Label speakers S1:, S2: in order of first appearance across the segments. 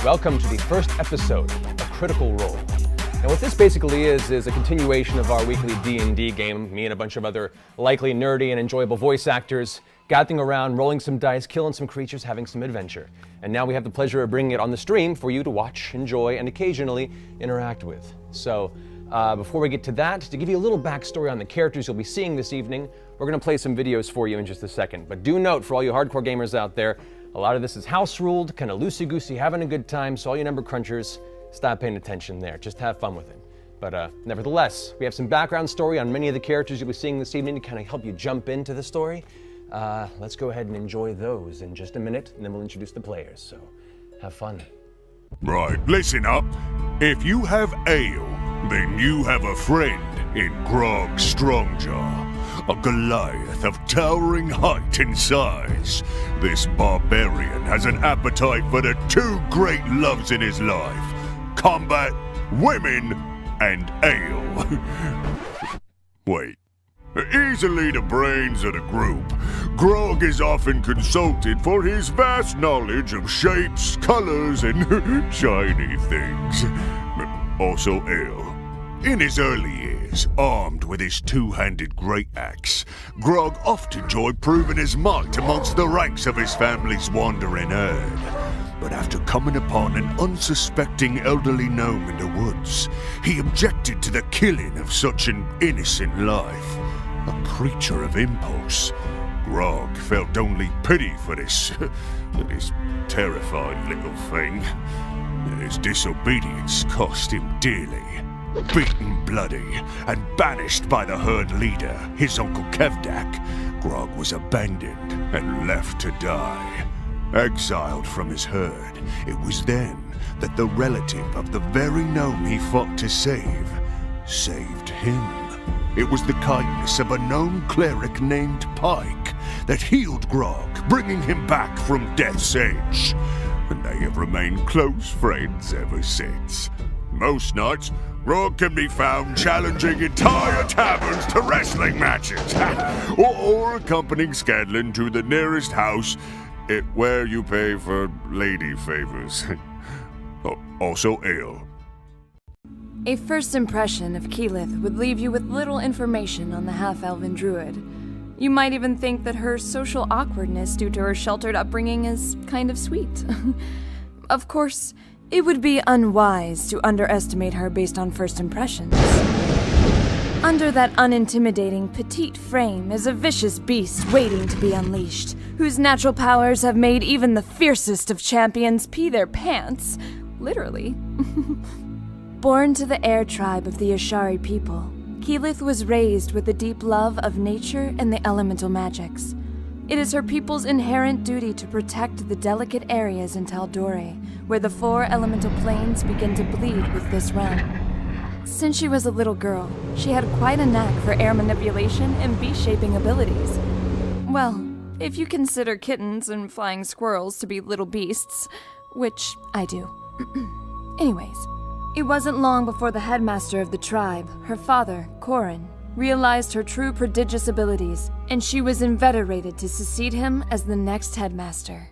S1: Welcome to the first episode of Critical Role. Now what this basically is a continuation of our weekly D&D game. Me and a bunch of other likely nerdy and enjoyable voice actors gathering around, rolling some dice, killing some creatures, having some adventure. And now we have the pleasure of bringing it on the stream for you to watch, enjoy, and occasionally interact with. So before we get to that, to give you a little backstory on the characters you'll be seeing this evening, we're going to play some videos for you in just a second. But do note, for all you hardcore gamers out there, a lot of this is house-ruled, kind of loosey-goosey, having a good time, so all you number crunchers, stop paying attention there. Just have fun with it. But nevertheless, we have some background story on many of the characters you'll be seeing this evening to kind of help you jump into the story. Let's go ahead and enjoy those in just a minute, and then we'll introduce the players, so have fun.
S2: Right, listen up. If you have ale, then you have a friend in Grog Strongjaw, a Goliath of towering height and size. This barbarian has an appetite for the two great loves in his life: combat, women, and ale. Wait. Easily the brains of the group, Grog is often consulted for his vast knowledge of shapes, colors, and shiny things. Also ale. In his early years, armed with his two-handed great axe, Grog oft enjoyed proving his might amongst the ranks of his family's wandering herd. But after coming upon an unsuspecting elderly gnome in the woods, he objected to the killing of such an innocent life. A creature of impulse, Grog felt only pity for this terrified little thing. His disobedience cost him dearly. Beaten bloody and banished by the herd leader, his Uncle Kevdak, Grog was abandoned and left to die. Exiled from his herd, it was then that the relative of the very gnome he fought to save, saved him. It was the kindness of a gnome cleric named Pike that healed Grog, bringing him back from death's edge. And they have remained close friends ever since. Most nights, Grog can be found challenging entire taverns to wrestling matches, or accompanying Scadlin to the nearest house where you pay for lady favors. Also ale.
S3: A first impression of Keyleth would leave you with little information on the half-elven druid. You might even think that her social awkwardness due to her sheltered upbringing is kind of sweet. Of course, it would be unwise to underestimate her based on first impressions. Under that unintimidating petite frame is a vicious beast waiting to be unleashed, whose natural powers have made even the fiercest of champions pee their pants. Literally. Born to the air tribe of the Ashari people, Keyleth was raised with a deep love of nature and the elemental magics. It is her people's inherent duty to protect the delicate areas in Taldore, where the four elemental planes begin to bleed with this realm. Since she was a little girl, she had quite a knack for air manipulation and beast-shaping abilities. Well, if you consider kittens and flying squirrels to be little beasts, which I do. Anyways, it wasn't long before the headmaster of the tribe, her father, Corin, realized her true prodigious abilities, and she was inveterated to succeed him as the next headmaster.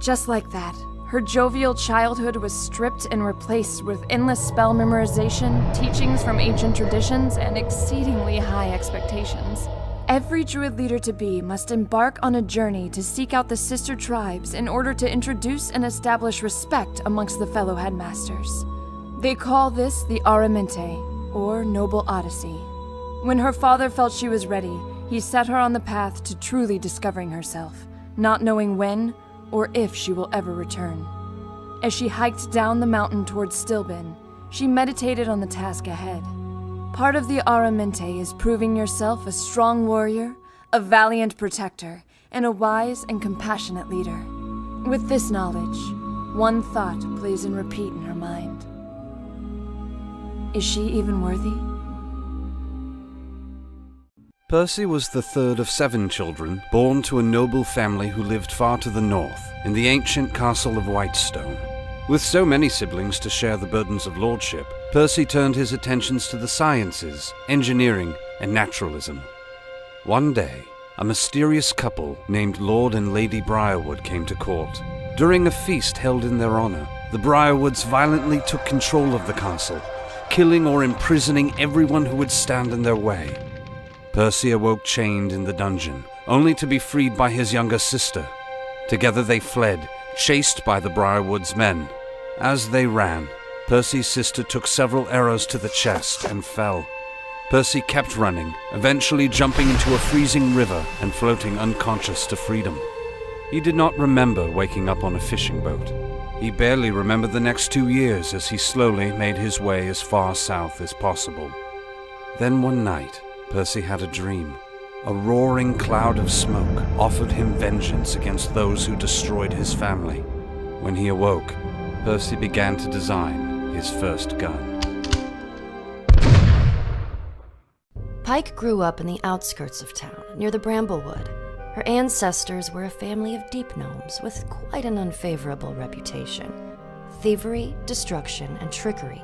S3: Just like that, her jovial childhood was stripped and replaced with endless spell memorization, teachings from ancient traditions, and exceedingly high expectations. Every druid leader-to-be must embark on a journey to seek out the sister tribes in order to introduce and establish respect amongst the fellow headmasters. They call this the Aramente, or Noble Odyssey. When her father felt she was ready, he set her on the path to truly discovering herself, not knowing when or if she will ever return. As she hiked down the mountain towards Stilben, she meditated on the task ahead. Part of the Aramente is proving yourself a strong warrior, a valiant protector, and a wise and compassionate leader. With this knowledge, one thought plays in repeat in her mind. Is she even worthy?
S4: Percy was the third of 7 children, born to a noble family who lived far to the north, in the ancient castle of Whitestone. With so many siblings to share the burdens of lordship, Percy turned his attentions to the sciences, engineering, and naturalism. One day, a mysterious couple named Lord and Lady Briarwood came to court. During a feast held in their honor, the Briarwoods violently took control of the castle, killing or imprisoning everyone who would stand in their way. Percy awoke chained in the dungeon, only to be freed by his younger sister. Together they fled, chased by the Briarwoods' men. As they ran, Percy's sister took several arrows to the chest and fell. Percy kept running, eventually jumping into a freezing river and floating unconscious to freedom. He did not remember waking up on a fishing boat. He barely remembered the next 2 years as he slowly made his way as far south as possible. Then one night, Percy had a dream. A roaring cloud of smoke offered him vengeance against those who destroyed his family. When he awoke, Percy began to design his first gun.
S5: Pike grew up in the outskirts of town, near the Bramblewood. Her ancestors were a family of deep gnomes with quite an unfavorable reputation. Thievery, destruction, and trickery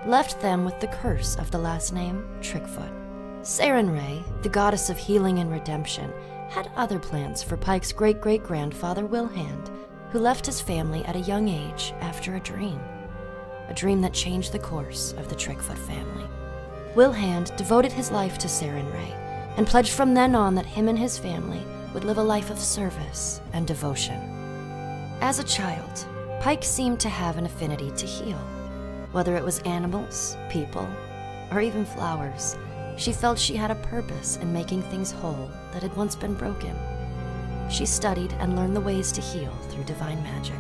S5: left them with the curse of the last name Trickfoot. Sarenrae, the goddess of healing and redemption, had other plans for Pike's great-great-grandfather Wilhand, who left his family at a young age after a dream that changed the course of the Trickfoot family. Wilhand devoted his life to Sarenrae and pledged from then on that him and his family would live a life of service and devotion. As a child, Pike seemed to have an affinity to heal. Whether it was animals, people, or even flowers, she felt she had a purpose in making things whole that had once been broken. She studied and learned the ways to heal through divine magic.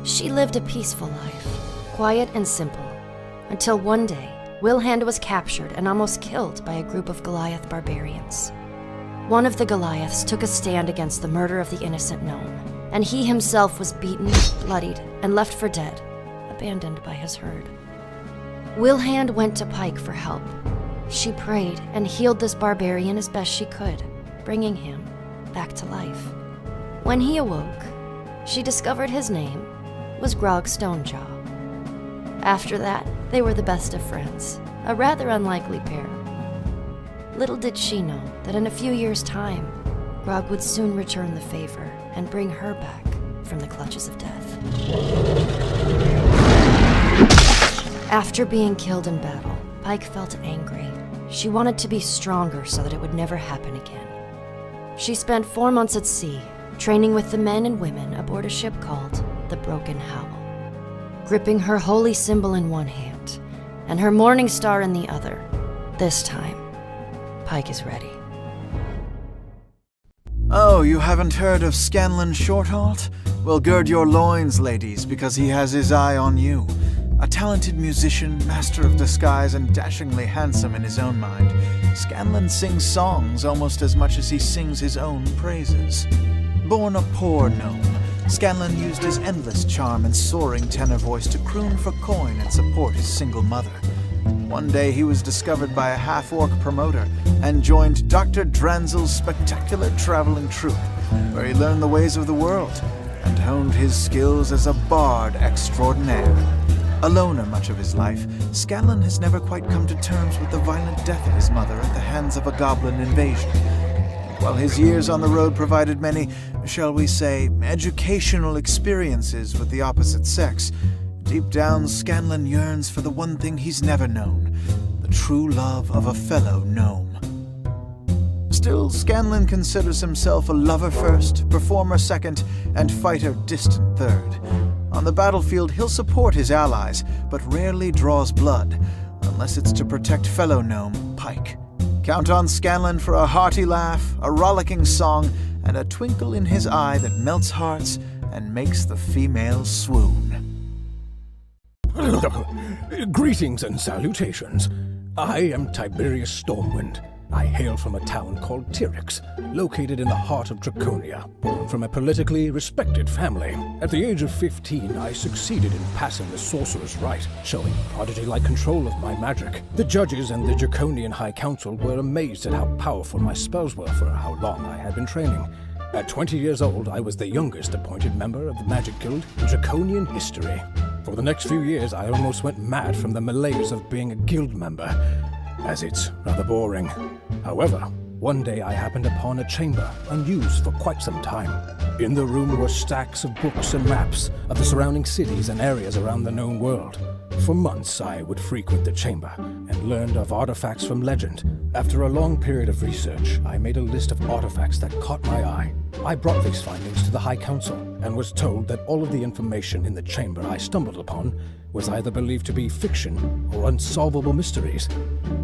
S5: She lived a peaceful life, quiet and simple, until one day, Wilhand was captured and almost killed by a group of Goliath barbarians. One of the Goliaths took a stand against the murder of the innocent gnome, and he himself was beaten, bloodied, and left for dead, abandoned by his herd. Wilhand went to Pike for help. She prayed and healed this barbarian as best she could, bringing him back to life. When he awoke, she discovered his name was Grog Stonejaw. After that, they were the best of friends, a rather unlikely pair. Little did she know that in a few years' time, Grog would soon return the favor and bring her back from the clutches of death. After being killed in battle, Pike felt angry. She wanted to be stronger so that it would never happen again. She spent 4 months at sea, training with the men and women aboard a ship called the Broken Howl. Gripping her holy symbol in one hand and her morning star in the other, this time, Pike is ready.
S6: Oh, you haven't heard of Scanlan Shorthalt? Well, gird your loins, ladies, because he has his eye on you. A talented musician, master of disguise, and dashingly handsome in his own mind, Scanlan sings songs almost as much as he sings his own praises. Born a poor gnome, Scanlan used his endless charm and soaring tenor voice to croon for coin and support his single mother. One day he was discovered by a half-orc promoter and joined Dr. Dranzel's spectacular traveling troupe, where he learned the ways of the world and honed his skills as a bard extraordinaire. A loner much of his life, Scanlan has never quite come to terms with the violent death of his mother at the hands of a goblin invasion. While his years on the road provided many, shall we say, educational experiences with the opposite sex, deep down Scanlan yearns for the one thing he's never known, the true love of a fellow gnome. Still, Scanlan considers himself a lover first, performer second, and fighter distant third. On the battlefield, he'll support his allies, but rarely draws blood, unless it's to protect fellow gnome Pike. Count on Scanlan for a hearty laugh, a rollicking song, and a twinkle in his eye that melts hearts and makes the females swoon.
S7: Greetings and salutations. I am Tiberius Stormwind. I hail from a town called Tyrix, located in the heart of Draconia, born from a politically respected family. At the age of 15, I succeeded in passing the Sorcerer's Rite, showing prodigy-like control of my magic. The judges and the Draconian High Council were amazed at how powerful my spells were for how long I had been training. At 20 years old, I was the youngest appointed member of the Magic Guild in Draconian history. For the next few years, I almost went mad from the malaise of being a guild member, as it's rather boring. However, One day I happened upon a chamber, unused for quite some time. In the room were stacks of books and maps of the surrounding cities and areas around the known world. For months I would frequent the chamber and learned of artifacts from legend. After a long period of research, I made a list of artifacts that caught my eye. I brought these findings to the High Council and was told that all of the information in the chamber I stumbled upon was either believed to be fiction or unsolvable mysteries,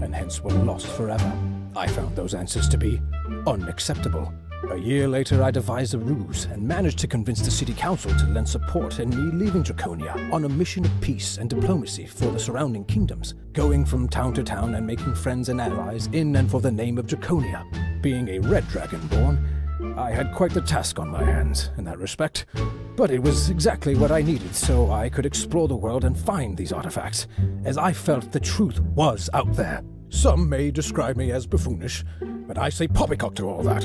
S7: and hence were lost forever. I found those answers to be unacceptable. A year later, I devised a ruse and managed to convince the city council to lend support in me leaving Draconia on a mission of peace and diplomacy for the surrounding kingdoms, going from town to town and making friends and allies in and for the name of Draconia. Being a red dragonborn, I had quite the task on my hands in that respect, but it was exactly what I needed so I could explore the world and find these artifacts, as I felt the truth was out there. Some may describe me as buffoonish, but I say poppycock to all that.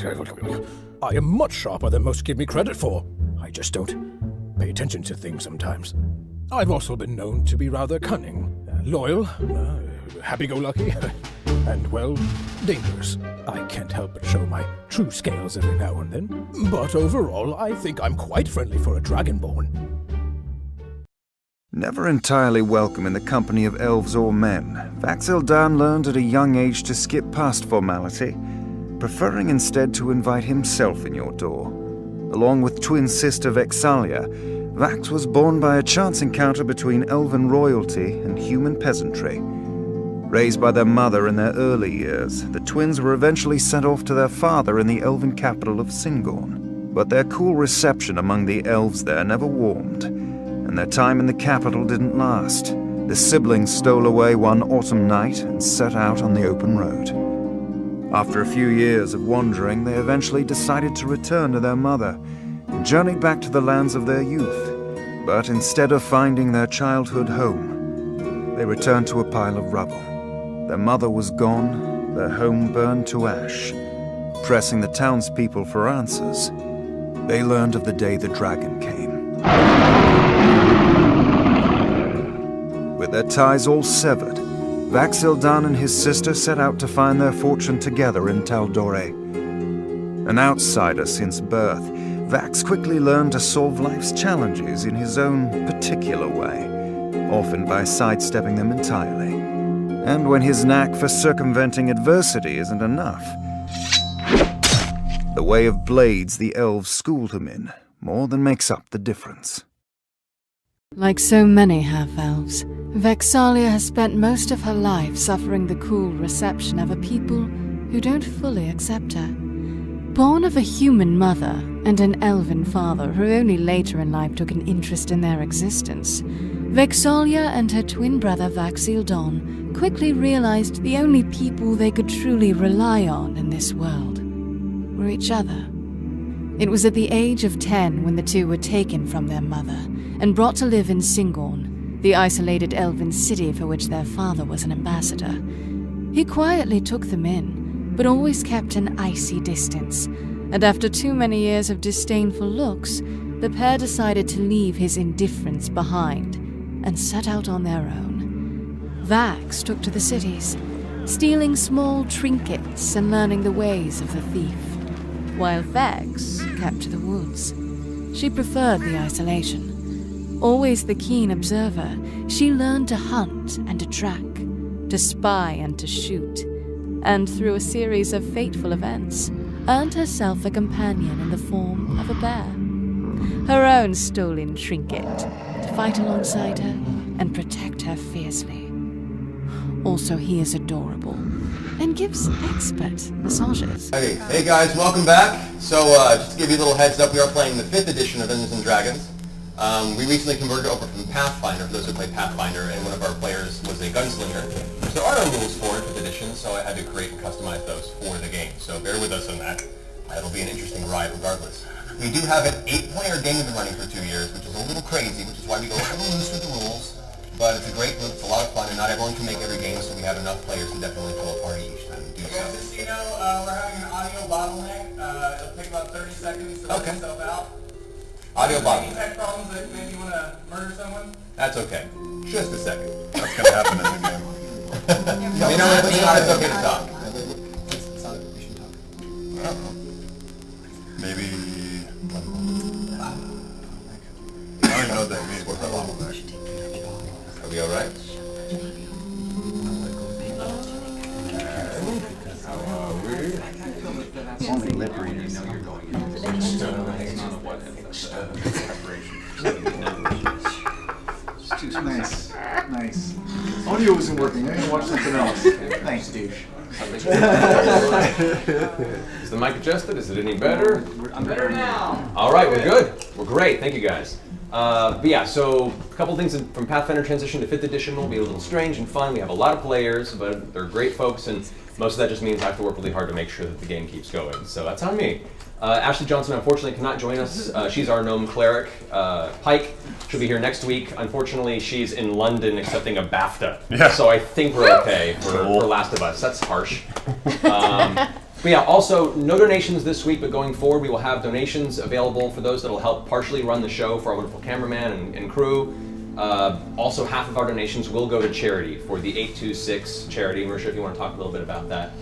S7: I am much sharper than most give me credit for. I just don't pay attention to things sometimes. I've also been known to be rather cunning, loyal, happy-go-lucky, and, well, dangerous. I can't help but show my true scales every now and then, but overall I think I'm quite friendly for a dragonborn.
S8: Never entirely welcome in the company of elves or men, Vax'ildan learned at a young age to skip past formality, preferring instead to invite himself in your door. Along with twin sister Vexalia, Vax was born by a chance encounter between elven royalty and human peasantry. Raised by their mother in their early years, the twins were eventually sent off to their father in the elven capital of Singorn. But their cool reception among the elves there never warmed, and their time in the capital didn't last. The siblings stole away one autumn night and set out on the open road. After a few years of wandering, they eventually decided to return to their mother and journeyed back to the lands of their youth. But instead of finding their childhood home, they returned to a pile of rubble. Their mother was gone, their home burned to ash. Pressing the townspeople for answers, they learned of the day the dragon came. With their ties all severed, Vax'ildan and his sister set out to find their fortune together in Taldore. An outsider since birth, Vax quickly learned to solve life's challenges in his own particular way, often by sidestepping them entirely. And when his knack for circumventing adversity isn't enough, the way of blades the elves schooled him in more than makes up the difference.
S9: Like so many half-elves, Vexalia has spent most of her life suffering the cool reception of a people who don't fully accept her. Born of a human mother and an elven father who only later in life took an interest in their existence, Vexalia and her twin brother Vax'ildan quickly realized the only people they could truly rely on in this world were each other. It was at the age of 10 when the two were taken from their mother and brought to live in Singorn, the isolated elven city for which their father was an ambassador. He quietly took them in, but always kept an icy distance, and after too many years of disdainful looks, the pair decided to leave his indifference behind and set out on their own. Vax took to the cities, stealing small trinkets and learning the ways of the thief, while Vex kept to the woods. She preferred the isolation. Always the keen observer, she learned to hunt and to track, to spy and to shoot, and through a series of fateful events, earned herself a companion in the form of a bear. Her own stolen trinket, to fight alongside her and protect her fiercely. Also, he is adorable and gives expert massages.
S1: Hey guys, welcome back. So, just to give you a little heads up, we are playing the 5th edition of Dungeons and Dragons. We recently converted over from Pathfinder, for those who play Pathfinder, and one of our players was a gunslinger. Which there are no rules for 5th edition, so I had to create and customize those for the game. So bear with us on that. It'll be an interesting ride regardless. We do have an 8-player game we've been running for 2 years, which is a little crazy, which is why we go a little loose with the rules. But it's a great group, it's a lot of fun, and not everyone can make every game, so we have enough players to definitely fill a party each time we do so.
S10: Just so you know, we're having an audio bottleneck. It'll take about 30 seconds to work itself out.
S1: Audio
S10: Any
S1: bottleneck.
S10: tech problems that maybe you want to murder someone?
S1: That's okay. Just a second.
S2: That's gonna happen in the game.
S1: You know what? It's okay to talk.
S11: the bottleneck.
S1: Are we all right?
S11: Only lip readers know you're going
S6: Nice. Nice. Audio isn't working. I'm gonna watch something else. Thanks, douche.
S1: Is the mic adjusted? Is it any better?
S10: I'm better now.
S1: All right, we're good. We're great. Thank you, guys. But yeah, so a couple things from Pathfinder Transition to 5th Edition will be a little strange and fun. We have a lot of players, but they're great folks, and most of that just means I have to work really hard to make sure that the game keeps going. So that's on me. Ashley Johnson, unfortunately, cannot join us. She's our gnome cleric. Pike, she'll be here next week. Unfortunately, she's in London accepting a BAFTA.
S11: Yeah.
S1: So I think we're okay for Last of Us. That's harsh. But yeah, also, no donations this week, but going forward, we will have donations available for those that will help partially run the show for our wonderful cameraman and crew. Also, half of our donations will go to charity for the 826 charity. Marisha, if you want to talk a little bit about that.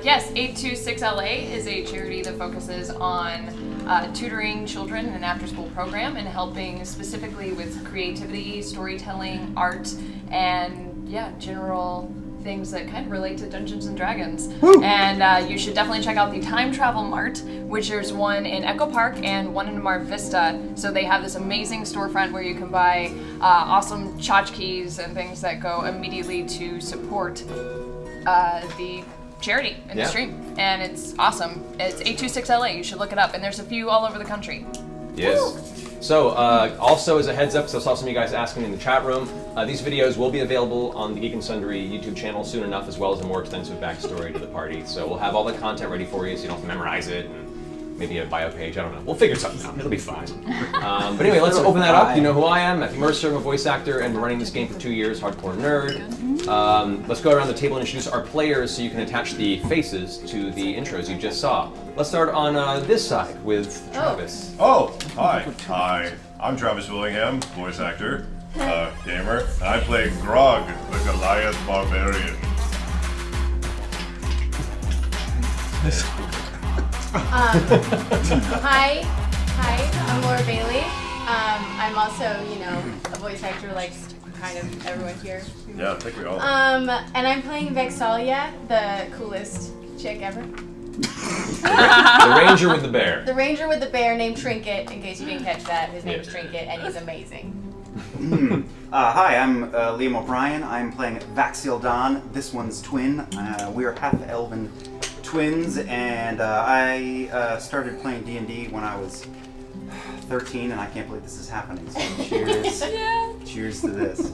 S3: Yes, 826LA is a charity that focuses on tutoring children in an after-school program and helping specifically with creativity, storytelling, art, and general things that kind of relate to Dungeons and Dragons. Woo! And you should definitely check out the Time Travel Mart, which there's one in Echo Park and one in Mar Vista. So they have this amazing storefront where you can buy awesome tchotchkes and things that go immediately to support the charity in the stream. And it's awesome. It's 826LA. You should look it up. And there's a few all over the country.
S1: Yes. Woo! So, also as a heads up, because I saw some of you guys asking in the chat room, these videos will be available on the Geek and Sundry YouTube channel soon enough, as well as a more extensive backstory to the party. So we'll have all the content ready for you, so you don't have to memorize it, and maybe a bio page, I don't know. We'll figure something out. It'll be fine. But anyway, let's open that up. You know who I am, Matthew Mercer. I'm a voice actor, and been running this game for 2 years, hardcore nerd. Let's go around the table and introduce our players so you can attach the faces to the intros you just saw. Let's start on this side with Travis.
S11: Oh, hi. I'm Travis Willingham, voice actor, gamer, and I play Grog, the Goliath Barbarian.
S12: Hi, I'm Laura Bailey. I'm also, a voice actor like kind of everyone here.
S11: Yeah, I think we all.
S12: And I'm playing Vexalia, the coolest chick ever.
S1: The ranger with the bear.
S12: The ranger with the bear named Trinket, in case you didn't catch that. His name is Trinket, and he's amazing.
S13: Hi, I'm Liam O'Brien. I'm playing Vaxiel Don, this one's twin. We're half-elven twins, and I started playing D&D when I was 13, and I can't believe this is happening, so cheers. Cheers to this.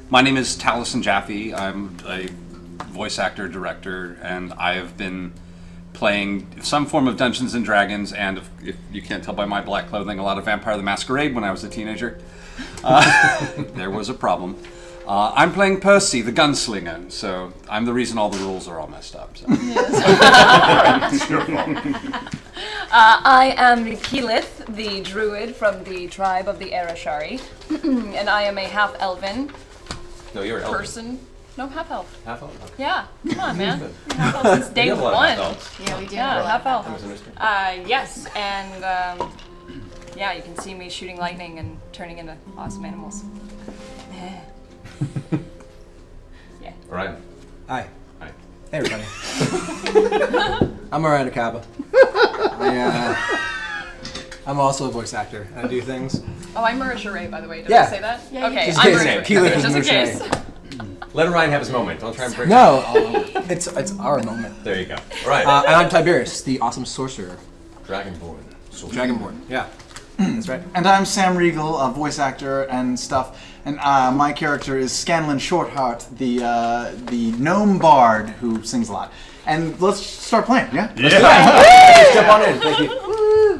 S4: My name is Taliesin Jaffe. I'm a voice actor, director, and I have been playing some form of Dungeons and Dragons, and if you can't tell by my black clothing, a lot of Vampire the Masquerade when I was a teenager. There was a problem. I'm playing Percy, the gunslinger, so I'm the reason all the rules are all messed up. So.
S11: It's your fault.
S3: I am Keyleth, the druid from the tribe of the Arashari, and I am a half-elven person. No, half-elf.
S1: Half-elf? Okay.
S3: Yeah, come on, man. Half-elf since day one.
S12: Yeah, we do.
S3: Yeah, half-elf.
S1: Elf.
S3: Yes, and you can see me shooting lightning and turning into awesome animals. Yeah.
S1: All right.
S14: Hi.
S1: Hi.
S14: Hey, everybody. I'm Miranda Caba. I'm also a voice actor, and I do things.
S3: Oh, I'm Marisha Ray, by the way. Did
S14: Yeah.
S3: I say that?
S12: Yeah,
S3: okay,
S14: just
S3: I'm
S14: in case.
S3: Marisha. Just in
S14: Marisha
S3: case.
S1: Let Ryan have his moment. Don't try and break
S14: No, it's our moment.
S1: There you go. All right.
S14: And I'm Tiberius, the awesome sorcerer.
S1: Dragonborn.
S14: Dragonborn, yeah. That's right.
S6: And I'm Sam Riegel, a voice actor and stuff. And my character is Scanlan Shortheart, the gnome bard who sings a lot. And let's start playing, yeah?
S1: Let's jump on in. Thank you.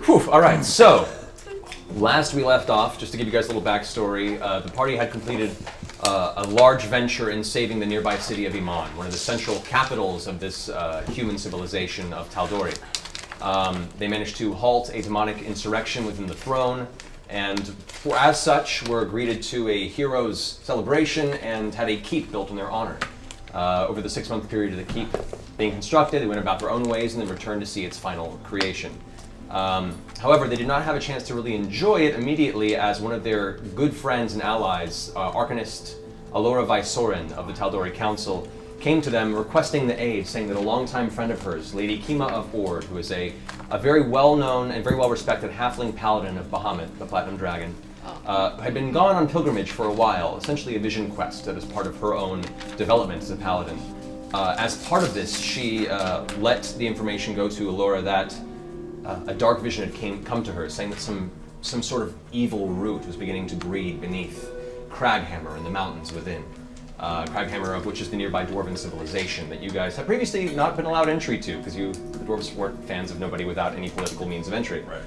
S1: Whew. All right. So, last we left off, just to give you guys a little backstory, the party had completed a large venture in saving the nearby city of Iman, one of the central capitals of this human civilization of Tal'Dorei. They managed to halt a demonic insurrection within the throne, and as such were greeted to a hero's celebration and had a keep built in their honor. Over the 6-month period of the keep being constructed, they went about their own ways and then returned to see its final creation. However, they did not have a chance to really enjoy it immediately, as one of their good friends and allies, Arcanist Alora Vysoren of the Taldori Council, came to them requesting the aid, saying that a longtime friend of hers, Lady Kima of Ord, who is a very well-known and very well-respected halfling paladin of Bahamut, the Platinum Dragon, had been gone on pilgrimage for a while, essentially a vision quest that is part of her own development as a paladin. As part of this, she let the information go to Alora that a dark vision had come to her, saying that some sort of evil root was beginning to breed beneath Craghammer in the mountains within. Craghammer, of which is the nearby dwarven civilization that you guys have previously not been allowed entry to, because the dwarves weren't fans of nobody without any political means of entry. Right.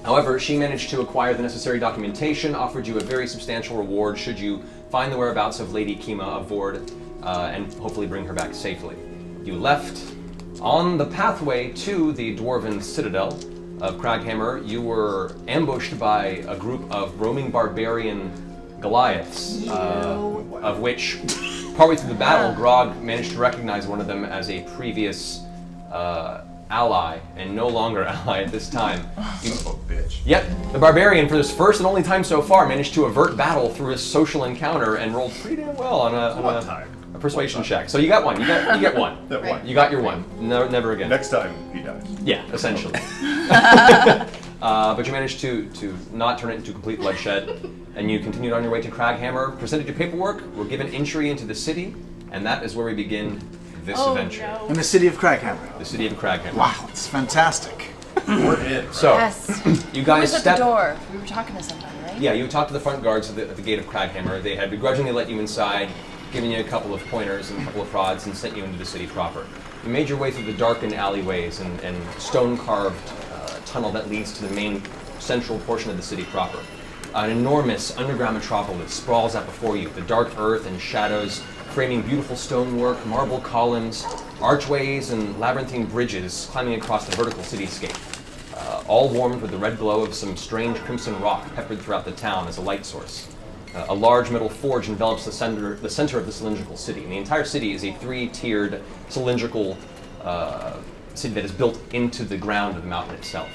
S1: However, she managed to acquire the necessary documentation, offered you a very substantial reward should you find the whereabouts of Lady Kima of Vord, and hopefully bring her back safely. You left. On the pathway to the dwarven citadel of Craghammer, you were ambushed by a group of roaming barbarian Goliaths, of which, partway through the battle, Grog managed to recognize one of them as a previous ally, and no longer ally at this time.
S11: Son of a bitch.
S1: Yep, the barbarian, for this first and only time so far, managed to avert battle through a social encounter and rolled pretty damn well on a persuasion check. So you got one. You get one.
S11: That one.
S1: You got your one. No, never again.
S11: Next time he dies.
S1: Yeah, essentially. But you managed to not turn it into complete bloodshed, and you continued on your way to Craghammer, presented your paperwork, were given entry into the city, and that is where we begin this adventure.
S6: In the city of Craghammer.
S1: The city of Craghammer.
S6: Wow, it's fantastic.
S11: We're in.
S1: So,
S3: Yes.
S1: you guys
S3: Who was at the door? We were talking to somebody, right?
S1: Yeah, you talked to the front guards at the gate of Craghammer. They had begrudgingly let you inside, given you a couple of pointers and a couple of prods, and sent you into the city proper. You made your way through the darkened alleyways and stone-carved tunnel that leads to the main central portion of the city proper. An enormous underground metropolis sprawls out before you, the dark earth and shadows framing beautiful stonework, marble columns, archways, and labyrinthine bridges climbing across the vertical cityscape, all warmed with the red glow of some strange crimson rock peppered throughout the town as a light source. A large metal forge envelops the center of the cylindrical city, and the entire city is a three-tiered cylindrical city that is built into the ground of the mountain itself.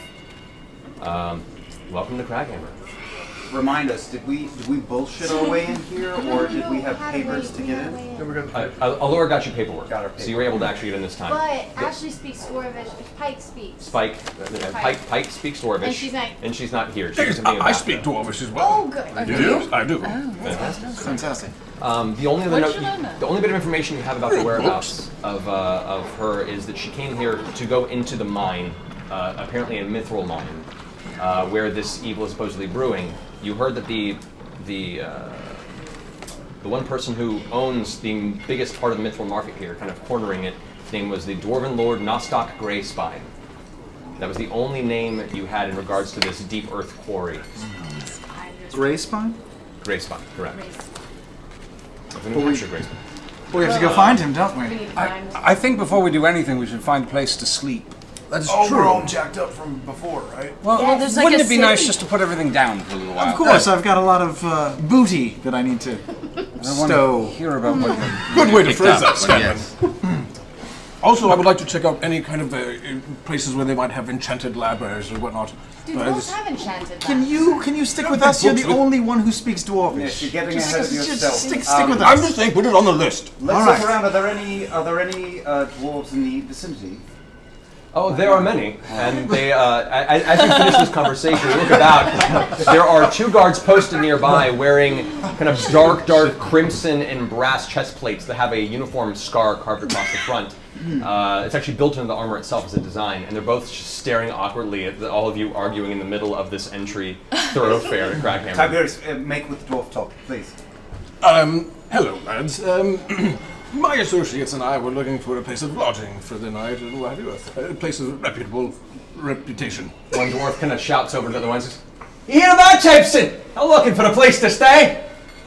S1: Welcome to Craghammer.
S13: Remind us, did we bullshit our way in here, or did we have papers to get in?
S1: Allura got you paperwork.
S13: Got her paperwork.
S1: So you were able to actually get in this time.
S12: But Ashley speaks Dwarvish. Pike speaks.
S1: Pike speaks Dwarvish.
S12: And she's not.
S1: Here.
S7: I speak Dwarvish as well.
S12: Oh, good.
S7: You do? I do.
S6: Fantastic.
S1: The only bit of information you have about the whereabouts of her is that she came here to go into the mine, apparently a mithril mine, where this evil is supposedly brewing. You heard that the one person who owns the biggest part of the mithril market here, kind of cornering it, his name was the Dwarven Lord Nostock Greyspine. That was the only name you had in regards to this deep earth quarry.
S6: Greyspine?
S1: Greyspine, correct.
S6: We have to go find him, don't we?
S4: I think before we do anything, we should find a place to sleep.
S7: That's
S10: true. We're all jacked up from before, right?
S4: Well,
S3: there's like
S4: wouldn't
S3: a
S4: it be nice
S3: city.
S4: just to put everything down for a little while?
S6: Of course, I've got a lot of booty that I need to
S4: I want
S6: stow.
S4: to hear about what
S7: Good way to
S4: picked
S7: phrase
S4: up,
S7: that,
S4: but
S7: Scanlan. Also, I would like to check out any kind of places where they might have enchanted libraries or whatnot.
S12: Dude, both have enchanted.
S6: Can you stick with us? You're the only one who speaks Dwarvish.
S13: Yes, you're getting
S6: Just
S13: ahead of yourself.
S6: stick with us.
S7: I'm just saying, put it on the list.
S13: Let's
S6: All
S13: look
S6: right.
S13: around. Are there any dwarves in the vicinity?
S1: Oh, there are many, and they, as you finish this conversation, you look about, there are two guards posted nearby wearing kind of dark crimson and brass chest plates that have a uniform scar carved across the front. It's actually built into the armor itself as a design, and they're both just staring awkwardly at all of you arguing in the middle of this entry thoroughfare at Craghammer.
S13: Tiberius, make with dwarf talk, please.
S7: Hello, lads. My associates and I were looking for a place of lodging for the night, and what have you, a place of reputable reputation.
S1: One dwarf kind of shouts over to the other ones, "You hear that, Chapson? I'm looking for a place to stay."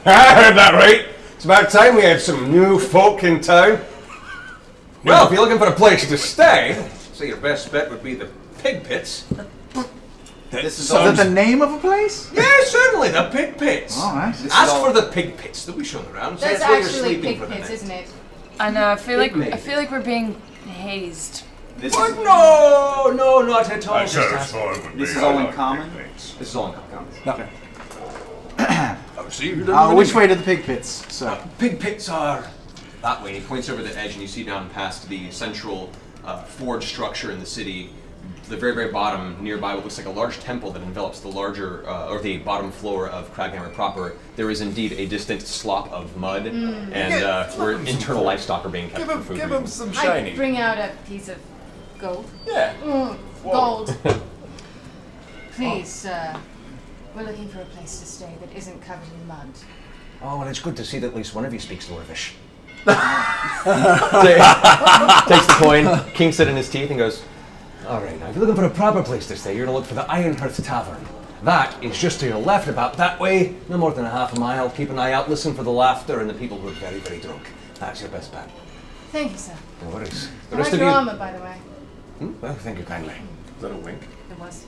S11: I heard that right. It's about time we had some new folk in town.
S1: Well, if you're looking for a place to stay, so your best bet would be the Pig Pits.
S13: This is
S6: Is that the name of a place?
S1: Yeah, certainly, the Pig Pits.
S6: All right.
S1: Ask for the Pig Pits. They'll be shown around.
S12: That's
S1: where you're
S12: actually
S1: sleeping
S12: Pig
S1: for the
S12: Pits,
S1: night.
S12: isn't it?
S3: I know. I feel like we're being hazed.
S1: What? No, not at all.
S2: That sounds fine with me.
S13: This is
S2: I
S13: all in
S2: like
S13: common?
S2: pig pits.
S1: This is all in common.
S13: Okay.
S2: Oh, see, you don't
S6: Which way to the pig pits, sir?
S1: Pig pits are that way. He points over the edge, and you see down past the central forge structure in the city, the very, very bottom, nearby what looks like a large temple that envelops the larger, or the bottom floor of Craghammer proper. There is indeed a distant slop of mud, and where internal livestock are being kept for food.
S11: Give him some
S12: I
S11: shiny.
S12: bring out a piece of gold.
S11: Yeah.
S12: Gold. Please, we're looking for a place to stay that isn't covered in mud.
S1: Oh, well, it's good to see that at least one of you speaks Dwarvish. Takes the coin, kinks it in his teeth, and goes, all right, now if you're looking for a proper place to stay, you're going to look for the Ironhearth Tavern. That is just to your left, about that way, no more than a half a mile. Keep an eye out, listen for the laughter and the people who are very, very drunk. That's your best bet.
S12: Thank you, sir.
S1: No worries. The
S12: I
S1: rest
S12: like
S1: of
S12: your
S1: you...
S12: armor, by the way.
S1: Well, thank you kindly.
S11: Is that a wink?
S12: It was.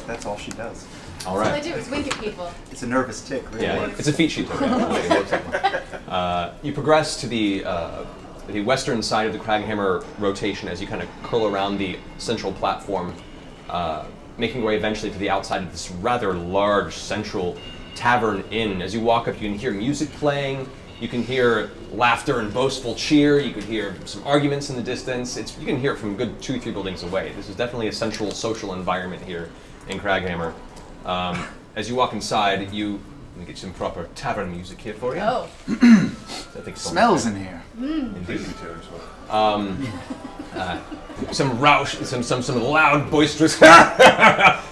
S13: That's all she does.
S1: All
S12: All I
S1: right.
S12: do is wink at people.
S13: It's a nervous tick, really.
S1: Yeah, it's a feat sheet. You progress to the western side of the Craghammer rotation as you kind of curl around the central platform, making your way eventually to the outside of this rather large central tavern inn. As you walk up, you can hear music playing. You can hear laughter and boastful cheer. You could hear some arguments in the distance. You can hear it from a good 2-3 buildings away. This is definitely a central social environment here in Craghammer. As you walk inside, let me get some proper tavern music here for you.
S12: Oh.
S1: I think so.
S6: Smells in here.
S1: Indeed. Some loud, boisterous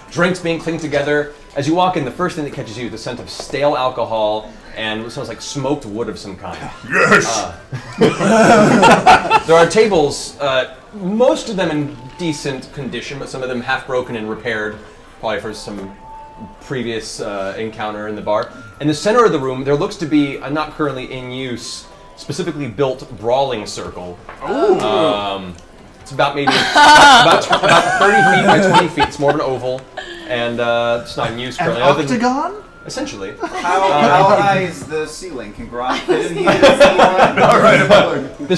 S1: drinks being clinked together. As you walk in, the first thing that catches you is the scent of stale alcohol and what smells like smoked wood of some kind.
S2: Yes!
S1: There are tables, most of them in decent condition, but some of them half broken and repaired, probably for some previous encounter in the bar. In the center of the room, there looks to be a not currently in use, specifically built brawling circle. It's about maybe about 30 feet by 20 feet. It's more of an oval, and it's not in use currently.
S6: An octagon?
S1: Essentially.
S13: How high is the ceiling? Can Grog fit in here?
S1: The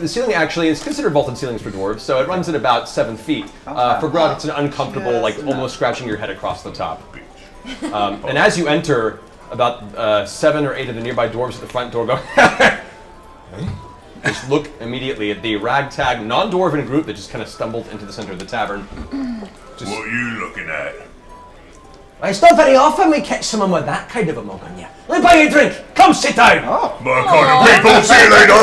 S1: ceiling actually is considered vaulted ceilings for dwarves, so it runs at about 7 feet. For Grog, it's an uncomfortable, like almost scratching your head across the top. And as you enter, about 7 or 8 of the nearby dwarves at the front door go, just look immediately at the ragtag, non-dwarven group that just kind of stumbled into the center of the tavern.
S2: What are you looking at?
S1: It's not very often we catch someone with that kind of a mug on you. Let me buy you a drink. Come sit down.
S2: My kind of people, see you later!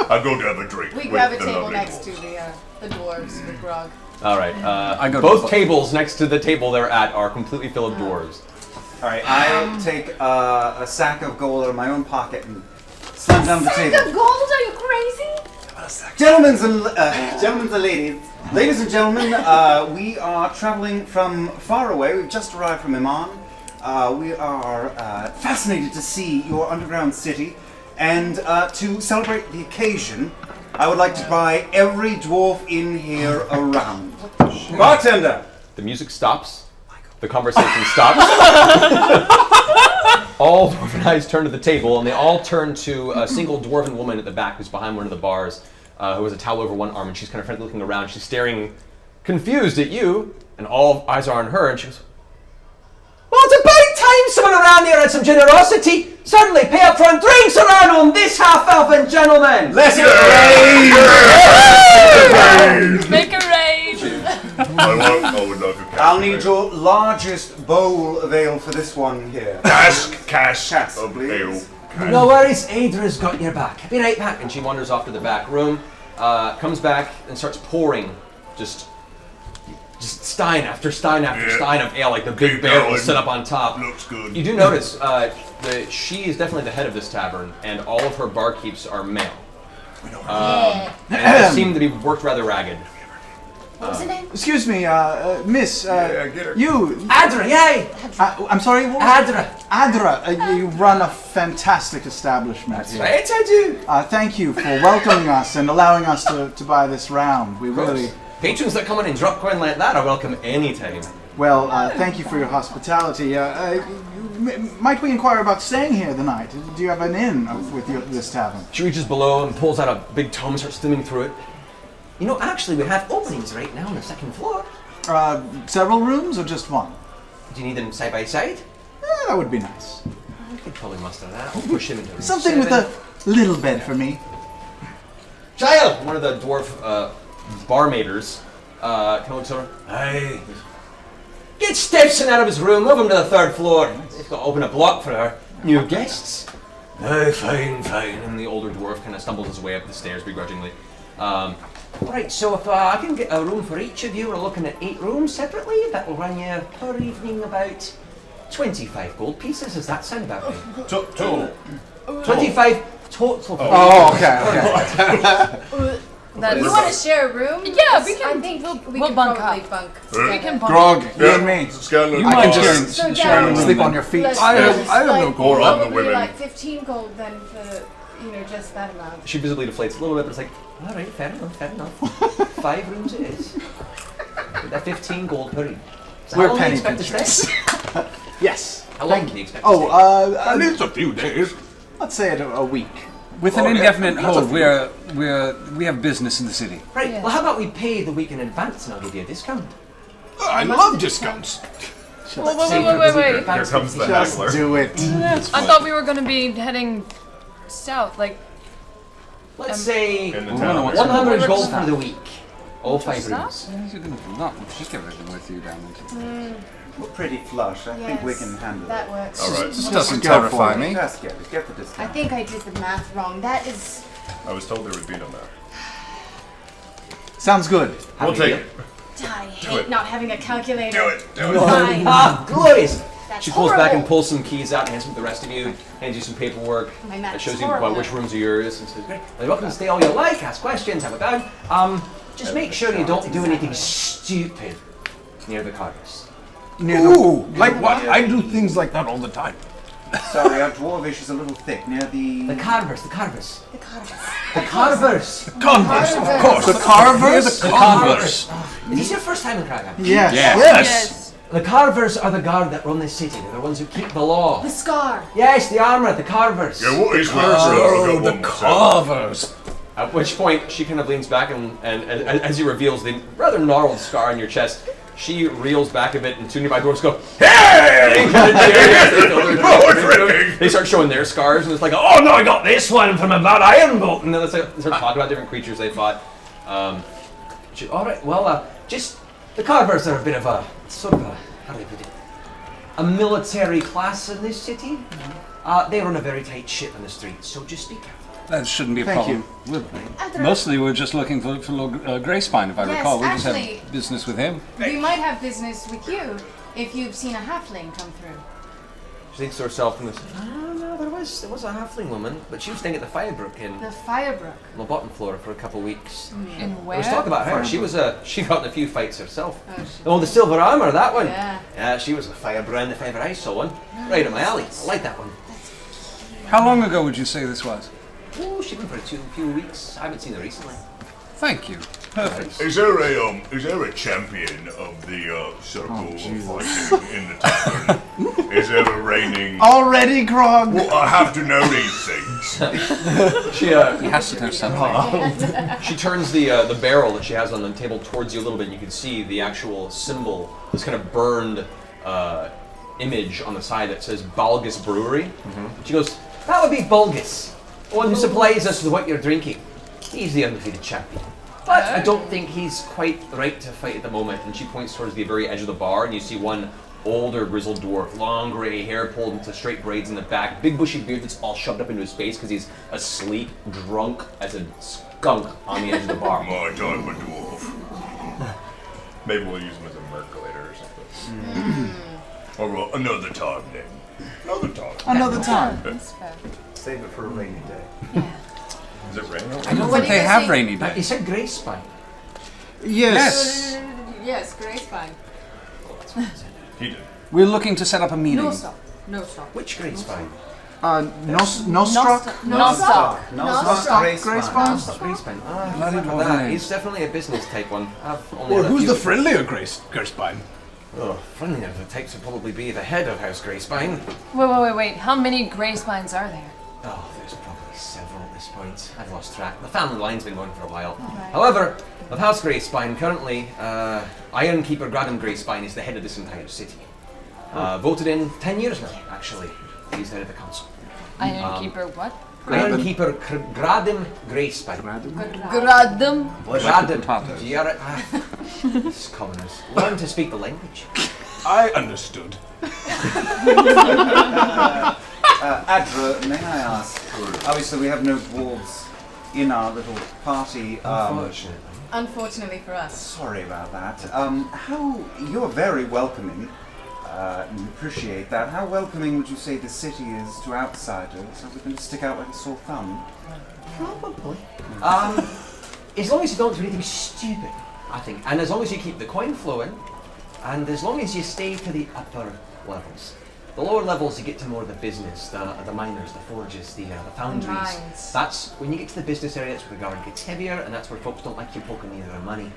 S2: I'll go to have a drink.
S12: We
S2: with
S12: grab a
S2: the
S12: table
S2: lovely
S12: next
S2: dwarves.
S12: to the dwarves with Grog.
S1: All right.
S6: I go to
S1: both
S6: the-
S1: tables next to the table they're at are completely filled with dwarves.
S13: All right, I take a sack of gold out of my own pocket and slam down the
S12: Sack
S13: table.
S12: of gold? Are you crazy?
S13: Gentlemen and ladies and gentlemen, we are traveling from far away. We've just arrived from Iman. We are fascinated to see your underground city, and to celebrate the occasion, I would like to buy every dwarf in here around. Bartender!
S1: The music stops. The conversation stops. All dwarven eyes turn to the table, and they all turn to a single dwarven woman at the back who's behind one of the bars, who has a towel over one arm, and she's kind of frantically looking around. She's staring confused at you, and all eyes are on her, and she goes, well, it's about time someone around here had some generosity. Certainly, pay up front drinks around on this half-elfin gentleman.
S13: Let's go!
S3: Make a raid!
S2: I would like a
S13: I'll need your largest bowl of ale for this one here.
S2: cask
S13: Cask,
S2: of
S13: please.
S2: ale.
S1: No worries, Adra's got your back. Be right back. And she wanders off to the back room, comes back and starts pouring just stein after stein after stein of ale, like the big barrel
S2: going.
S1: set up on top.
S2: Looks good.
S1: You do notice that she is definitely the head of this tavern, and all of her barkeeps are male. And they seem to be worked rather ragged.
S12: What was her name?
S6: Excuse me, miss.
S2: get her.
S6: You.
S1: Adra, yay!
S6: I'm sorry. What was
S1: Adra.
S6: Adra, you run a fantastic establishment.
S1: That's
S6: here.
S1: right, I do.
S6: Thank you for welcoming us and allowing us to buy this round. We really.
S1: Patrons that come in and drop coin like that are welcome anytime.
S6: Well, thank you for your hospitality. Might we inquire about staying here the night? Do you have an inn with this tavern?
S1: She reaches below and pulls out a big tome and starts skimming through it.
S15: You know, actually, we have openings right now on the second floor.
S6: Several rooms or just one?
S15: Do you need them side by side?
S6: That would be nice.
S15: We could probably muster that. We'll push him into room
S6: Something with a little bed for me.
S1: Child! One of the dwarf barmaiders comes over. Hey. Get Stepson out of his room, move him to the third floor. They've got to open a block for our new guests. Oh, fine. And the older dwarf kind of stumbles his way up the stairs begrudgingly.
S15: Right, so if I can get a room for each of you, we're looking at 8 rooms separately. That will run you per evening about 25 gold pieces. Does that sound about right?
S11: Total.
S15: 25 total.
S6: Oh, okay.
S12: You want to share a room?
S3: Yeah, we can.
S12: I think we
S3: we'll
S12: can
S3: bunk
S12: probably
S3: up.
S12: bunk.
S3: We can bunk.
S6: Grog, you and me.
S11: Scanlan,
S6: I can just
S12: So
S6: share
S12: then-
S6: and sleep on your feet.
S11: I have no gold on the
S12: Probably
S11: women.
S12: like 15 gold then for, just that amount.
S1: She visibly deflates a little bit, but it's like,
S15: All right, fair enough. 5 rooms it is. That 15 gold per evening. So
S6: We're
S15: how long do you
S6: penny
S15: expect to stay?
S6: Yes.
S15: How long do you expect to stay?
S11: At least a few days.
S6: Let's say it a week.
S4: With an indefinite hold, we have business in the city.
S15: Right, well how about we pay the week in advance and I'll give you a discount?
S11: I love discounts.
S3: Wait.
S11: Here comes the
S6: Just
S11: haggler.
S6: do it.
S3: I thought we were going to be heading south, like...
S15: Let's say
S11: In the town.
S15: 100 gold for the week. All 5 rooms.
S4: Just get everything with you down into.
S13: We're pretty flush. I think we
S12: Yes,
S13: can handle
S12: that
S13: it.
S12: works.
S11: All right.
S4: This doesn't
S6: go
S4: terrify
S6: for
S4: me.
S13: Just get the
S12: I
S13: discount.
S12: think I did the math wrong. That is...
S11: I was told there would be no math.
S6: Sounds good.
S11: We'll take it.
S12: I hate not having a calculator.
S11: Do it.
S12: Fine.
S15: Ah, glorious!
S12: That's
S1: she pulls back and
S12: horrible.
S1: pulls some keys out and hands them to the rest of you, hands you some paperwork,
S12: My math's
S1: that shows you
S12: horrible.
S1: which rooms are yours, and says, great.
S15: You're welcome to stay all you like, ask questions, have a go. Just make sure you don't do anything stupid near the carcass.
S7: Ooh, like what? I do things like that all the time.
S13: Sorry, our dwarvish is a little thick. Near the...
S15: The carvers.
S12: The carvers.
S7: Converse, of course.
S6: The carvers?
S7: The Converse.
S15: Is this your first time in Kragan?
S6: Yes.
S7: Yes.
S15: The carvers are the guard that run this city. They're the ones who keep the law.
S12: The scar.
S15: Yes, the armor, the carvers.
S11: Yeah, what is
S7: Oh, the carvers.
S1: At which point, she kind of leans back and as he reveals the rather gnarled scar on your chest, she reels back a bit and two nearby dwarves go, hey! They start showing their scars and it's like, oh no, I got this one from a bad iron bolt! And then they start talking about different creatures they fought.
S15: Alright, well, just... The carvers are a bit of a, sort of a, how do I put it? A military class in this city. They run a very tight ship on the streets, so just be careful.
S4: That shouldn't be a
S6: Thank
S4: problem. Mostly we're just looking for Lord Greyspine, if I
S12: Yes,
S4: recall. We just
S12: actually-
S4: have business with him.
S12: We might have business with you if you've seen a halfling come through.
S1: She thinks to herself and goes,
S15: No, there was a halfling woman, but she was staying at the Firebrook in
S12: The Firebrook.
S15: the bottom floor for a couple of weeks.
S3: In
S15: There
S3: where?
S15: was talk about her. She got in a few fights herself.
S12: Oh, she
S15: Oh, the silver armor, that one.
S12: Yeah.
S15: She was a firebrand if ever I saw one. Right up my alley. I like that one.
S4: How long ago would you say this was?
S15: Oh, she's been for a few weeks. I haven't seen her recently.
S4: Thank you. Perfect.
S11: Is there a champion of the circle of fighting in the tavern? Is there a reigning?
S6: Already, Grog?
S11: Well, I have to know these things.
S1: She
S4: He has to know something.
S1: she turns the barrel that she has on the table towards you a little bit and you can see the actual symbol, this kind of burned image on the side that says Balgus Brewery. She goes,
S15: That would be Bulgus, the one who supplies us with what you're drinking. He's the undefeated champion. But I don't think he's quite right to fight at the moment.
S1: and she points towards the very edge of the bar and you see one older grizzled dwarf, long gray hair pulled into straight braids in the back, big bushy beard that's all shoved up into his face because he's asleep, drunk as a skunk on the edge of the bar.
S11: My time, a dwarf. Maybe we'll use him as a merc later or something. Or another time then. Another time.
S13: Save it for a rainy day.
S11: Is it raining?
S4: I don't
S12: What
S4: think
S12: do you
S4: they
S12: guys
S4: have
S12: think?
S4: rainy
S15: You
S4: days.
S15: said Greyspine.
S6: Yes.
S12: Yes, Greyspine.
S11: He did.
S4: We're looking to set up a meeting.
S12: No stop. No stop.
S15: Which Greyspine?
S6: Nostrock?
S12: Nostock.
S13: Nostock.
S6: Greyspine?
S15: Greyspine.
S4: Bloody
S15: For
S4: dwarven
S15: that.
S4: names.
S15: He's definitely a business type one. I've only
S7: Well,
S15: had a
S7: who's
S15: few
S7: the
S15: before.
S7: friendlier Gerspine?
S15: Oh, funny enough, the types would probably be the head of House Greyspine.
S3: Wait. How many Grey Spines are there?
S15: Oh, there's probably several at this point. I've lost track. The family line's been going for a while.
S3: Right.
S15: However, of House Greyspine, currently, Iron Keeper Gradam Greyspine is the head of this entire city. Voted in 10 years now, actually. He's head of the council.
S3: Iron Keeper what?
S15: Iron Keeper Gradam Greyspine.
S3: Gradam?
S15: Gradam. These commoners. Learn to speak the language.
S11: I understood.
S13: Adra, may I ask? Obviously, we have no dwarves in our little party.
S12: Unfortunately for us.
S13: Sorry about that. How you're very welcoming. And appreciate that. How welcoming would you say the city is to outsiders? Are we going to stick out like a sore thumb?
S15: Probably. As long as you don't do anything stupid, I think, and as long as you keep the coin flowing, and as long as you stay to the upper levels. The lower levels, you get to more of the business, the miners, the forges, the foundries.
S12: Mines.
S15: That's when you get to the business area. That's where the guard gets heavier, and that's where folks don't like you poking near their money.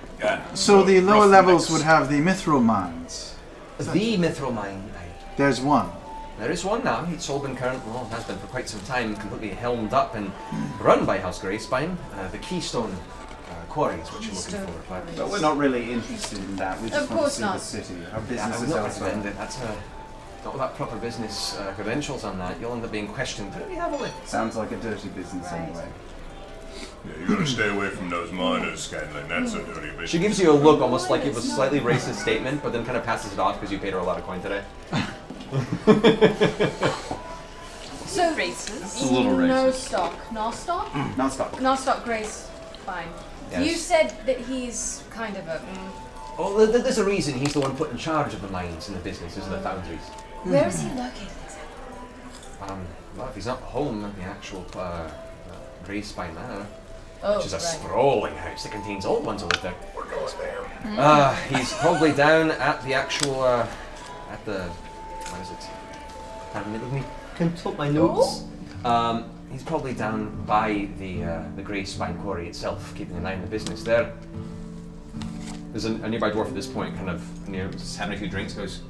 S6: So the lower levels would have the mithril mines.
S15: The mithril mine.
S6: There's one.
S15: There is one now. It's all been has been for quite some time, completely helmed up and run by House Greyspine. The Keystone Quarry is what you're looking for.
S13: But we're not really interested in that. We just
S12: Of
S13: want to
S12: course
S13: see
S12: not.
S13: the city. Our business
S15: I would
S13: is
S15: not
S13: elsewhere.
S15: recommend it. That's not without proper business credentials on that. You'll end up being questioned pretty heavily.
S13: Sounds like a dirty business anyway.
S11: Yeah, you gotta stay away from those miners, Scanlan. That's a dirty business.
S1: She gives you a look almost like it was a slightly racist statement, but then kind of passes it off because you paid her a lot of coin today.
S12: So
S3: racist.
S1: A little
S12: No
S1: racist.
S12: stock. Nostock?
S13: Nostock.
S12: Nostock Grace. Fine.
S15: Yes.
S12: You said that he's kind of a.
S15: Well, there's a reason he's the one put in charge of the mines and the businesses and the foundries.
S12: Where is he located exactly?
S15: Well, if he's not home at the actual Greyspine Manor,
S12: Oh,
S15: which is a
S12: right.
S15: sprawling house that contains old ones who live there. We're going there. He's probably down at the actual, at the, what is it? Let me consult my notes. He's probably down by the Greyspine Quarry itself, keeping an eye on the business there. There's a nearby dwarf at this point, kind of near, just having a few drinks, goes,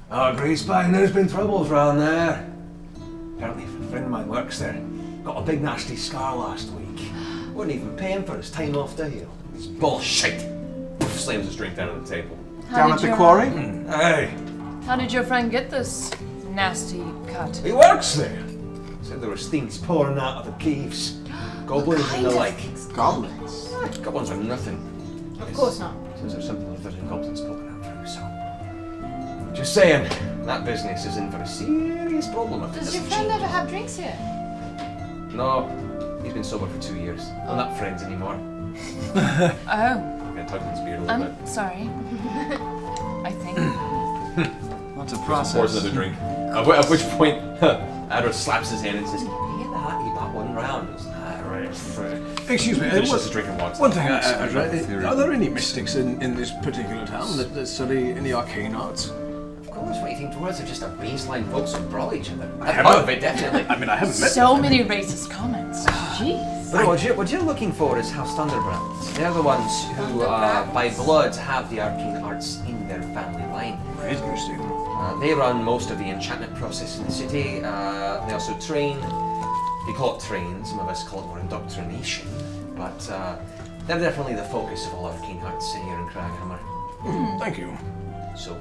S15: "Oh, Greyspine, there's been troubles round there. Apparently a friend of mine works there. Got a big nasty scar last week. Wouldn't even pay him for his time off to heal. It's bullshit." Slams his drink down on the table.
S6: Down at the quarry?
S15: Hey,
S3: How did your friend get this nasty cut?
S15: he works there. Said there were things pouring out of the caves. Goblins and the like.
S6: Goblins?
S15: Goblins are nothing.
S12: Of course not.
S15: Says there's something other than goblins poking out through, so. Just saying, that business is in for a serious problem if it
S12: Does your
S15: doesn't
S12: friend
S15: change.
S12: ever have drinks here?
S15: No, he's been sober for 2 years. We're not friends anymore.
S3: Oh,
S15: I'm gonna tug his beard a little bit.
S3: I'm sorry. I think.
S6: Lots of
S1: Pours
S6: process.
S1: another drink. At which point, Adra slaps his hand and says, "Can you get that? You got one round." It's, right.
S7: Excuse me,
S1: Finishes his drink and walks
S7: one
S1: out.
S7: thing, are there any mystics in this particular town that study any arcane arts?
S15: Of course, what do you think? Dwarves are just a baseline folks who brawl each other.
S7: I
S15: Part
S7: haven't-
S15: of it, definitely.
S7: I mean, I haven't met
S3: So many racist comments. Jeez.
S15: But what you're looking for is House Thunderbrand. They're the ones who, by blood, have the arcane arts in their family line.
S7: Interesting.
S15: They run most of the enchantment process in the city. They also train. They call it train. Some of us call it more indoctrination. But they're definitely the focus of all arcane arts here in Craghammer.
S7: Thank you.
S15: So,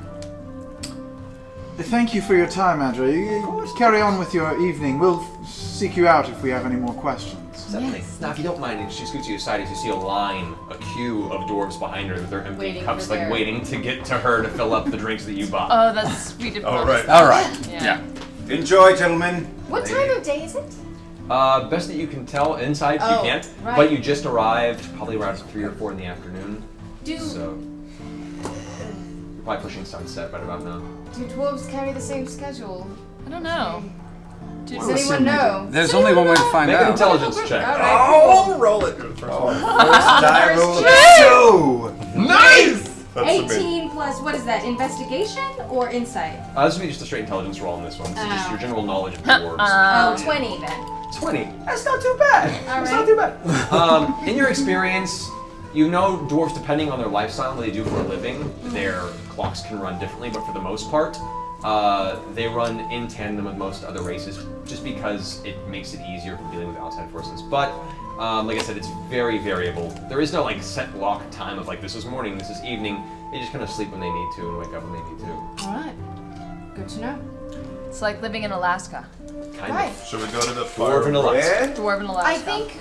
S6: Thank you for your time, Andrew. You carry on with your evening. We'll seek you out if we have any more questions.
S15: certainly. Now, if you don't mind, she scoots you aside as you see a line, a queue of dwarves behind her with their empty
S12: Waiting
S15: cups,
S12: for
S15: like
S12: their-
S15: waiting to get to her to fill up the drinks that you bought.
S3: Oh, that's sweet of
S11: All right.
S6: All right.
S3: Yeah.
S13: Enjoy, gentlemen.
S12: What time of day is it?
S1: Best that you can tell inside,
S12: Oh,
S1: you can't.
S12: right.
S1: But you just arrived, probably around 3 or 4 in the afternoon.
S12: Do
S1: So you're probably pushing sunset right about now.
S12: do dwarves carry the same schedule?
S3: I don't know.
S12: Does anyone know?
S4: There's only one way to find
S1: Make an
S4: out.
S1: intelligence check.
S12: All right, cool.
S11: roll it.
S13: First die roll of the show.
S11: Nice! That's amazing.
S12: 18 plus, what is that, investigation or insight?
S1: This would be just a straight intelligence roll on this one. So just
S12: Oh.
S1: your general knowledge of dwarves.
S12: Oh, 20 then.
S1: 20. That's not too bad.
S12: All
S1: That's
S12: right.
S1: not too bad. In your experience, You know, dwarves, depending on their lifestyle, what they do for a living, their clocks can run differently, but for the most part, they run in tandem with most other races, just because it makes it easier for dealing with outside forces. But, like I said, it's very variable. There is no like set block time of like, this is morning, this is evening. They just kind of sleep when they need to and wake up when they need to.
S12: Alright. Good to know.
S3: It's like living in Alaska.
S1: Kind
S12: Right.
S1: of.
S11: Should we go to the fire?
S1: Dwarven Alaska.
S3: Dwarven Alaska.
S12: I think,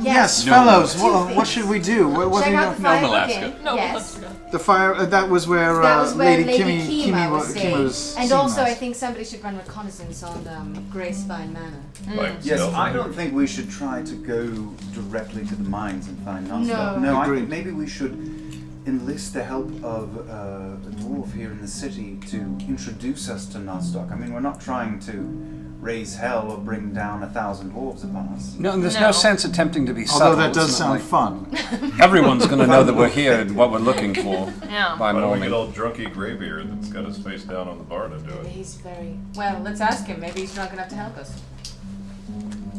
S6: Yes,
S12: yes.
S6: fellows,
S12: Two
S6: what
S12: things.
S6: should we do? What
S12: Check
S6: do you
S12: out the
S6: know?
S12: fire
S16: Alaska.
S12: brigade.
S3: No,
S12: Yes.
S6: The fire, that was where,
S12: Lady
S6: Kimmy
S12: Kima was
S6: was
S12: staying. And
S6: seen
S12: also,
S6: last.
S12: I think somebody should run reconnaissance on Grey Spine Manor.
S11: Like,
S13: Yes,
S11: stealth
S13: I
S11: maneuver?
S13: don't think we should try to go directly to the mines and find Nostock.
S12: No.
S13: I think
S6: Agreed.
S13: maybe we should enlist the help of a dwarf here in the city to introduce us to Nostock. I mean, we're not trying to raise hell or bring down 1,000 dwarves upon us.
S4: No, and there's
S3: No.
S4: no sense attempting to be
S6: Although
S4: subtle.
S6: that does
S4: It's not
S6: sound
S4: like
S6: fun.
S4: Everyone's going to know that we're here and what we're looking for
S3: Yeah.
S4: by
S11: Why don't we
S4: morning.
S11: get old drunky graybeard that's got his face down on the bar to do it?
S12: He's very... Well, let's ask him. Maybe he's drunk enough to help us.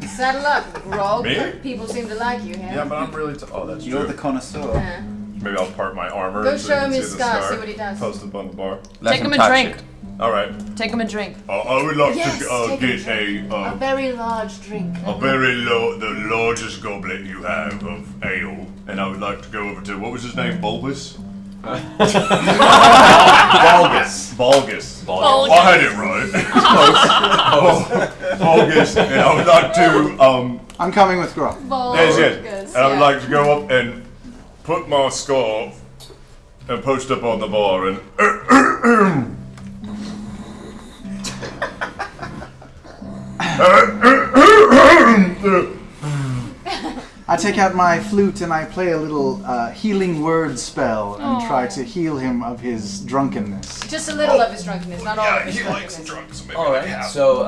S12: Saddle up, Grog.
S11: Me?
S12: People seem to like you here.
S11: Yeah, but I'm really. Oh, that's
S13: You're
S11: true.
S13: the connoisseur.
S12: Yeah.
S11: Maybe I'll part my armor.
S12: Go
S11: so
S12: show
S11: you can
S12: him
S11: see
S12: his
S11: the
S12: scar,
S11: scar.
S12: see what he does.
S11: Post up on the bar.
S4: Let
S3: Take him a
S4: touch
S3: drink.
S4: it.
S11: All right.
S3: Take him a drink.
S11: I would like
S12: Yes,
S11: to
S12: take
S11: get
S12: a
S11: a
S12: very large drink.
S2: The largest goblet you have of ale, and I would like to go over to, what was his name, Bulbous?
S1: Balgus.
S2: Bulgus.
S3: Bulgus.
S2: I had it right. Bulgus, and I would like to,
S6: I'm coming with Grog.
S2: yes, and I would like to go up and put my scarf and post up on the bar and
S6: I take out my flute and I play a little healing word spell and try to heal him of his drunkenness.
S12: Just a little of his drunkenness, not all of his
S2: he likes
S12: drunkenness.
S2: drunk, so maybe
S1: All
S2: like
S1: right.
S2: half.
S1: So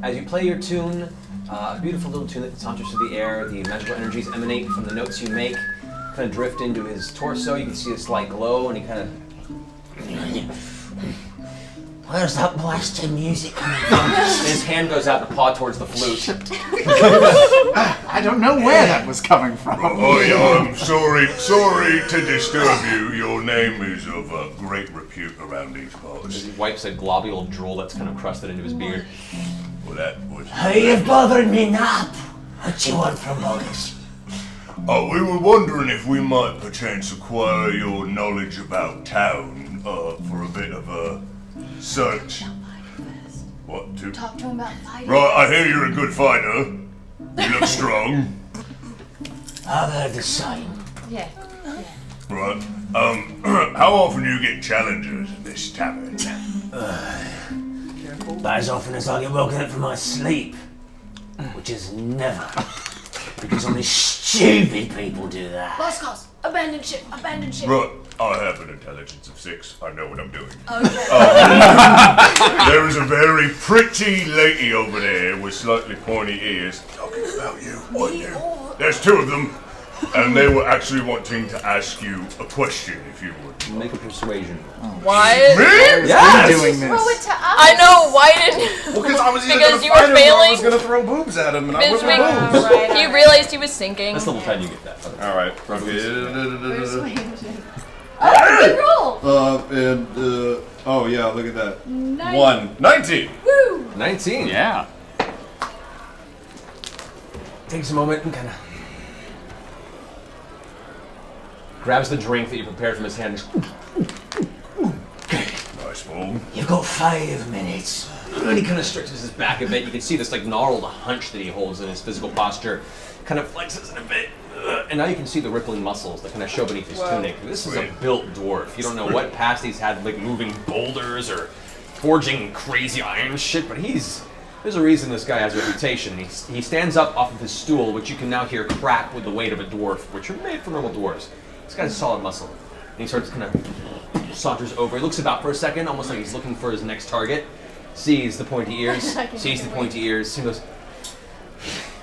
S1: as you play your tune, a beautiful little tune that saunters through the air. The magical energies emanate from the notes you make, kind of drift into his torso. You can see a slight glow, and he kind of.
S17: Where's that blasted music coming from?
S1: His hand goes out to paw towards the flute.
S6: I don't know where that was coming from.
S2: Oh, yeah, I'm sorry to disturb you. Your name is of great repute around these parts.
S1: He wipes a globule of drool that's kind of crusted into his beard.
S2: Well, that was...
S17: Hey, you've bothered me nap. What you want from Bogus?
S2: Oh, we were wondering if we might perchance acquire your knowledge about town for a bit of a search. What, to...
S12: Talk to him about fighting.
S2: Right, I hear you're a good fighter. You look strong.
S17: I've heard the same.
S12: Yeah.
S2: Right. How often do you get challengers in this tavern?
S17: About as often as I get woken up from my sleep. Which is never. Because only stupid people do that.
S12: Lost cause. Abandoned ship. Abandoned ship.
S2: Right. I have an intelligence of 6. I know what I'm doing.
S12: Okay.
S2: There is a very pretty lady over there with slightly pointy ears talking about you. What you? There's 2 of them, and they were actually wanting to ask you a question, if you would.
S1: Make a persuasion.
S3: Why?
S2: Me?
S1: Yes!
S6: Doing this.
S12: Throw it to us.
S3: I know. Why didn't?
S11: Well, because I was either
S3: Because
S11: gonna
S3: you
S11: fight
S3: were
S11: him or I
S3: failing.
S11: was gonna throw boobs at him, and I wasn't
S3: Benjamin,
S11: boobs.
S12: Right,
S3: he realized he was sinking.
S1: That's level 10, you get that.
S11: All right.
S12: Persuasion. Oh, good roll.
S11: Oh yeah, look at that. 19.
S12: Woo.
S1: 19.
S16: Yeah.
S1: Takes a moment and kind of grabs the drink that you prepared from his hand.
S2: Nice fool.
S17: You've got 5 minutes.
S1: And he kind of stretches his back a bit. You can see this like gnarled hunch that he holds in his physical posture. Kind of flexes it a bit. And now you can see the rippling muscles that kind of show beneath his tunic. This is a built dwarf. You don't know what past he's had, like moving boulders or forging crazy iron shit, but there's a reason this guy has a reputation. He stands up off of his stool, which you can now hear crack with the weight of a dwarf, which are made for normal dwarves. This guy's solid muscle. And he starts kind of saunters over. He looks about for a second, almost like he's looking for his next target. Sees the pointy ears, and goes,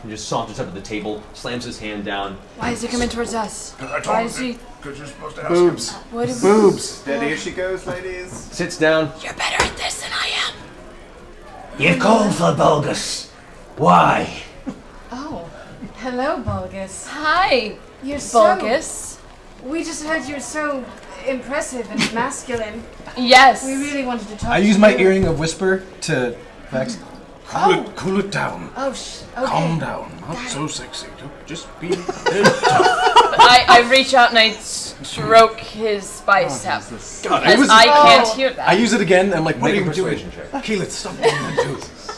S1: and just saunters up to the table, slams his hand down.
S3: Why is he coming towards us? Why is he?
S2: Because you're supposed to ask
S6: Boobs.
S2: him.
S3: What is
S6: Boobs.
S13: Steady as she goes, ladies.
S1: Sits down.
S3: You're better at this than I am.
S17: You've called for Bogus. Why?
S12: Oh. Hello, Bogus.
S3: Hi,
S12: You're so...
S3: Bogus.
S16: We just heard you're so impressive and masculine.
S3: Yes.
S16: We really wanted to talk
S18: I
S16: to
S18: use
S16: you.
S18: my earring of whisper to Vex.
S7: Cool it down.
S16: Oh, okay.
S7: Calm down. Not so sexy. Just be tough.
S3: I reach out and I stroke his bicep.
S18: God,
S3: because I can't hear that.
S18: I use it again. And I'm like, what
S15: Make
S18: are
S15: a
S18: you doing?
S15: persuasion check.
S18: Keyleth, stop doing that,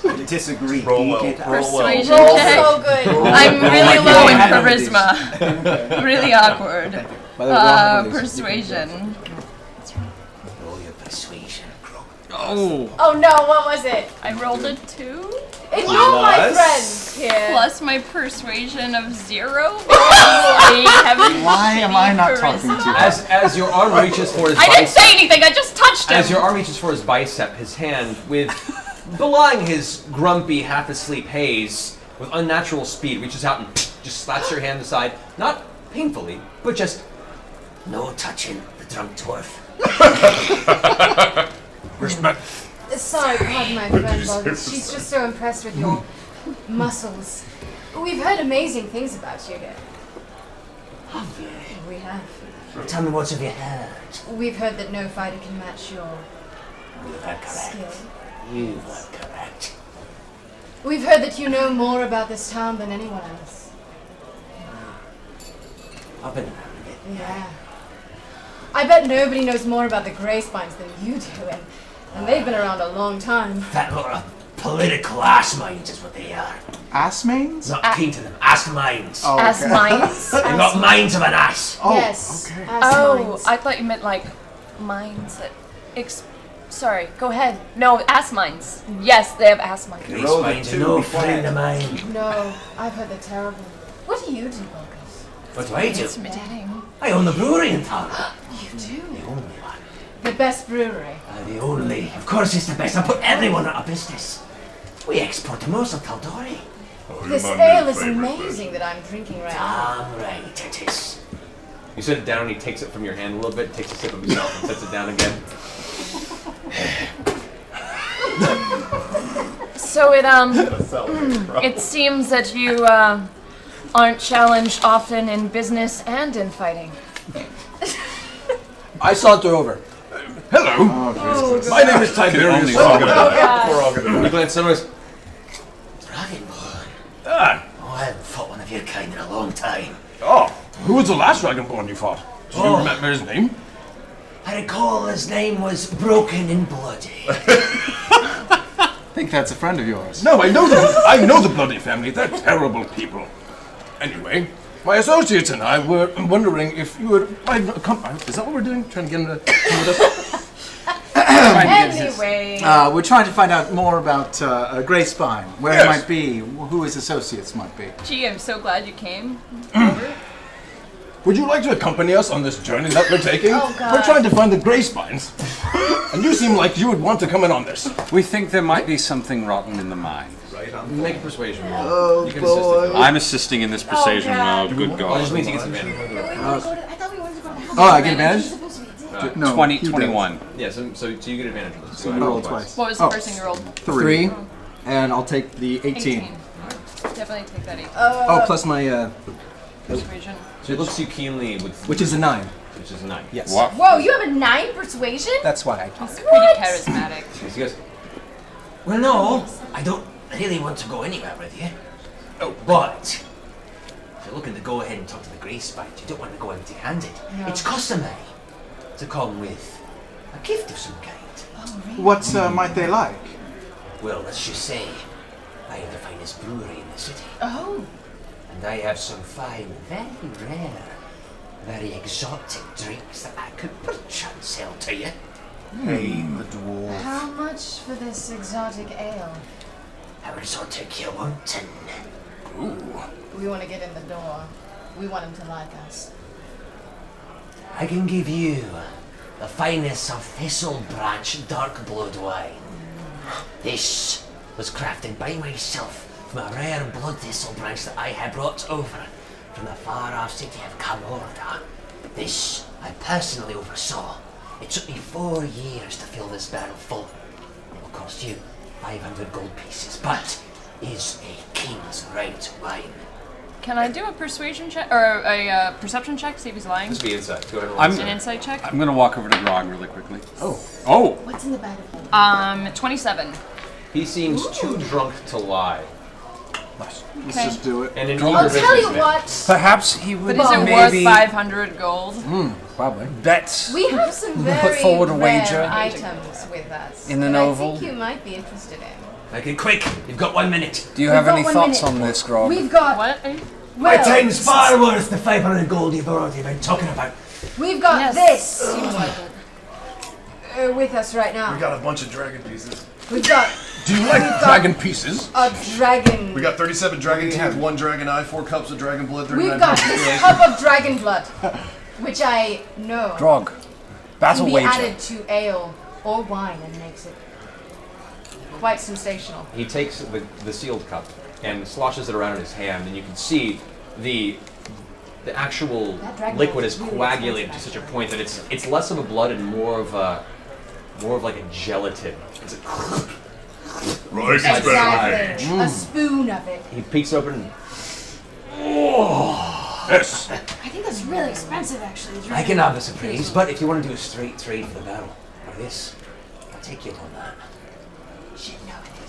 S18: dude.
S13: Disagree.
S11: Roll well.
S3: Persuasion
S16: Roll
S3: check.
S16: so good.
S3: I'm really
S18: Roll
S3: low
S18: like
S3: in
S18: you had one of
S3: charisma. Really awkward.
S18: By the way, roll one of these.
S3: Persuasion.
S17: Roll your persuasion.
S18: Oh.
S16: Oh no, what was it?
S3: I rolled a 2.
S16: Ignore my friend here.
S3: Plus my persuasion of 0. Why
S6: am I not talking to you?
S1: As your arm reaches for his
S3: I didn't
S1: bicep,
S3: say anything, I just touched him!
S1: as your arm reaches for his bicep, his hand, with belying his grumpy, half-asleep haze, with unnatural speed, reaches out and just slaps your hand aside, not painfully, but just
S17: No touching the drunk dwarf.
S7: Respect.
S16: Sorry, pardon my friend, but she's just so impressed with your muscles. We've heard amazing things about you here.
S17: Have you?
S16: We have.
S17: Tell me what have you heard?
S16: We've heard that no fighter can match your
S17: You've heard
S16: skill.
S17: correct. You've heard correct.
S16: We've heard that you know more about this town than anyone else.
S17: I've been around it.
S16: Yeah. I bet nobody knows more about the Grey Spines than you do, and they've been around a long time.
S17: That lot of political ass minds is what they are.
S6: Ass mains?
S17: Not keen to them. Ass minds.
S6: Oh,
S3: Ass
S6: okay.
S3: minds?
S17: They've got minds of an ass.
S6: Oh,
S16: Yes.
S6: okay.
S16: Ass
S3: Oh,
S16: minds.
S3: I thought you meant like minds that sorry, go ahead. No, ass minds. Yes, they have ass minds.
S17: Grey spines are no friend of mine.
S16: No, I've heard they're terrible. What do you do, Bogus?
S17: What do I do?
S3: Intimidating.
S17: I own the brewery in town.
S16: You do?
S17: The only one.
S16: The best brewery.
S17: The only. Of course it's the best. I put everyone out of business. We export to most of Taldori.
S16: This ale is amazing that I'm drinking right now.
S17: Damn right it is.
S1: You set it down and he takes it from your hand a little bit, takes a sip of himself and sets it down again.
S3: So it seems that you aren't challenged often in business and in fighting.
S18: I saunter over. Hello.
S16: Oh,
S18: My name is Tiberius.
S11: We're all gonna
S1: You glance somewhere.
S17: Dragonborn.
S18: Ah.
S17: Oh, I haven't fought one of your kind in a long time.
S7: Oh, who was the last Dragonborn you fought? Do you remember his name?
S17: I recall his name was Broken and Bloody.
S6: I think that's a friend of yours.
S7: No, I know the Bloody family. They're terrible people. Anyway, my associates and I were wondering if you would mind accompany. Is that what we're doing? Trying to get him to come with us?
S16: Anyway.
S6: We're trying to find out more about Grey Spine, where
S7: Yes.
S6: it might be, who his associates might be.
S3: Gee, I'm so glad you came.
S7: Would you like to accompany us on this journey that we're taking?
S16: Oh, God.
S7: We're trying to find the Grey Spines. And you seem like you would want to come in on this.
S4: We think there might be something rotten in the mine.
S1: Make a persuasion roll.
S6: Oh,
S1: You can
S6: boy.
S4: I'm assisting in this persuasion
S16: God.
S4: roll. Good
S1: Well, it
S4: God.
S1: just means he gets advantage.
S16: I thought we wanted to go to the house.
S6: Oh, I get advantage? No,
S4: 20,
S6: he does.
S4: 21.
S1: Yeah, so you get advantage of this.
S6: So I rolled twice.
S3: What was the first thing you rolled?
S6: 3. And I'll take the 18.
S3: Definitely take that 18.
S6: Oh, plus my,
S3: Persuasion.
S1: So he looks you keenly with,
S6: which is a 9.
S1: which is a 9.
S6: Yes.
S4: What?
S16: Whoa, you have a 9 persuasion?
S6: That's why I talk.
S3: He's pretty charismatic.
S1: So he goes,
S17: Well, no, I don't really want to go anywhere with you. Oh, but if you're looking to go ahead and talk to the Grey Spines, you don't want to go empty-handed.
S16: No.
S17: It's customary to come with a gift of some kind.
S6: What might they like?
S17: Well, let's just say I have the finest brewery in the city.
S16: Oh.
S17: And I have some fine, very rare, very exotic drinks that I could perchance sell to you.
S6: Hey, the dwarf.
S16: How much for this exotic ale?
S17: How exotic you wantin'?
S7: Ooh.
S16: We want to get in the door. We want him to like us.
S17: I can give you the finest of Thistle Branch dark blood wine. This was crafted by myself from a rare blood thistle branch that I had brought over from the far-off city of Camorda. This I personally oversaw. It took me 4 years to fill this barrel full. It will cost you 500 gold pieces, but is a king's right wine.
S3: Can I do a persuasion check or a perception check? See if he's lying.
S1: Just be insight. Go ahead and roll
S3: an insight check.
S19: I'm gonna walk over to Grog really quickly.
S1: Oh.
S19: Oh!
S16: What's in the bag of holding?
S3: 27.
S1: He seems too drunk to lie.
S6: Let's
S3: Okay.
S6: just do it.
S1: And in
S16: I'll tell you what.
S19: Perhaps he would
S3: But is it
S19: maybe...
S3: worth 500 gold?
S19: Probably. That's...
S16: We have some very
S19: Put forward a
S16: rare
S19: wager.
S16: items with us.
S19: In an
S16: that
S19: oval.
S16: I think you might be interested in.
S17: Make it quick. You've got 1 minute.
S19: Do you
S16: We've
S19: have
S16: got
S19: any
S16: 1
S19: thoughts
S16: minute.
S19: on this, Grog?
S16: We've got.
S3: What?
S17: My
S16: Well,
S17: time's far worth the 500 gold you've already been talking about.
S16: We've got
S3: Yes.
S16: this
S3: Seems like it.
S16: with us right now.
S11: We got a bunch of dragon pieces.
S16: We've got.
S18: Do you like dragon pieces?
S16: A dragon.
S11: We got 37 dragon teeth, 1 dragon eye, 4 cups of dragon blood, 39
S16: We've got
S11: dragon
S16: this
S11: blood.
S16: cup of dragon blood, which I know
S19: Grog. Battle
S16: can be
S19: wager.
S16: added to ale or wine and makes it quite sensational.
S1: He takes the sealed cup and sloshes it around in his hand, and you can see the actual
S16: That dragon
S1: liquid
S16: blood
S1: is
S16: is really
S1: coagulated to
S16: expensive,
S1: such a point that it's less of a blood and more of like a gelatin. It's
S11: Right,
S16: Exactly. A spoon of it.
S1: He peeks open.
S18: Yes.
S16: I think that's really expensive, actually.
S17: I can have the surprise, but if you want to do a straight trade for the barrel, or this, I'll take you on that.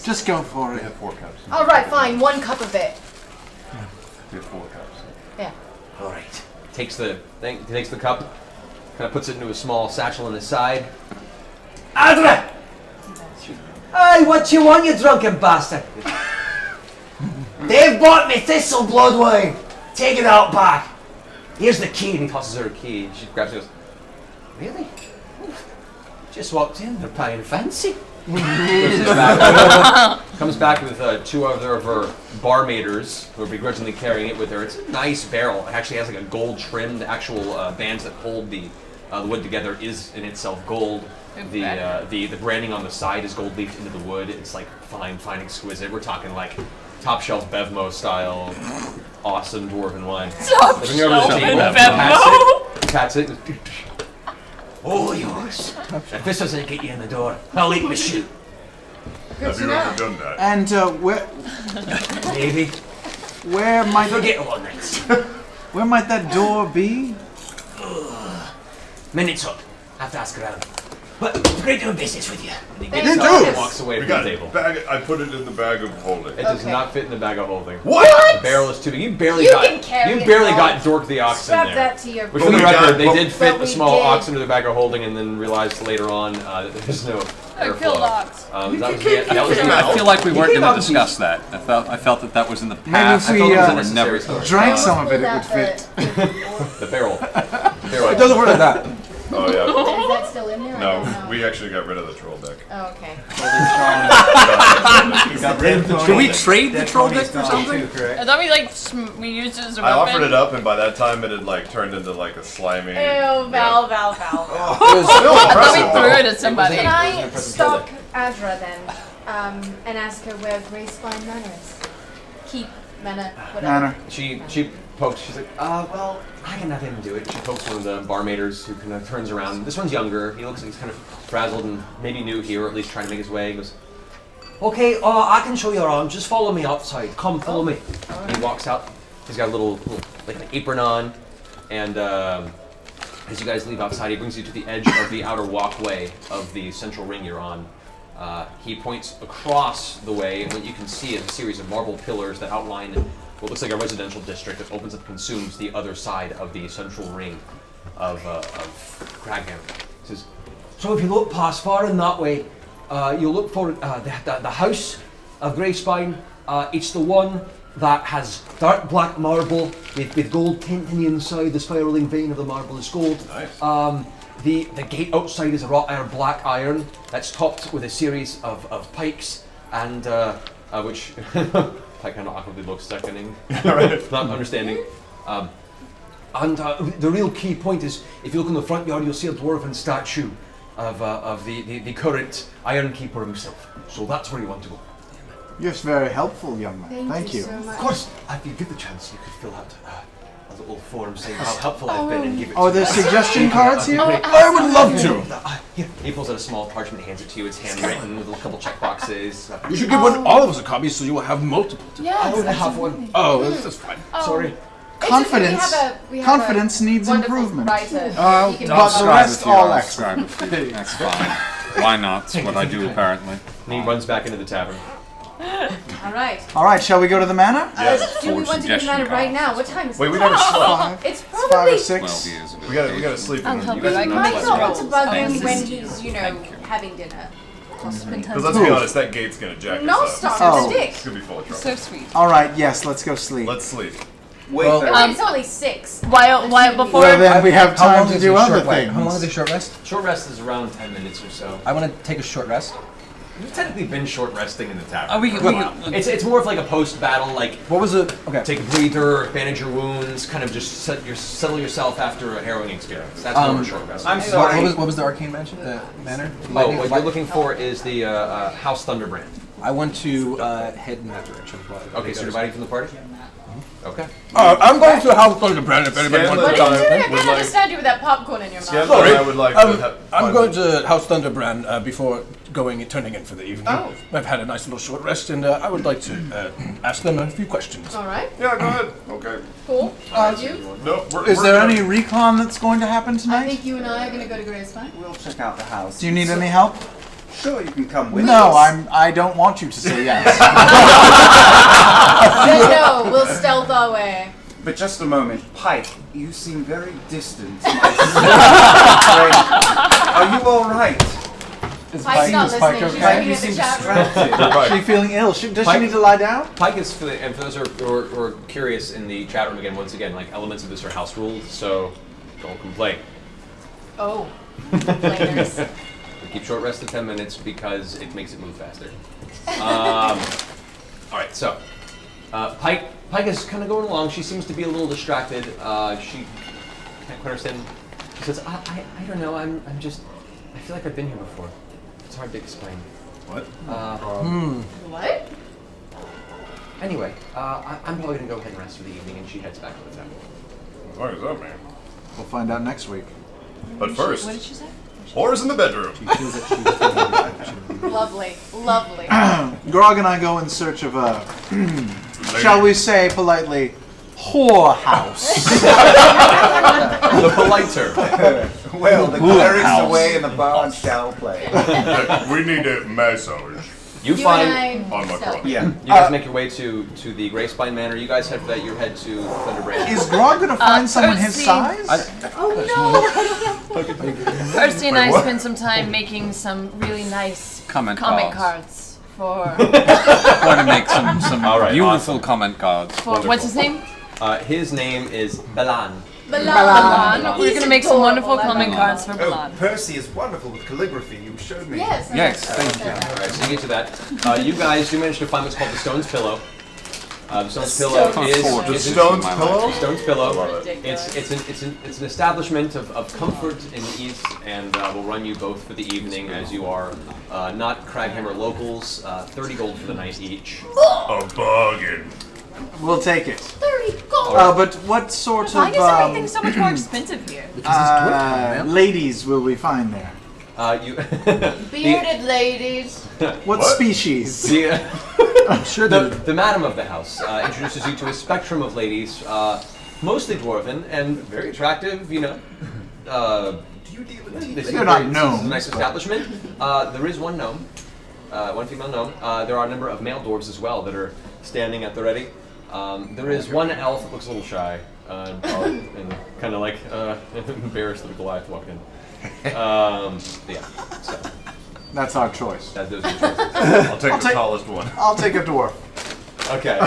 S6: Just go for
S11: We
S6: it.
S11: have 4 cups.
S16: All right, fine. 1 cup of it.
S11: We have 4 cups.
S16: Yeah.
S17: All right.
S1: Takes the cup, kind of puts it into a small satchel on his side.
S17: Adra! Aye, what you want, you drunken bastard? They've bought me thistle blood wine. Take it out back. Here's the key.
S1: And he tosses her a key. She grabs it and goes,
S17: Really? Just walked in. They're paying fancy.
S1: comes back with 2 other of her barmaiders who are begrudgingly carrying it with her. It's a nice barrel. It actually has like a gold trim. The actual bands that hold the wood together is in itself gold. The branding on the side is gold leafed into the wood. It's like fine, exquisite. We're talking like top shelf Bevmo style, awesome dwarven wine.
S3: Top
S1: Bring it over to the
S3: shelf
S1: table,
S3: Bevmo.
S1: pats it.
S17: Oh, yours. If this doesn't get you in the door, I'll eat my shoe.
S11: Have you ever done that?
S6: And
S17: Maybe.
S6: where might
S17: Forget all nights.
S6: where might that door be?
S17: Minutes up. Have to ask around. But it's great doing business with you.
S1: And he gets up and walks away
S11: We
S1: from
S11: got
S1: the table.
S11: I put it in the bag of holding.
S1: It does not fit in the bag of holding.
S11: What?
S1: The barrel is too big. You barely
S16: You
S1: got
S16: can carry it
S1: got
S16: all.
S1: Dork the ox
S16: Strap
S1: in there.
S16: that to your
S1: Which, for the
S11: we
S1: record,
S11: got-
S1: they did fit
S16: but
S1: the
S16: we
S1: small
S16: did.
S1: ox into the bag of holding, and then realized later on that there's no airflow.
S3: killed ox.
S1: That was the
S19: I feel like we weren't going to discuss that. I felt that was in the past.
S6: Maybe if we
S1: I thought it was a
S19: never
S1: necessary story.
S6: drank some of it, it
S16: Pull
S6: would
S16: out
S6: fit.
S1: The barrel.
S18: It doesn't work like that.
S11: Oh, yeah.
S16: Is that still in there? I don't
S11: No,
S16: know.
S11: we actually got rid of the troll deck.
S16: Oh, okay.
S19: Can we trade the troll deck or something?
S3: I thought we used it as a
S11: I
S3: weapon.
S11: offered it up, and by that time it had like turned into like a slimy.
S16: Ew, Val.
S11: It was still
S3: I thought we
S11: impressive,
S3: threw
S11: though.
S3: it at somebody.
S16: Can I stop Adra then, and ask her where Greyspine Manor is? Keep Manor, whatever.
S6: Manor.
S1: She pokes. She's like, well, I can have him do it. She pokes one of the barmaiders, who kind of turns around. This one's younger. He looks like he's kind of frazzled and maybe new here, or at least trying to make his way. He goes,
S17: Okay, I can show you around. Just follow me outside. Come, follow me.
S1: He walks out. He's got a little like an apron on, and as you guys leave outside, he brings you to the edge of the outer walkway of the central ring you're on. He points across the way, and what you can see is a series of marble pillars that outline what looks like a residential district that opens up and consumes the other side of the central ring of Craghammer. He says,
S17: So if you look past far in that way, you'll look for the house of Greyspine. It's the one that has dark black marble with gold tint in the inside. The spiraling vein of the marble is gold.
S11: Nice.
S17: The gate outside is a wrought iron black iron that's topped with a series of pikes, and which Pike kind of awkwardly looks seconding, not understanding. And the real key point is, if you look in the front yard, you'll see a dwarven statue of the current Iron Keeper himself. So that's where you want to go.
S6: You're very helpful, young man. Thank you.
S16: so much.
S17: Of course, if you get the chance, you could fill out a little form saying how helpful I've been and give it
S6: Oh,
S17: to
S6: there's
S17: you.
S6: suggestion cards here?
S17: Great.
S18: I would love to.
S1: Here, he pulls pulls out a small parchment, hands it to you. It's handwritten with a couple check boxes.
S18: You should give all of us a copy so you will have multiple.
S16: Yes,
S18: I don't have one. Oh, that's fine. Sorry.
S6: Confidence.
S16: We have
S6: Confidence
S16: a
S6: needs
S16: wonderful
S6: improvement.
S16: writer.
S6: But
S16: He can-
S6: the rest all excellent.
S19: That's fine. Why not? It's what I do, apparently.
S1: And he runs back into the tavern.
S16: All right.
S6: All right, shall we go to the manor?
S16: Do we want to do the matter right now? What time is it?
S11: Wait, we never slept.
S16: It's
S6: 5
S16: probably.
S6: or 6.
S11: We gotta sleep.
S3: I'll help
S11: You
S3: you.
S11: guys
S3: I
S11: know
S3: can
S16: Might
S3: make
S11: what's
S16: not
S3: some
S16: want
S11: right.
S16: to bug him
S3: Thanks.
S16: when he's, having dinner.
S11: Because let's be honest, that gate's gonna jack
S16: No,
S11: us up.
S16: stop
S6: Oh.
S16: the dick.
S11: It's gonna be full of trouble.
S3: So sweet.
S6: All right, yes, let's go sleep.
S11: Let's sleep.
S13: Wait,
S16: It's only 6.
S3: While before.
S6: Well, then we have
S14: How
S6: time
S14: long
S6: to
S14: is
S6: do
S14: a
S6: other
S14: short rest?
S6: things.
S14: How long is a short rest?
S1: Short rest is around 10 minutes or so.
S14: I want to take a short rest.
S1: You've technically been short resting in the tavern.
S3: Are we-
S1: It's more of like a post-battle, like
S14: What was it? Okay.
S1: take a breather, bandage your wounds, kind of just settle yourself after a harrowing experience. That's more a short rest.
S13: I'm sorry.
S14: What was the arcane mansion? The manor?
S1: Oh, what you're looking for is the House Thunderbrand.
S14: I want to head in that direction.
S1: Okay, so you're inviting from the party? Okay.
S18: I'm going to House Thunderbrand if anybody wants
S16: What
S18: to
S16: are you doing? I
S18: come.
S16: can't understand you with that popcorn in your mouth.
S11: Scanlan and I would like to have
S18: I'm going to House Thunderbrand before turning in for the evening.
S16: Oh.
S18: I've had a nice little short rest, and I would like to ask them a few questions.
S16: All right.
S11: Yeah, go ahead. Okay.
S16: Cool. You?
S11: No,
S6: Is there any recon that's going to happen
S16: I
S6: tonight?
S16: think you and I are going to go to Grace Fine.
S13: We'll check out the house.
S6: Do you need any help?
S13: Sure, you can come with
S6: No,
S13: us.
S6: I don't want you to say yes.
S16: No, we'll stealth our way.
S13: But just a moment, Pike, you seem very distant. Are you all right?
S6: Is
S16: Pike's not
S6: is Pike
S16: listening. She's
S6: okay?
S16: looking
S13: You
S16: at the
S13: seem
S16: chat room.
S13: distracted.
S6: Is she feeling ill? Does she
S1: Pike-
S6: need to lie down?
S1: Pike is feeling, and for those who are curious in the chat room again, once again, like elements of this are house ruled, so don't complain.
S16: Oh. Complainers.
S1: We keep short rest to 10 minutes because it makes it move faster. All right, so Pike is kind of going along. She seems to be a little distracted. She can't quite understand. She says, I don't know. I feel like I've been here before. It's hard to explain.
S11: What?
S16: What?
S1: Anyway, I'm probably gonna go ahead and rest for the evening, and she heads back to the temple.
S11: As long as that, man.
S6: We'll find out next week.
S11: But first,
S3: What did she say?
S11: whores in the bedroom.
S16: Lovely. Lovely.
S6: Grog and I go in search of a, shall we say politely, whorehouse.
S1: The polite term.
S13: Well, the cleric's away and the bard shall play.
S11: Look, we need a massage.
S1: You
S16: You
S1: find
S16: and I
S11: On my
S16: stealth.
S11: property.
S13: Yeah.
S1: you guys make your way to the Grayspine Manor. You guys have that. You head to Thunderbrand.
S6: Is Grog gonna find someone his
S3: Percy.
S6: size?
S16: Oh no!
S3: Percy and I spent some time making some really nice
S19: Comment
S3: comic
S19: cards.
S3: cards for
S19: Going to make some
S1: All right,
S19: beautiful
S1: awesome.
S19: comment cards.
S3: what's his name?
S1: His name is Balan.
S3: Balan. We're
S16: He's
S3: gonna make some wonderful
S16: adorable, I
S3: comic
S16: love
S3: cards for
S13: Oh,
S3: Balan.
S13: Percy is wonderful with calligraphy. You showed me.
S16: Yes.
S19: Yes, thank you.
S1: All right, so you get to that. You guys do manage to find what's called the Stone's Pillow. The Stone's Pillow is
S11: The Stone's Pillow?
S1: Stone's Pillow.
S11: Love it.
S1: It's an establishment of comfort and ease, and will run you both for the evening as you are not Craghammer locals. 30 gold for the night each.
S11: A bargain.
S6: We'll take it.
S16: 30 gold.
S6: But what sort
S3: Why
S6: of
S3: is everything so much more expensive here?
S6: ladies will we find there?
S1: You
S16: Bearded ladies.
S6: What species?
S1: I'm sure the madam of the house introduces you to a spectrum of ladies, mostly dwarven and very attractive. You know,
S6: They're not gnomes,
S1: This is a nice
S6: but-
S1: establishment. There is one gnome, one female gnome. There are a number of male dwarves as well that are standing at the ready. There is one elf that looks a little shy and kind of like embarrassed that Goliath walked in. Yeah, so
S6: That's our choice.
S1: those are the choices.
S11: I'll take the tallest one.
S6: I'll take a dwarf.
S1: Okay.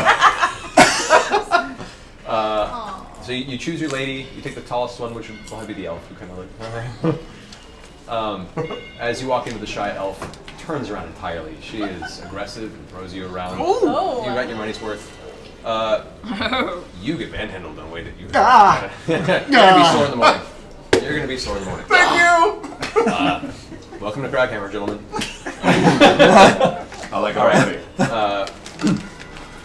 S1: So you choose your lady. You take the tallest one, which would probably be the elf. You kind of like. As you walk into the shy elf, turns around entirely. She is aggressive and throws you around.
S16: Oh.
S1: You got your money's worth. You get manhandled in a way that you.
S6: Ah.
S1: You're gonna be sore in the morning. You're gonna be sore in the morning.
S6: Thank you.
S1: Welcome to Craghammer, gentlemen.
S11: I like it
S1: All
S11: already.
S1: right.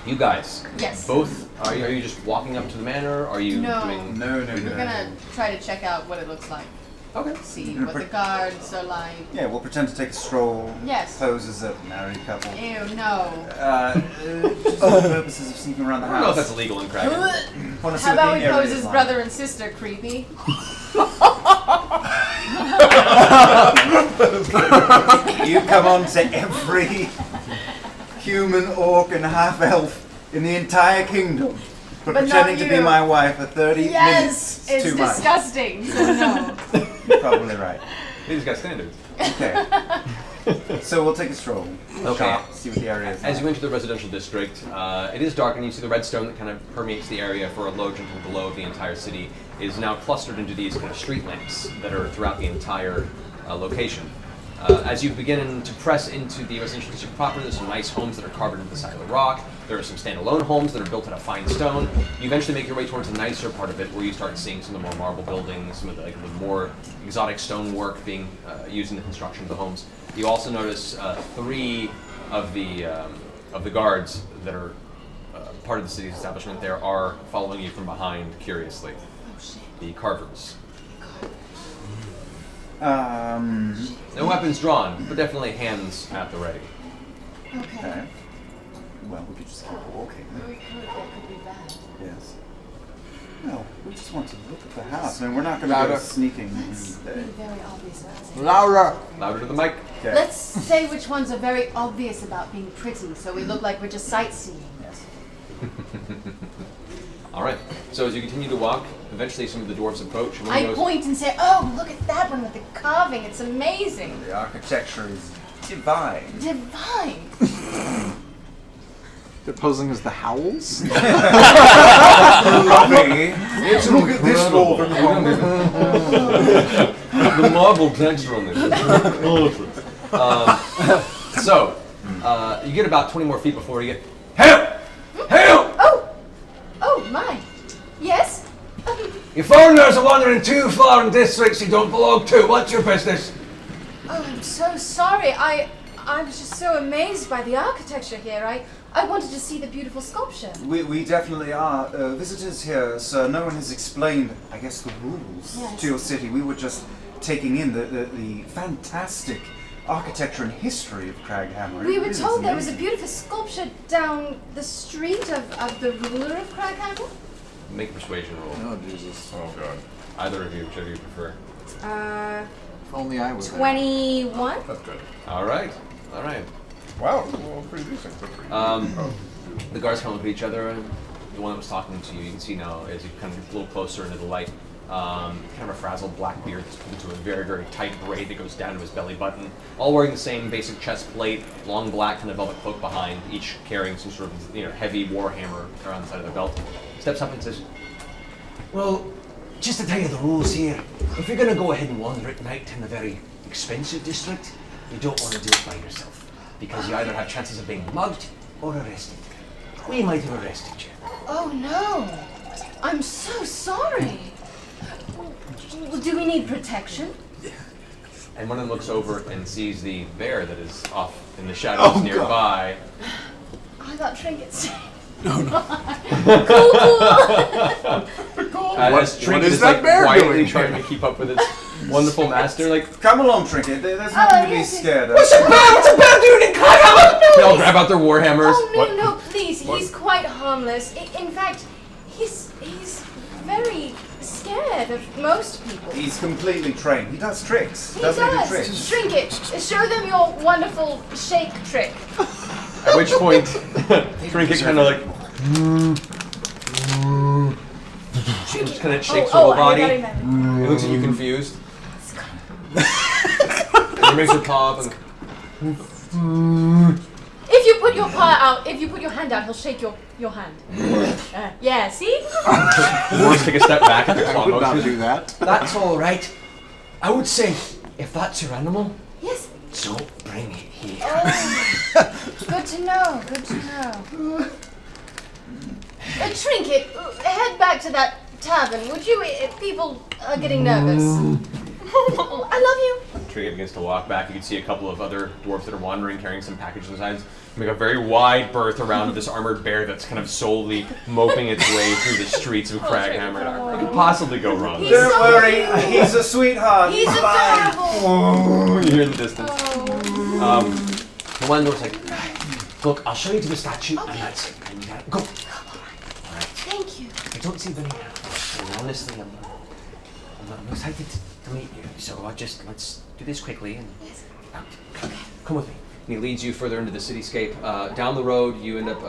S1: You guys.
S16: Yes.
S1: Both. Are you just walking up to the manor? Are you
S16: No.
S1: doing?
S13: No.
S16: We're gonna try to check out what it looks like.
S13: Okay.
S12: See what the guards are like.
S13: Yeah, we'll pretend to take a stroll.
S12: Yes.
S13: Pose as a married couple.
S12: Ew, no.
S13: Just for the purposes of sneaking around the
S1: I
S13: house.
S1: don't know if that's illegal in Kraken.
S12: How about we pose as brother and sister, creepy?
S13: You come on to every human, orc, and half-elf in the entire kingdom for
S12: But
S13: pretending
S12: not
S13: to be
S12: you.
S13: my wife for 30 minutes.
S12: Yes, it's
S13: too much.
S12: disgusting. So no.
S13: You're probably right.
S1: He's got standards.
S13: Okay. So we'll take a stroll.
S1: Okay.
S13: Shop, see what the area is.
S1: As you enter the residential district, it is dark, and you see the redstone that kind of permeates the area for a low gentle glow of the entire city is now clustered into these kind of street lamps that are throughout the entire location. As you begin to press into the residential district proper, there's some nice homes that are carved into the side of the rock. There are some standalone homes that are built out of fine stone. You eventually make your way towards the nicer part of it, where you start seeing some of the more marble buildings, some of the more exotic stonework being used in the construction of the homes. You also notice 3 of the guards that are part of the city's establishment there are following you from behind curiously.
S12: Oh shit.
S1: The carvers.
S13: No
S1: weapons drawn, but definitely hands at the ready.
S12: Okay.
S13: Well, we could just keep walking.
S12: We could, that could be bad.
S13: Yes. No, we just want to look at the house. I mean, we're not going to
S6: Louder.
S13: go sneaking.
S12: Let's be very obvious about it.
S6: Louder!
S1: Louder to the mic.
S13: Okay.
S12: Let's say which ones are very obvious about being pretty, so we look like we're just sightseeing.
S13: Yes.
S1: All right. So as you continue to walk, eventually some of the dwarves approach. And one
S12: I
S1: goes,
S12: point and say, "Oh, look at that one with the carving! It's amazing,
S13: The architecture is divine.
S12: divine."
S6: They're posing as the Howls?
S13: It's look at this wall.
S1: The marble texture on this is awesome. So, you get about 20 more feet before you get help! Help!
S12: Oh my! Yes.
S17: You foreigners are wandering too far in districts you don't belong to. What's your business?
S12: Oh, I'm so sorry. I was just so amazed by the architecture here. I wanted to see the beautiful sculpture.
S13: We definitely are visitors here, sir. No one has explained, I guess, the rules
S12: Yes.
S13: to your city. We were just taking in the fantastic architecture and history of Craghammer.
S12: We
S13: It
S12: were
S13: really is
S12: told there was a
S13: amazing.
S12: beautiful sculpture down the street of the ruler of Craghammer.
S1: Make a persuasion roll.
S6: Oh, Jesus.
S11: Oh god.
S1: Either of you, whichever you prefer.
S6: If only I was there.
S12: 21.
S11: That's good.
S1: All right. All right.
S11: Wow, well, pretty decent.
S1: The guards kind of look at each other, and the one that was talking to you, you can see now as you kind of get a little closer into the light, kind of a frazzled black beard that's put into a very, very tight braid that goes down to his belly button, all wearing the same basic chest plate, long black kind of velvet cloak behind, each carrying some sort of heavy war hammer around the side of their belt. Steps up and says,
S17: Well, just to tell you the rules here, if you're going to go ahead and wander at night in a very expensive district, you don't want to do it by yourself, because you either have chances of being mugged or arrested. We might have arrested you.
S12: Oh no! I'm so sorry. Do we need protection?
S1: and one of them looks over and sees the bear that is off in the shadows nearby.
S12: I got trinkets.
S1: As
S13: What
S1: Trinket
S13: is that
S1: like
S13: bear
S1: quietly
S13: doing?
S1: trying to keep up with its wonderful master, like,
S13: come along, Trinket. There's nothing to be scared of.
S12: What's a bear doing in Craghammer?
S1: They all grab out their war hammers.
S12: Oh no, please! He's quite harmless. In fact, he's very scared of most people.
S13: He's completely trained. He does tricks.
S12: He
S13: Doesn't he do
S12: does.
S13: tricks?
S12: Trinket, show them your wonderful shake trick.
S1: At which point, Trinket kind of like, just kind of shakes her whole body.
S12: I got him.
S1: He looks at you confused. And he makes her paw up and
S12: If you put your paw out, if you put your hand out, he'll shake your hand. Yeah, see?
S1: Dwarves take a step back at the claw
S6: I would not
S1: motion.
S6: do that.
S17: That's all right. I would say, if that's your animal,
S12: Yes.
S17: don't bring it here.
S12: Oh, good to know. Good to know. Trinket, head back to that tavern, would you? People are getting nervous. I love you.
S1: Tree begins to walk back. You can see a couple of other dwarves that are wandering, carrying some packages on sides. Make a very wide berth around this armored bear that's kind of solely moping its way through the streets of Craghammer. What could possibly go wrong?
S13: Don't worry, he's a sweetheart.
S16: He's adorable.
S1: Oh, you hear in the distance.
S17: The one dwarf's like, look, I'll show you to the statue, and that's it. And you gotta go.
S16: Thank you.
S17: I don't see many animals, and honestly, I'm excited to meet you. So let's do this quickly and come with me.
S1: And he leads you further into the cityscape. Down the road, you end up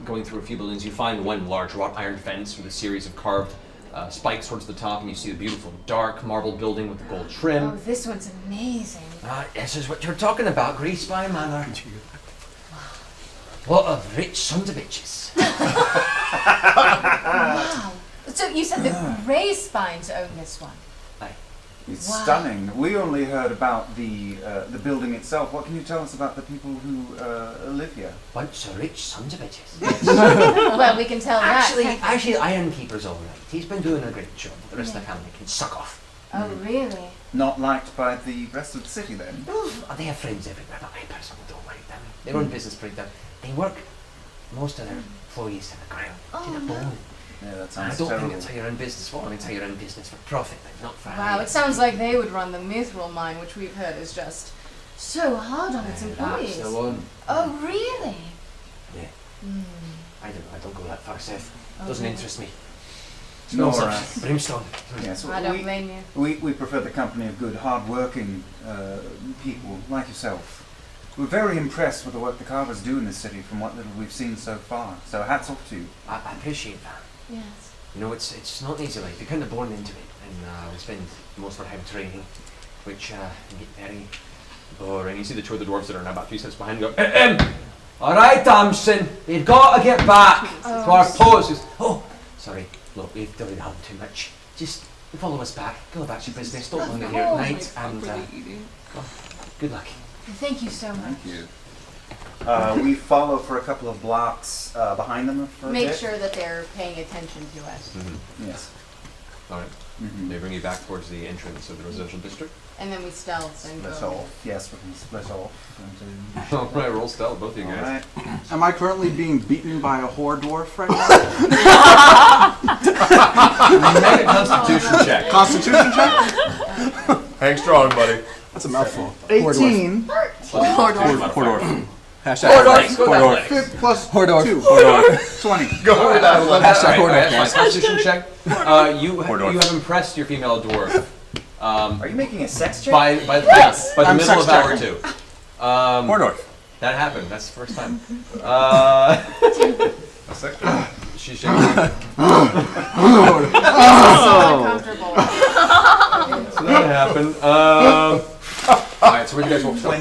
S1: going through a few buildings. You find one large wrought iron fence with a series of carved spikes towards the top, and you see a beautiful dark marble building with the gold trim.
S16: Oh, this one's amazing.
S17: This is what you're talking about, Grease by Manor. What a rich sons of bitches.
S16: Wow. So you said the Grey Spines own this one?
S8: It's
S16: Wow.
S8: stunning. We only heard about the building itself. What can you tell us about the people who live here?
S17: Bunch of rich sons of bitches.
S16: Well, we can tell
S17: Actually,
S16: that.
S17: Ironkeeper's all right. He's been doing a great job. The rest of the family can suck off.
S16: Oh, really?
S8: Not liked by the rest of the city, then?
S17: They have friends everywhere, but I personally don't like them. They run business pretty down. They work most of their employees to the ground, to the bone.
S8: Yeah, that
S17: I
S8: sounds
S17: don't
S8: terrible.
S17: think it's how you run business for. I mean, it's how you run business for profit, but not for
S16: Wow, it sounds like they would run the Mithril mine, which we've heard is just so hard on its employees.
S17: That's the one.
S16: Oh, really?
S17: Yeah. I don't go that far south.
S16: Oh,
S17: Doesn't
S16: really?
S17: interest me.
S8: Nor
S17: Smells
S8: us.
S17: like brimstone.
S8: Yes,
S16: I don't blame you.
S8: We prefer the company of good, hard-working people like yourself. We're very impressed with the work the carvers do in this city from what little we've seen so far. So hats off to you.
S17: I appreciate that.
S16: Yes.
S17: You know, it's not easy life. You're kind of born into it, and we spend most of our time training, which can get very boring.
S1: You see the two of the dwarves that are now about 3 steps behind go,
S17: All right, Damson, we've got to get back to our poses. Oh, sorry. Look, we've done too much. Just follow us back. Go back to your business. Don't linger here at night. And good luck.
S16: Thank you so much.
S8: Thank you. We follow for a couple of blocks behind them for a
S12: Make
S8: bit.
S12: sure that they're paying attention to us.
S8: Yes.
S1: All right. They bring you back towards the entrance of the residential district.
S12: And then we stealth and
S8: Split
S12: go.
S8: off. Yes, we can split off.
S1: All right, roll stealth, both of you guys.
S8: Alright.
S6: Am I currently being beaten by a whore dwarf right now?
S1: Make a constitution check.
S6: Constitution check?
S11: Hang strong, buddy.
S6: That's a mouthful.
S11: 18.
S6: Hordorf. Hashtag
S1: Hordorf. Go
S6: Hordorf.
S1: that way.
S6: Plus
S1: Hordorf.
S6: 2.
S1: Hordorf.
S6: 20.
S11: Go
S1: All right,
S11: that way.
S6: Hashtag
S1: all right,
S6: Hordorf.
S1: Constitution check. You have impressed your female dwarf.
S13: Are you making a sex check?
S1: By the
S6: I'm
S1: middle of
S6: sex
S1: hour
S6: checking.
S1: 2.
S11: Hordorf.
S1: That happened. That's the first time.
S11: A sex check.
S1: She's shaking.
S12: Uncomfortable.
S1: So that happened. Alright, so where'd you guys roll?
S8: 20.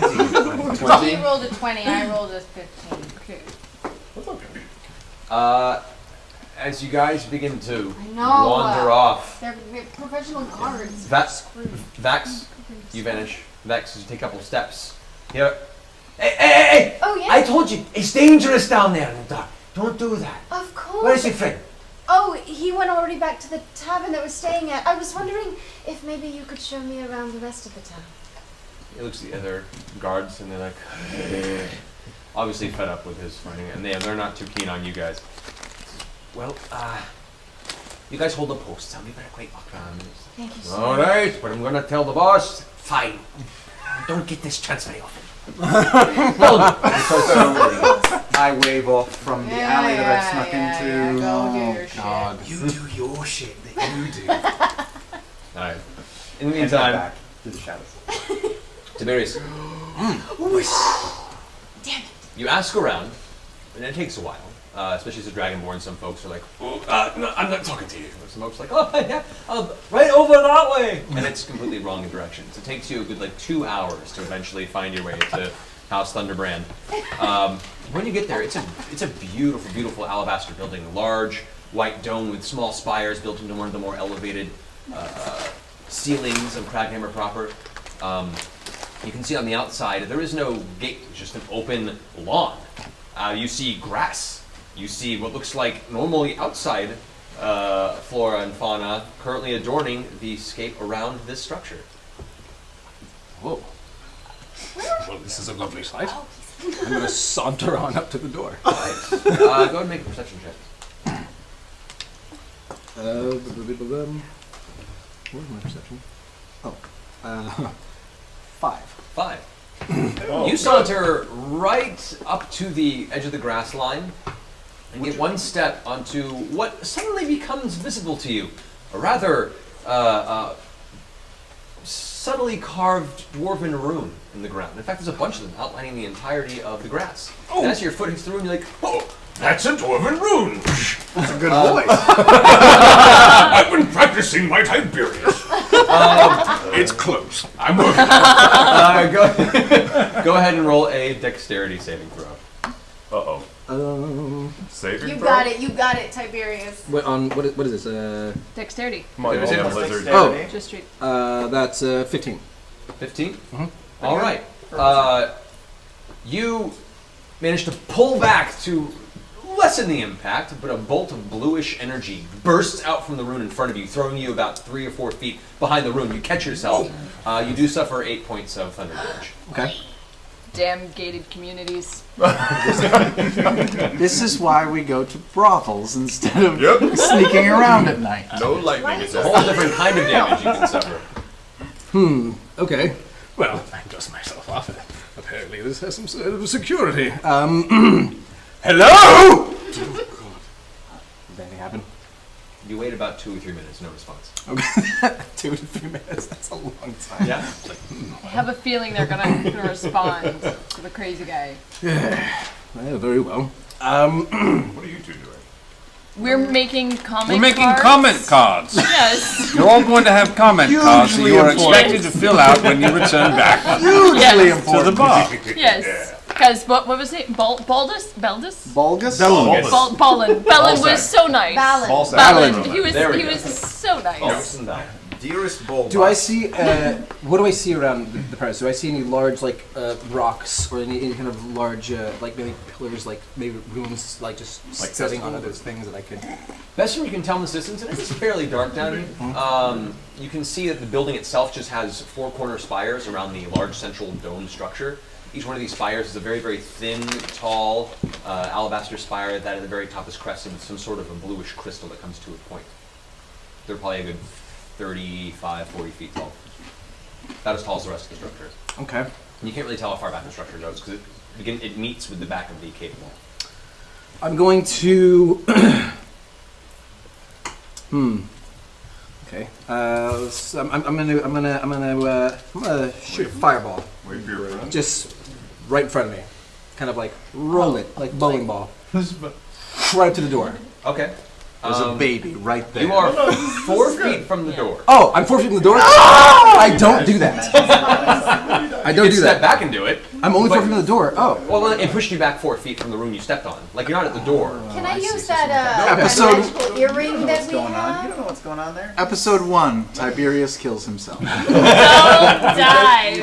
S12: He rolled a 20, I rolled a 15. Okay.
S1: As you guys begin to
S12: I know.
S1: wander off,
S12: They're professional guards.
S1: Vax, you vanish. Vex, as you take a couple of steps. Here. Hey!
S16: Oh, yeah?
S17: I told you, it's dangerous down there in the dark. Don't do that.
S16: Of course.
S17: Where's your friend?
S16: Oh, he went already back to the tavern that we're staying at. I was wondering if maybe you could show me around the rest of the town.
S1: He looks at the other guards and they're like, obviously fed up with his fighting, and they're not too keen on you guys.
S17: Well, you guys hold the posts. I'll be very quick.
S16: Thank you so
S1: All
S16: much.
S1: right, but I'm gonna tell the boss.
S17: Fine. Don't get this chance very often.
S8: So I wave off from the alley that I've snuck into.
S12: Go do your
S6: God.
S12: shit.
S6: You do your shit that you do.
S1: Alright. In the
S8: And head
S1: meantime,
S8: back to the shadows.
S1: Tiberius,
S16: Damn it.
S1: you ask around, and it takes a while. Especially as a dragonborn, some folks are like, no, I'm not talking to you. Or some folks are like, oh, yeah, right over that way. And it's completely wrong directions. It takes you a good 2 hours to eventually find your way to House Thunderbrand. When you get there, it's a beautiful, beautiful alabaster building, large white dome with small spires built into one of the more elevated ceilings of Craghammer proper. You can see on the outside, there is no gate, it's just an open lawn. You see grass. You see what looks like normally outside flora and fauna currently adorning the scape around this structure.
S18: this is a lovely sight. I'm going to saunter on up to the door.
S15: Go ahead and make a perception check.
S18: Where's my perception? Oh, 5.
S15: 5. You saunter right up to the edge of the grass line and get one step onto what suddenly becomes visible to you. A rather subtly carved dwarven rune in the ground. In fact, there's a bunch of them outlining the entirety of the grass. And as your foot hits the rune, you're like, oh,
S11: That's a dwarven rune.
S6: That's a good voice.
S11: I've been practicing my Tiberius. It's close. I'm working.
S15: Go ahead and roll a dexterity saving throw.
S11: Saving
S12: You
S11: throw?
S12: got it. You got it, Tiberius.
S14: What is this?
S3: Dexterity.
S11: Come on,
S15: Dexterity.
S11: roll lizard.
S14: Oh,
S3: Just straight.
S14: That's 15.
S15: 15? Mm-hmm. All right. You manage to pull back to lessen the impact, but a bolt of bluish energy bursts out from the rune in front of you, throwing you about 3 or 4 feet behind the rune. You catch yourself. You do suffer 8 points of thunder damage.
S14: Okay.
S3: Damn gated communities.
S6: This is why we go to brothels instead of sneaking around at night.
S11: No lightning.
S15: It's a whole different kind of damage you can suffer.
S18: Okay. Well, I dust myself off. Apparently this has some sort of security. Hello? Did anything happen?
S15: You wait about 2 or 3 minutes, no response.
S14: Okay. 2 to 3 minutes, that's a long time.
S15: Yeah?
S3: I have a feeling they're gonna respond to the crazy guy.
S18: Yeah, very well.
S11: What are you two doing?
S3: We're making comment
S19: We're making
S3: cards.
S19: comment cards.
S3: Yes.
S19: You're all going to have comment cards that
S6: Hugely
S19: you are
S6: important.
S19: expected to fill out when you return back
S6: Hugely
S3: Yes.
S6: important.
S19: to the bar.
S3: Yes. Because what was it? Baldus? Beldus?
S6: Bulgus?
S3: Balin. Balin was so nice.
S12: Balin.
S3: Balin. He
S15: There we
S3: was
S15: go.
S3: so nice.
S13: Dearest Bull.
S14: Do I see, what do I see around the premise? Do I see any large, like, rocks or any kind of large, like, maybe pillars, like, maybe runes, like, just
S11: Like
S14: setting on
S11: festivals?
S14: other things that I could...
S15: Best from you can tell in this distance, and it's fairly dark down here. You can see that the building itself just has 4 corner spires around the large central dome structure. Each one of these spires is a very, very thin, tall alabaster spire that at the very top is crested with some sort of a bluish crystal that comes to a point. They're probably a good 35, 40 feet tall. About as tall as the rest of the structure is.
S14: Okay.
S15: And you can't really tell how far back the structure goes because it meets with the back of the cave wall.
S14: I'm going to... Okay. So I'm gonna shoot a fireball.
S11: Wait for your friend.
S14: Just right in front of me. Kind of like roll it, like bowling ball. Right up to the door.
S15: Okay.
S6: There's a baby right there.
S15: You are 4 feet from the door.
S14: Oh, I'm 4 feet from the door? I don't do that. I don't
S15: You
S14: do
S15: can
S14: that.
S15: step back and do it.
S14: I'm only
S15: but-
S14: 4 feet from the door. Oh.
S15: Well, it pushed you back 4 feet from the room you stepped on. Like, you're not at the door.
S12: Can I use that
S6: Episode-
S12: magical earring that we
S13: You don't
S12: have?
S13: know what's going on there?
S6: Episode 1, Tiberius kills himself.
S3: Don't die.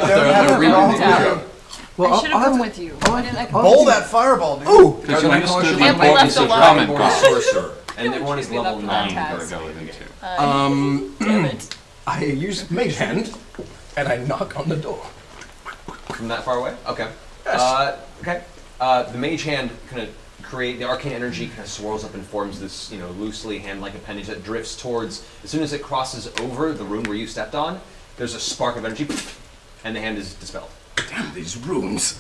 S14: Well,
S3: I should have come with you. Why didn't I come
S6: Bowl
S3: with
S6: that fireball, dude.
S14: Ooh!
S19: Because you understood
S3: Can't
S19: what
S3: be
S19: you
S3: left
S19: said.
S3: alone.
S19: Comment
S15: Born a
S19: cards.
S15: sorcerer, and everyone is
S3: Should be left
S15: level
S3: alone.
S15: 9
S3: Task.
S15: going into.
S3: Damn it.
S18: I use Mage Hand, and I knock on the door.
S15: From that far away? Okay.
S18: Yes.
S15: Okay. The mage hand kind of the arcane energy kind of swirls up and forms this, loosely hand-like appendage that drifts towards, as soon as it crosses over the room where you stepped on, there's a spark of energy, and the hand is dispelled.
S18: Damn these runes.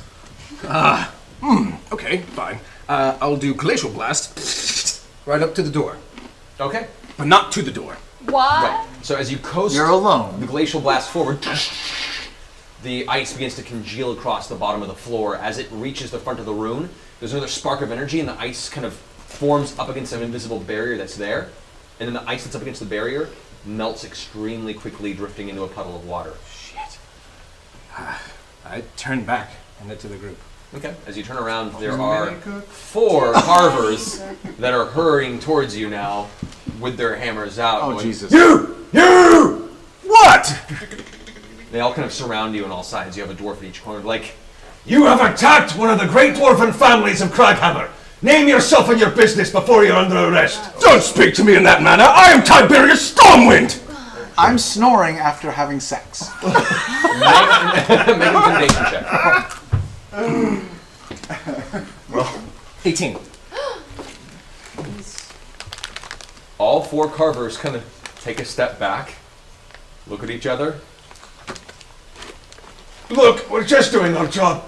S18: Okay, fine. I'll do Glacial Blast right up to the door.
S15: Okay.
S18: But not to the door.
S3: What?
S15: Right. So as you coast
S6: You're alone.
S15: the glacial blast forward, the ice begins to congeal across the bottom of the floor. As it reaches the front of the rune, there's another spark of energy, and the ice kind of forms up against an invisible barrier that's there. And then the ice that's up against the barrier melts extremely quickly, drifting into a puddle of water.
S18: Shit. I turn back and head to the group.
S15: Okay. As you turn around, there are 4 carvers that are hurrying towards you now with their hammers out.
S6: Oh,
S15: going,
S6: Jesus.
S11: You! What?
S15: They all kind of surround you on all sides. You have a dwarf at each corner. Like,
S11: You have attacked one of the great dwarven families of Craghammer. Name yourself and your business before you're under arrest.
S18: Don't speak to me in that manner. I am Tiberius Stormwind.
S6: I'm snoring after having sex.
S15: make an intimidation check.
S11: Well,
S14: 18.
S1: All four carvers kind of take a step back, look at each other.
S18: Look, we're just doing our job.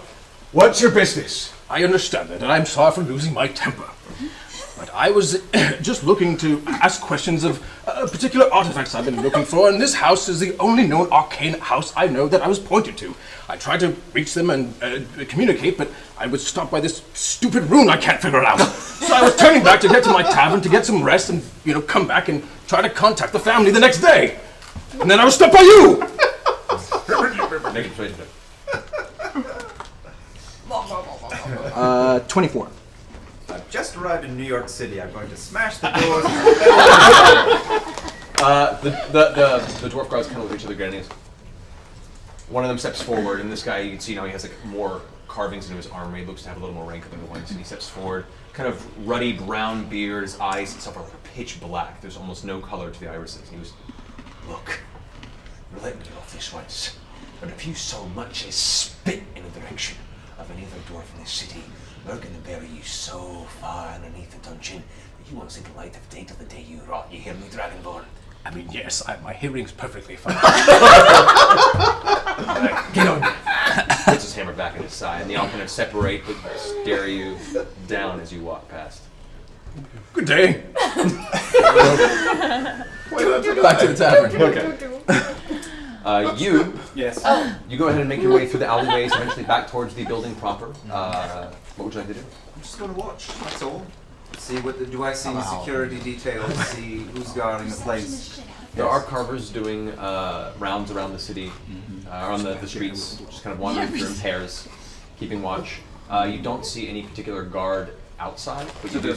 S18: What's your business? I understand that, and I'm sorry for losing my temper. But I was just looking to ask questions of particular artifacts I've been looking for, and this house is the only known arcane house I know that I was pointed to. I tried to reach them and communicate, but I was stopped by this stupid rune I can't figure out. So I was turning back to get to my tavern to get some rest and, come back and try to contact the family the next day. And then I was stopped by you!
S1: Make a persuasion check.
S14: 24.
S13: I've just arrived in New York City. I'm going to smash the doors.
S1: The dwarf guards kind of look at each other again. One of them steps forward, and this guy, you can see now he has more carvings into his armor. He looks to have a little more rank than the ones, and he steps forward. Kind of ruddy brown beard, his eyes and stuff are pitch black. There's almost no color to the irises. He goes,
S17: Look, let me off this once, but if you so much as spit in the direction of any other dwarf in this city, we're going to bury you so far underneath the dungeon that you won't see the light of day till the day you rot. You hear me, Dragonborn?
S18: I mean, yes, my hearing's perfectly fine.
S1: get on. Puts his hammer back in his side, and they all kind of separate but stare you down as you walk past.
S18: Good day.
S14: Back to the tavern.
S1: Okay. You
S13: Yes.
S1: You go ahead and make your way through the alleyways, eventually back towards the building proper. What would you like to do?
S13: I'm just going to watch. That's all. See do I see any security details? See who's guarding the place?
S1: There are carvers doing rounds around the city, around the streets, just kind of wandering through in pairs, keeping watch. You don't see any particular guard outside, but you do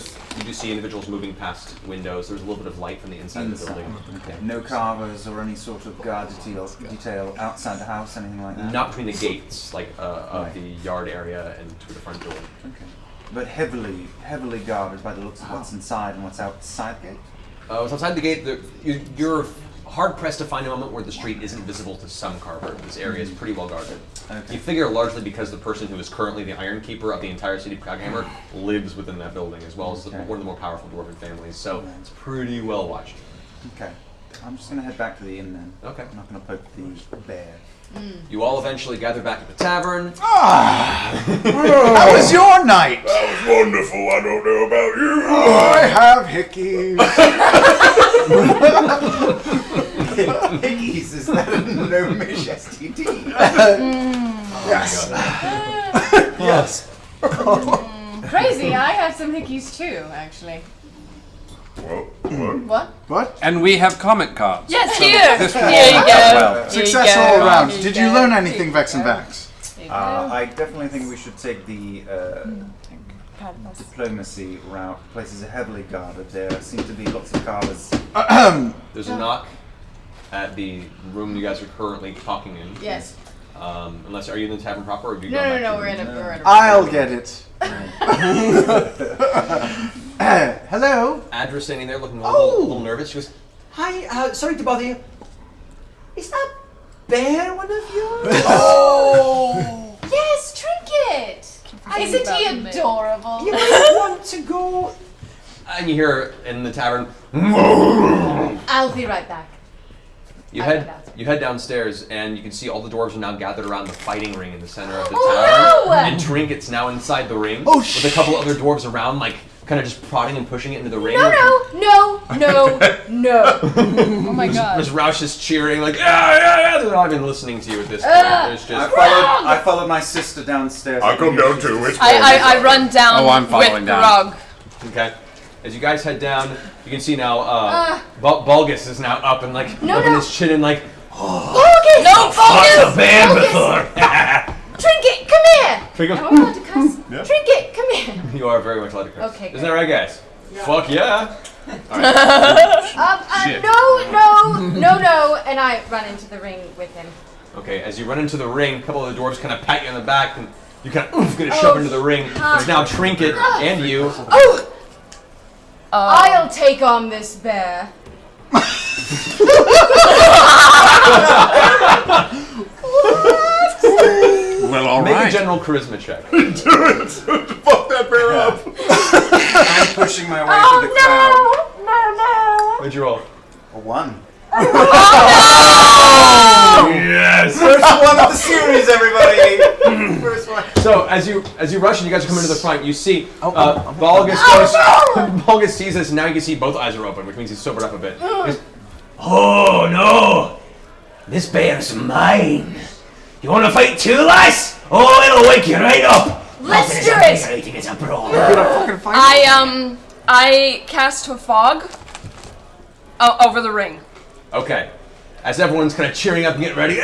S1: see individuals moving past windows. There's a little bit of light from the inside of the building.
S13: Okay. No carvers or any sort of guard detail outside the house, anything like that?
S1: Not between the gates, of the yard area and to the front door.
S13: Okay. But heavily guarded by the looks of what's inside and what's outside the gate?
S1: What's outside the gate, you're hard-pressed to find a moment where the street isn't visible to some carver. This area is pretty well guarded.
S13: Okay.
S1: You figure largely because the person who is currently the Iron Keeper of the entire city of Coghammer lives within that building, as well as one of the more powerful dwarven families, so it's pretty well watched.
S13: Okay. I'm just going to head back to the inn then.
S1: Okay.
S13: I'm not going to poke the bear.
S1: You all eventually gather back at the tavern.
S6: How was your night?
S2: That was wonderful. I don't know about you.
S6: I have hickeys.
S13: Hickeys, is that a gnomish STD?
S6: Yes.
S13: Yes.
S16: Crazy, I have some hickeys too, actually. What?
S6: What?
S4: And we have comment cards.
S16: Yes,
S4: So
S16: here.
S4: this will
S16: Here
S4: all
S16: you
S4: work
S16: go.
S4: out well.
S6: Success all around. Did you learn anything, Vex and Vax?
S13: I definitely think we should take the diplomacy route. Places are heavily guarded. There seem to be lots of carvers.
S1: There's a knock at the room you guys are currently talking in.
S16: Yes.
S1: Unless, are you in the tavern proper, or do you go
S16: No,
S1: back
S16: no,
S1: to
S16: we're in a
S6: I'll get it. Hello?
S1: Adra's standing there looking a little nervous. She goes,
S17: Hi, sorry to bother you. Is that bear one of yours?
S16: Oh! Yes, Trinket! Isn't he adorable?
S17: You might want to go.
S1: and you hear in the tavern,
S16: I'll be right back.
S1: You head downstairs, and you can see all the dwarves are now gathered around the fighting ring in the center of the
S16: Oh,
S1: tavern.
S16: no!
S1: And Trinket's now inside the ring
S6: Oh,
S1: with a couple other dwarves around, kind of just prodding and pushing it into the ring.
S16: No. Oh my god.
S1: There's Roush is cheering, yeah. They're not even listening to you at this point. There's just
S13: I followed my sister downstairs.
S2: I'll come down too. It's
S3: I run down
S4: I'm following
S3: with
S4: down.
S3: Grog.
S1: Okay. As you guys head down, you can see now Bulgus is now up and rubbing his chin and
S16: Bulgus!
S3: No,
S1: fought
S3: Bulgus!
S1: a bear before.
S16: Trinket, come here!
S1: Trinket.
S16: Am I allowed to cuss?
S1: Yeah.
S16: Trinket, come here!
S1: You are very much allowed to curse.
S16: Okay,
S1: Isn't that right, guys? Fuck yeah.
S16: No, and I run into the ring with him.
S1: Okay, as you run into the ring, a couple of the dwarves kind of pat you on the back and you kind of get a shove into the ring. There's now Trinket and you.
S16: I'll take on this bear.
S18: Well, all
S1: Make
S18: right.
S1: a general charisma check.
S11: Fuck that bear up.
S13: I'm pushing my way through the crowd.
S1: What'd you roll?
S13: A 1.
S1: Yes!
S13: First one of the series, everybody! First one.
S1: So as you rush and you guys are coming to the front, you see Volgus sees this, and now you can see both eyes are open, which means he's sobered up a bit.
S17: Oh no! This bear's mine. You want to fight too, lass? Oh, it'll wake you right up.
S3: Let's
S17: Nothing
S3: do
S17: is
S3: it.
S17: exciting as a brawl.
S3: I cast a fog over the ring.
S1: Okay. As everyone's kind of cheering up and getting ready,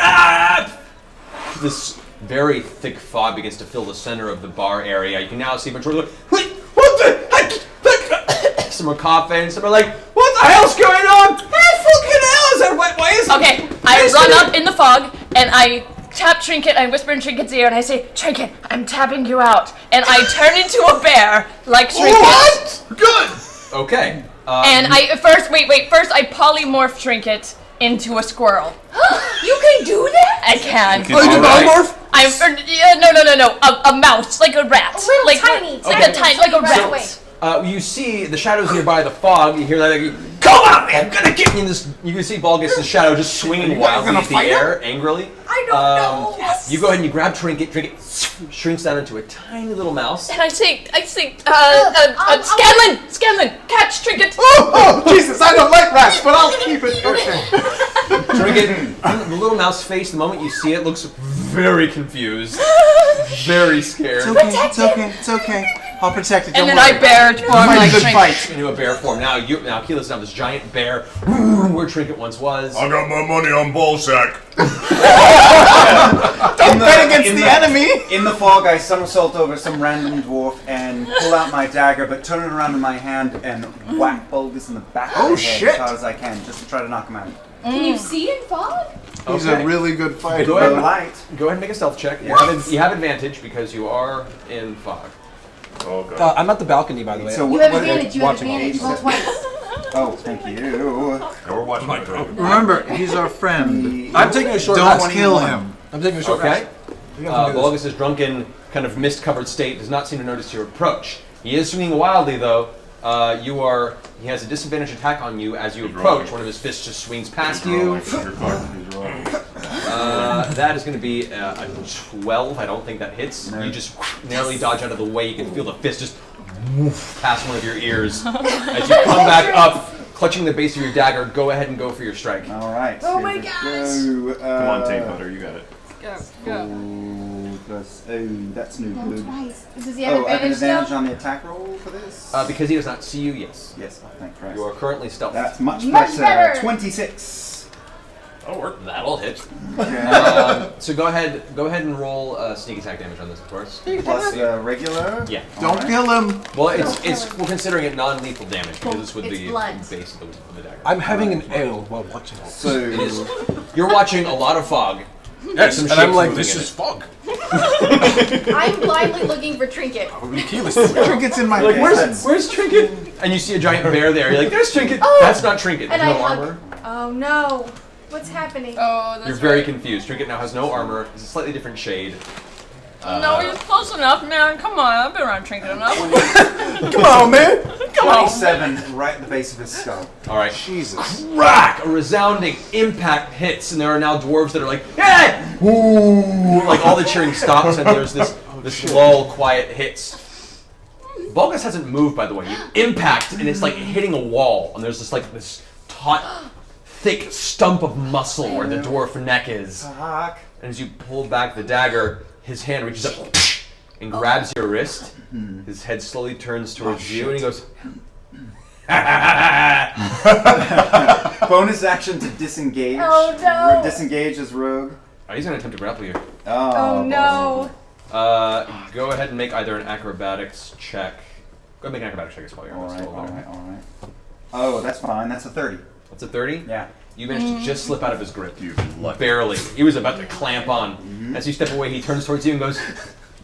S1: this very thick fog begins to fill the center of the bar area. You can now see a bunch of people like, what the heck? Some are coughing, some are like, what the hell's going on? What the fucking hell is that? Why is it?
S3: Okay, I run up in the fog and I tap Trinket, I whisper in Trinket's ear and I say, Trinket, I'm tapping you out. And I turn into a bear like Trinket.
S1: What? Good! Okay.
S3: And first I polymorph Trinket into a squirrel.
S16: You can do that?
S3: I can.
S18: You can polymorph?
S3: No. A mouse, like a rat.
S16: A little tiny.
S3: Like a rat.
S1: You see the shadows nearby, the fog. You hear that? Like, come on, man! I'm gonna get you. You can see Volgus' shadow just swinging wildly into the air, angrily.
S16: I don't know. Yes.
S1: You go ahead and you grab Trinket. Trinket shrinks down into a tiny little mouse.
S3: And I say, Scanlan, catch Trinket.
S6: Oh, Jesus, I don't like rats, but I'll keep it. Okay.
S1: Trinket, the little mouse face, the moment you see it, looks very confused, very scared.
S6: It's okay. I'll protect it.
S3: And
S6: don't
S3: then
S6: worry.
S3: I bear form like Trinket.
S1: Into a bear form. Now Keyleth's now this giant bear, where Trinket once was.
S2: I got my money on Ballsack.
S6: Don't bet against the enemy.
S13: In the fog, I somersault over some random dwarf and pull out my dagger, but turn it around in my hand and whack Bulgus in the back of the head as hard as I can, just to try to knock him out.
S16: Can you see in fog?
S6: He's a really good fighter.
S1: Go ahead and make a stealth check. You have advantage because you are in fog.
S11: Oh, God.
S14: I'm at the balcony, by the way.
S13: So
S16: You have advantage. You have advantage. Roll twice.
S13: Oh, thank you.
S11: Now we're watching my dragon.
S6: Remember, he's our friend.
S14: I'm taking a short
S6: Don't
S14: rest.
S6: kill him.
S14: I'm taking a short
S1: Okay.
S14: rest.
S1: Volgus' drunken, kind of mist-covered state does not seem to notice your approach. He is swinging wildly, though. He has a disadvantage attack on you as you approach. One of his fists just swings past you. That is going to be a 12. I don't think that hits. No. You just narrowly dodge out of the way. You can feel the fist just past one of your ears. As you come back up, clutching the base of your dagger, go ahead and go for your strike.
S13: All right.
S16: Oh my gosh.
S11: Come on, Tape Butter, you got it.
S3: Go.
S13: That's no good.
S16: Twice. Does he have
S13: I have an
S16: advantage
S13: advantage
S16: still?
S13: on the attack roll for this?
S1: Because he does not see you, yes.
S13: Yes, thank Christ.
S1: You are currently stealth.
S13: That's much
S16: Much better.
S13: 26.
S1: That'll work. That'll hit.
S13: Okay.
S1: So go ahead and roll sneak attack damage on this, of course.
S13: Plus regular?
S1: Yeah.
S6: Don't kill him.
S1: Well, we're considering it non-lethal damage because it's with the
S16: blunt.
S1: base of the dagger.
S14: I'm having an ale while watching this.
S13: So
S1: You're watching a lot of fog.
S14: Yes,
S1: Some
S14: and I'm
S1: shapes
S14: like,
S1: moving
S14: this
S1: in
S14: is
S1: it.
S14: fog.
S16: I'm blindly looking for Trinket.
S6: Trinket's in my
S1: Like,
S6: pants.
S1: where's Trinket? And you see a giant bear there. You're like, there's Trinket.
S16: Oh!
S1: That's not Trinket. There's
S16: And I
S1: no
S16: hug.
S1: armor.
S16: Oh no. What's happening?
S3: Oh, that's
S1: You're very confused. Trinket now has no armor. It's a slightly different shade.
S3: No, he's close enough, man. Come on, I've been around Trinket enough.
S6: Come on, man.
S13: 27 right at the base of his skull.
S1: All right.
S6: Jesus.
S1: Crack! A resounding impact hits, and there are now dwarves that are like, hey! Ooh! Like all the cheering stops, and there's this lull, quiet hits. Volgus hasn't moved, by the way. You impact, and it's like hitting a wall, and there's this taut, thick stump of muscle where the dwarf neck is. And as you pull back the dagger, his hand reaches up and grabs your wrist. His head slowly turns towards you, and he goes,
S13: Bonus action to disengage.
S16: Oh, no.
S13: Disengage as rogue.
S1: oh, he's going to attempt to grapple you.
S16: Oh no.
S1: Go ahead and make either an acrobatics check. Go ahead and make an acrobatics check as well.
S13: Alright. Oh, that's fine. That's a 30.
S1: That's a 30?
S13: Yeah.
S1: You managed to just slip out of his grip.
S11: You lucky.
S1: Barely. He was about to clamp on. As you step away, he turns towards you and goes,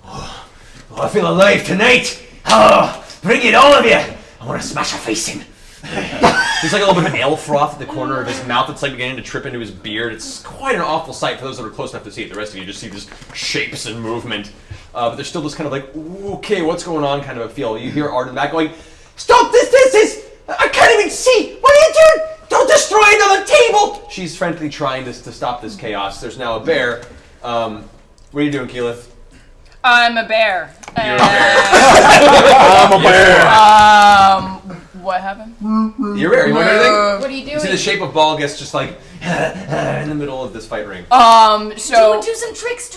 S17: Oh, I feel alive tonight. Oh, bring it, all of you. I want to smash a face in.
S1: There's like a little bit of ale froth at the corner of his mouth that's like beginning to trip into his beard. It's quite an awful sight for those that are close enough to see it. The rest of you just see this shapes and movement. But there's still this kind of like, okay, what's going on kind of a feel. You hear Art in the back going, stop this! I can't even see! What are you doing? Don't destroy another table! She's frantically trying to stop this chaos. There's now a bear. What are you doing, Keyleth?
S20: I'm a bear.
S1: You're a bear.
S20: I'm
S1: a bear.
S20: What happened?
S1: You're a bear. You want anything?
S16: What are you doing?
S1: You see the shape of Balgus just like in the middle of this fight ring.
S20: So
S16: do some tricks.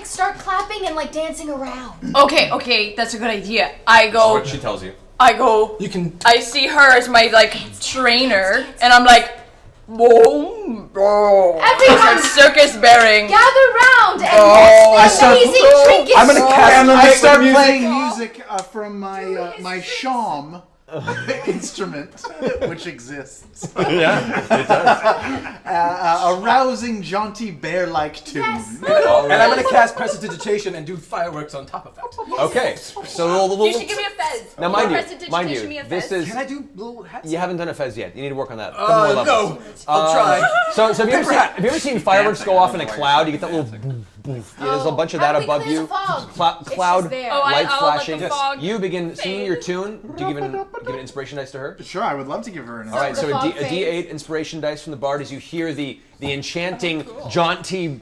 S16: Start clapping and like dancing around.
S20: Okay, that's a good idea. I go.
S1: That's what she tells you.
S20: I see her as my like trainer, and I'm like, boom, boom.
S16: Everyone,
S20: circus bearing.
S16: gather round and watch the amazing trinkets.
S6: I'm gonna cast. I start
S16: music.
S6: playing music from my shawm instrument, which exists.
S1: Yeah, it does.
S6: A rousing, jaunty, bear-like tune.
S14: And I'm going to cast Prestidigitation and do fireworks on top of it.
S1: Okay, so
S20: You should give me a fez.
S1: now, mind you,
S20: Me a
S1: this
S20: fez.
S1: is.
S14: Can I do little hats?
S1: You haven't done a fez yet. You need to work on that. Couple more levels.
S14: No. I'll try.
S1: So have you ever seen fireworks go off in a cloud? You get that little boom, boom. Yeah, there's a bunch of that above you. Cloud
S16: there.
S1: light
S20: I'll
S1: flashing.
S20: let the fog
S1: You begin singing your tune. Do you give an inspiration dice to her?
S6: Sure, I would love to give her an.
S1: All right, so a D8 inspiration dice from the bard as you hear the enchanting, jaunty,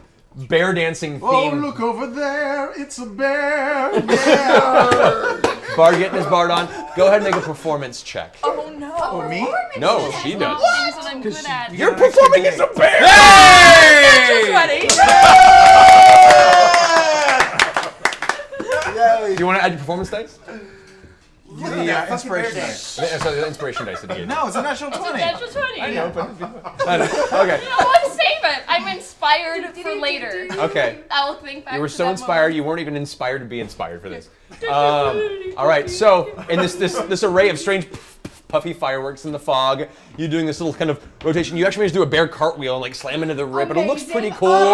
S1: bear dancing theme.
S6: Oh, look over there! It's a bear! Yeah!
S1: Bard getting his bard on. Go ahead and make a performance check.
S20: Oh no.
S6: Oh, me?
S1: No, she does.
S20: Things that I'm good at.
S1: You're performing as a bear!
S20: Hey!
S1: Do you want to add your performance dice?
S6: The inspiration dice.
S1: Sorry, the inspiration dice that he gave.
S6: No, it's a natural 20.
S20: It's a natural 20.
S1: I know, but I know. Okay.
S20: You know what? Save it. I'm inspired for later.
S1: Okay.
S20: I will think back.
S1: You were
S20: to
S1: so
S20: that
S1: inspired,
S20: moment.
S1: you weren't even inspired to be inspired for this. All right, so in this array of strange puffy fireworks in the fog, you're doing this little kind of rotation. You actually managed to do a bear cartwheel and like slam into the rip, but it looks pretty cool.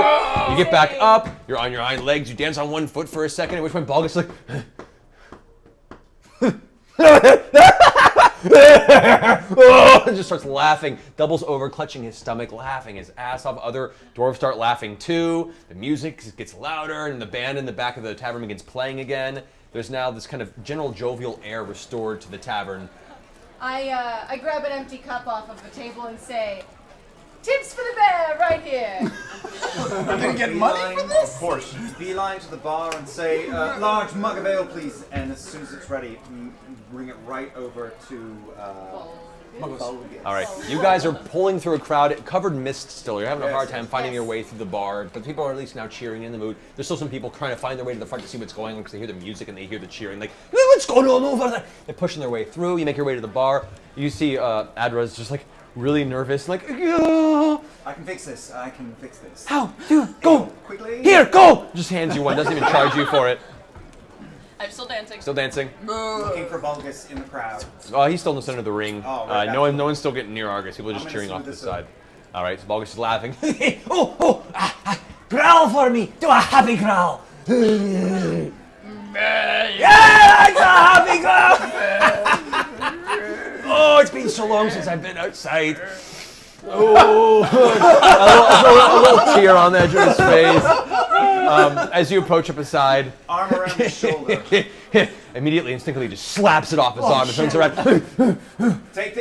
S1: You get back up, you're on your hind legs, you dance on one foot for a second, at which point Balgus is like, and just starts laughing, doubles over, clutching his stomach, laughing his ass off. Other dwarves start laughing too. The music gets louder, and the band in the back of the tavern begins playing again. There's now this kind of general jovial air restored to the tavern.
S16: I grab an empty cup off of the table and say, "Tips for the bear, right here."
S6: Are they get money for this?
S13: Of course. Beeline to the bar and say, large mug of ale, please. And as soon as it's ready, bring it right over to Balgus.
S1: All right, you guys are pulling through a crowd, covered in mist still. You're having a hard time finding your way through the bar, but people are at least now cheering in the mood. There's still some people trying to find their way to the front to see what's going on because they hear the music and they hear the cheering. Like, what's going on over there? They're pushing their way through. You make your way to the bar. You see Adra's just like really nervous, like,
S13: I can fix this.
S1: How? Dude, go!
S13: Quickly.
S1: Here, go! Just hands you one, doesn't even charge you for it.
S20: I'm still dancing.
S1: Still dancing.
S13: Looking for Balgus in the crowd.
S1: He's still in the center of the ring.
S13: Oh, right,
S1: no one's still getting near Argus. People are just cheering off to the side. All right, so Balgus is laughing.
S17: Growl for me! Do a happy growl!
S1: Yeah,
S17: it's a happy growl!
S1: Oh, it's been so long since I've been outside. Oh, a little tear on the edge of his face. As you approach up his side,
S13: Arm around his shoulder.
S1: Immediately, instinctively, just slaps it off his arm and turns around.
S13: Take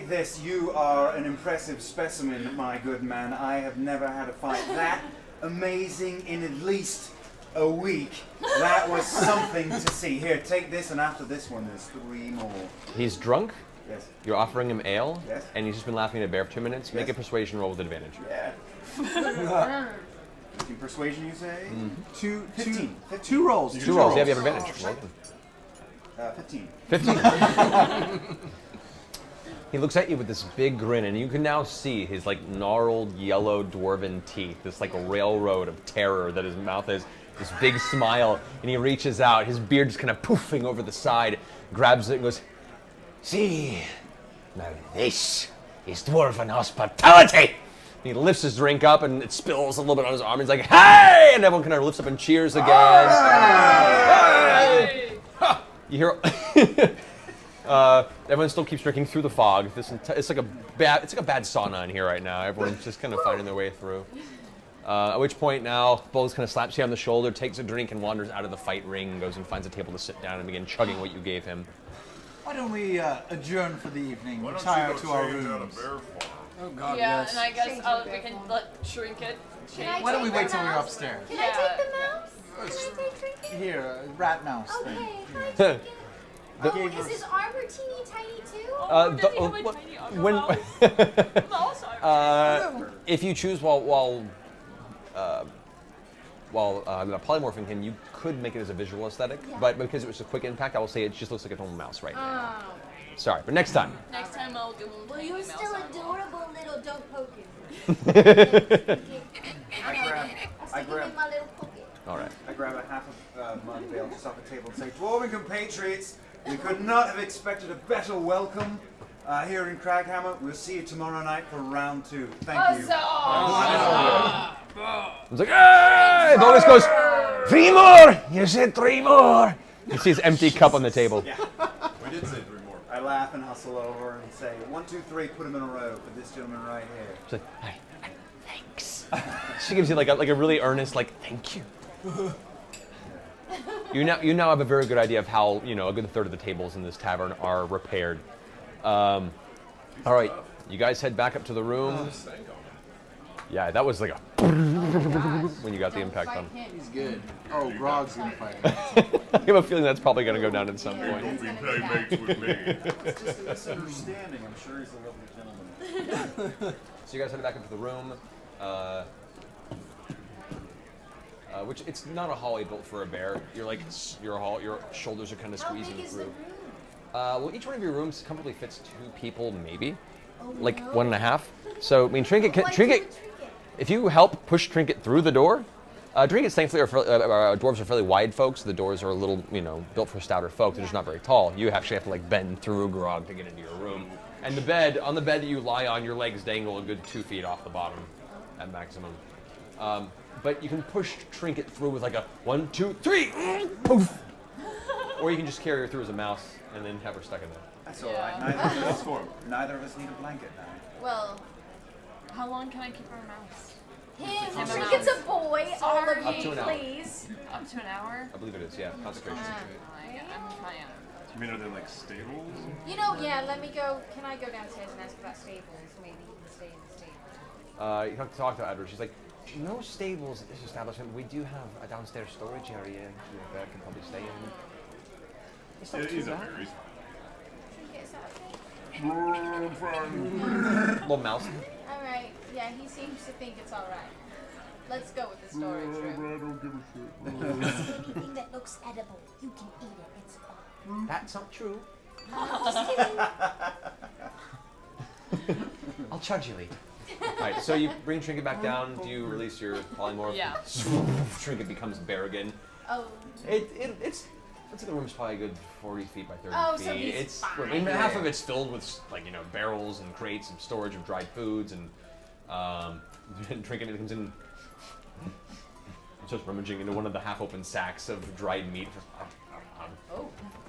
S13: this. You are an impressive specimen, my good man. I have never had a fight that amazing in at least a week. That was something to see. Here, take this, and after this one, there's 3 more.
S1: He's drunk.
S13: Yes.
S1: You're offering him ale.
S13: Yes.
S1: And he's just been laughing at a bear for 2 minutes.
S13: Yes.
S1: Make a persuasion roll with advantage.
S13: Yeah. Persuasion, you say?
S6: Mm-hmm. Two rolls.
S1: Two rolls. Yeah, you have advantage.
S13: 15.
S1: 15. He looks at you with this big grin, and you can now see his like gnarled yellow dwarven teeth, this like a railroad of terror that his mouth is, this big smile, and he reaches out, his beard just kind of poofing over the side, grabs it and goes,
S17: See, now this is dwarven hospitality!
S1: And he lifts his drink up and it spills a little bit on his arm, and he's like, hey! And everyone kind of lifts up and cheers again. Hey! You hear Everyone still keeps drinking through the fog. It's like a bad sauna in here right now. Everyone's just kind of finding their way through. At which point now, Bowles kind of slaps you on the shoulder, takes a drink, and wanders out of the fight ring, and goes and finds a table to sit down and begin chugging what you gave him.
S6: Why don't we adjourn for the evening, retire to our rooms?
S20: Oh God, yeah, and I guess we can let Trinket.
S6: Why don't we wait till we're upstairs?
S16: Can I take the mouse? Can I take Trinket?
S6: Here, rat mouse
S16: Okay,
S6: thing.
S16: hi, Trinket. Oh, is his armor teeny tiny too?
S1: If you choose while polymorphing him, you could make it as a visual aesthetic, but because it was a quick impact, I will say it just looks like a normal mouse right now. Sorry, but next time.
S20: Next time I'll give him.
S16: Well, you're still adorable little don't poke him.
S13: I grab
S16: my little pocket.
S1: All right.
S13: I grab a half of mud bale just off the table and say, Dwarven compatriots, we could not have expected a better welcome here in Craghammer. We'll see you tomorrow night for round 2. Thank you.
S1: It's like, hey! It always goes, 3 more! You said 3 more! You see his empty cup on the table.
S13: Yeah.
S11: We did say 3 more.
S13: I laugh and hustle over and say, 1, 2, 3, put them in a row for this gentleman right here.
S1: She's like, hey, thanks. She gives you like a really earnest, like, thank you. You now have a very good idea of how, a good third of the tables in this tavern are repaired. All right, you guys head back up to the room. Yeah, that was like a when you got the impact on.
S6: He's good. Oh, Grog's gonna fight him.
S1: I have a feeling that's probably gonna go down at some point.
S11: Don't be playmates with me.
S13: It's just a misunderstanding. I'm sure he's a lovely gentleman.
S1: So you guys head back up to the room. Which it's not a hallway built for a bear. Your shoulders are kind of squeezing through. Well, each one of your rooms comfortably fits 2 people, maybe, like 1.5. So I mean, Trinket. If you help push Trinket through the door, Trinkets thankfully dwarves are fairly wide folks. So the doors are a little, built for stouter folk. They're just not very tall. You actually have to like bend through Grog to get into your room. And on the bed that you lie on, your legs dangle a good 2 feet off the bottom, at maximum. But you can push Trinket through with like a 1, 2, 3, poof. Or you can just carry her through as a mouse and then have her stuck in there.
S13: That's all right. Neither of us need a blanket now.
S20: Well, how long can I keep her a mouse?
S16: Him. Trinket's a boy. All of
S1: Up to
S16: you,
S1: an hour.
S16: please.
S20: Up to an hour?
S1: I believe it is, yeah. Consecration.
S20: I'm trying.
S11: You mean are they like stables?
S16: Let me go. Can I go downstairs and ask about stables? Maybe you can stay in the stable.
S1: You have to talk to Edward. She's like, no stables at this establishment. We do have a downstairs storage area your bear can probably stay in. It's not too bad. Little mouse.
S16: Alright, yeah, he seems to think it's alright. Let's go with the storage room. Anything that looks edible, you can eat it. It's fine.
S1: That's not true.
S16: Just kidding.
S1: I'll charge you later. Alright, so you bring Trinket back down. Do you release your polymorph?
S20: Yeah.
S1: Trinket becomes bear again.
S16: Oh.
S1: I'd say the room's probably a good 40 feet by 30
S16: Oh,
S1: feet.
S16: so he's fine.
S1: I mean, half of it's filled with barrels and crates and storage of dried foods and Trinket comes in just rummaging into one of the half-open sacks of dried meat.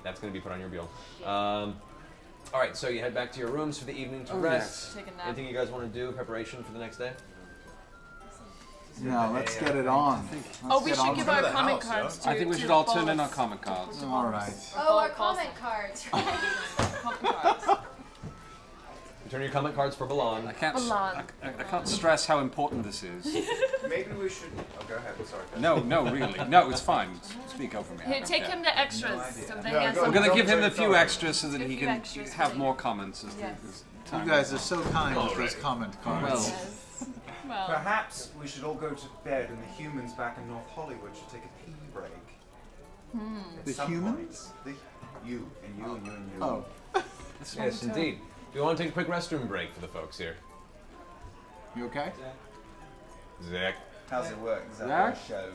S1: That's going to be put on your bill. All right, so you head back to your rooms for the evening to rest.
S20: Take a nap.
S1: Anything you guys want to do? Preparation for the next day?
S6: No, let's get it on.
S20: We should give our comment cards to
S19: I think we should all turn in our comment cards.
S6: All right.
S16: Oh, our comment cards.
S1: Turn your comment cards for Balan.
S19: I can't stress how important this is.
S13: Maybe we should. Oh, go ahead. Sorry.
S19: No, really. No, it's fine. Speak over me.
S20: Here, take him the extras. So they have
S19: I'm
S20: some.
S19: going to give him a few extras so that he can
S20: extras
S19: have
S20: for
S19: more comments as time.
S6: You guys are so kind with those comment cards.
S20: Well,
S13: Perhaps we should all go to bed and the humans back in North Hollywood should take a pee break. At
S6: The
S13: some
S6: humans?
S13: point. You and you and you and you.
S6: Oh.
S1: Yes, indeed. Do you want to take a quick restroom break for the folks here?
S6: You okay?
S1: Zach.
S13: How's it work? Is that
S19: Zach?
S13: our show?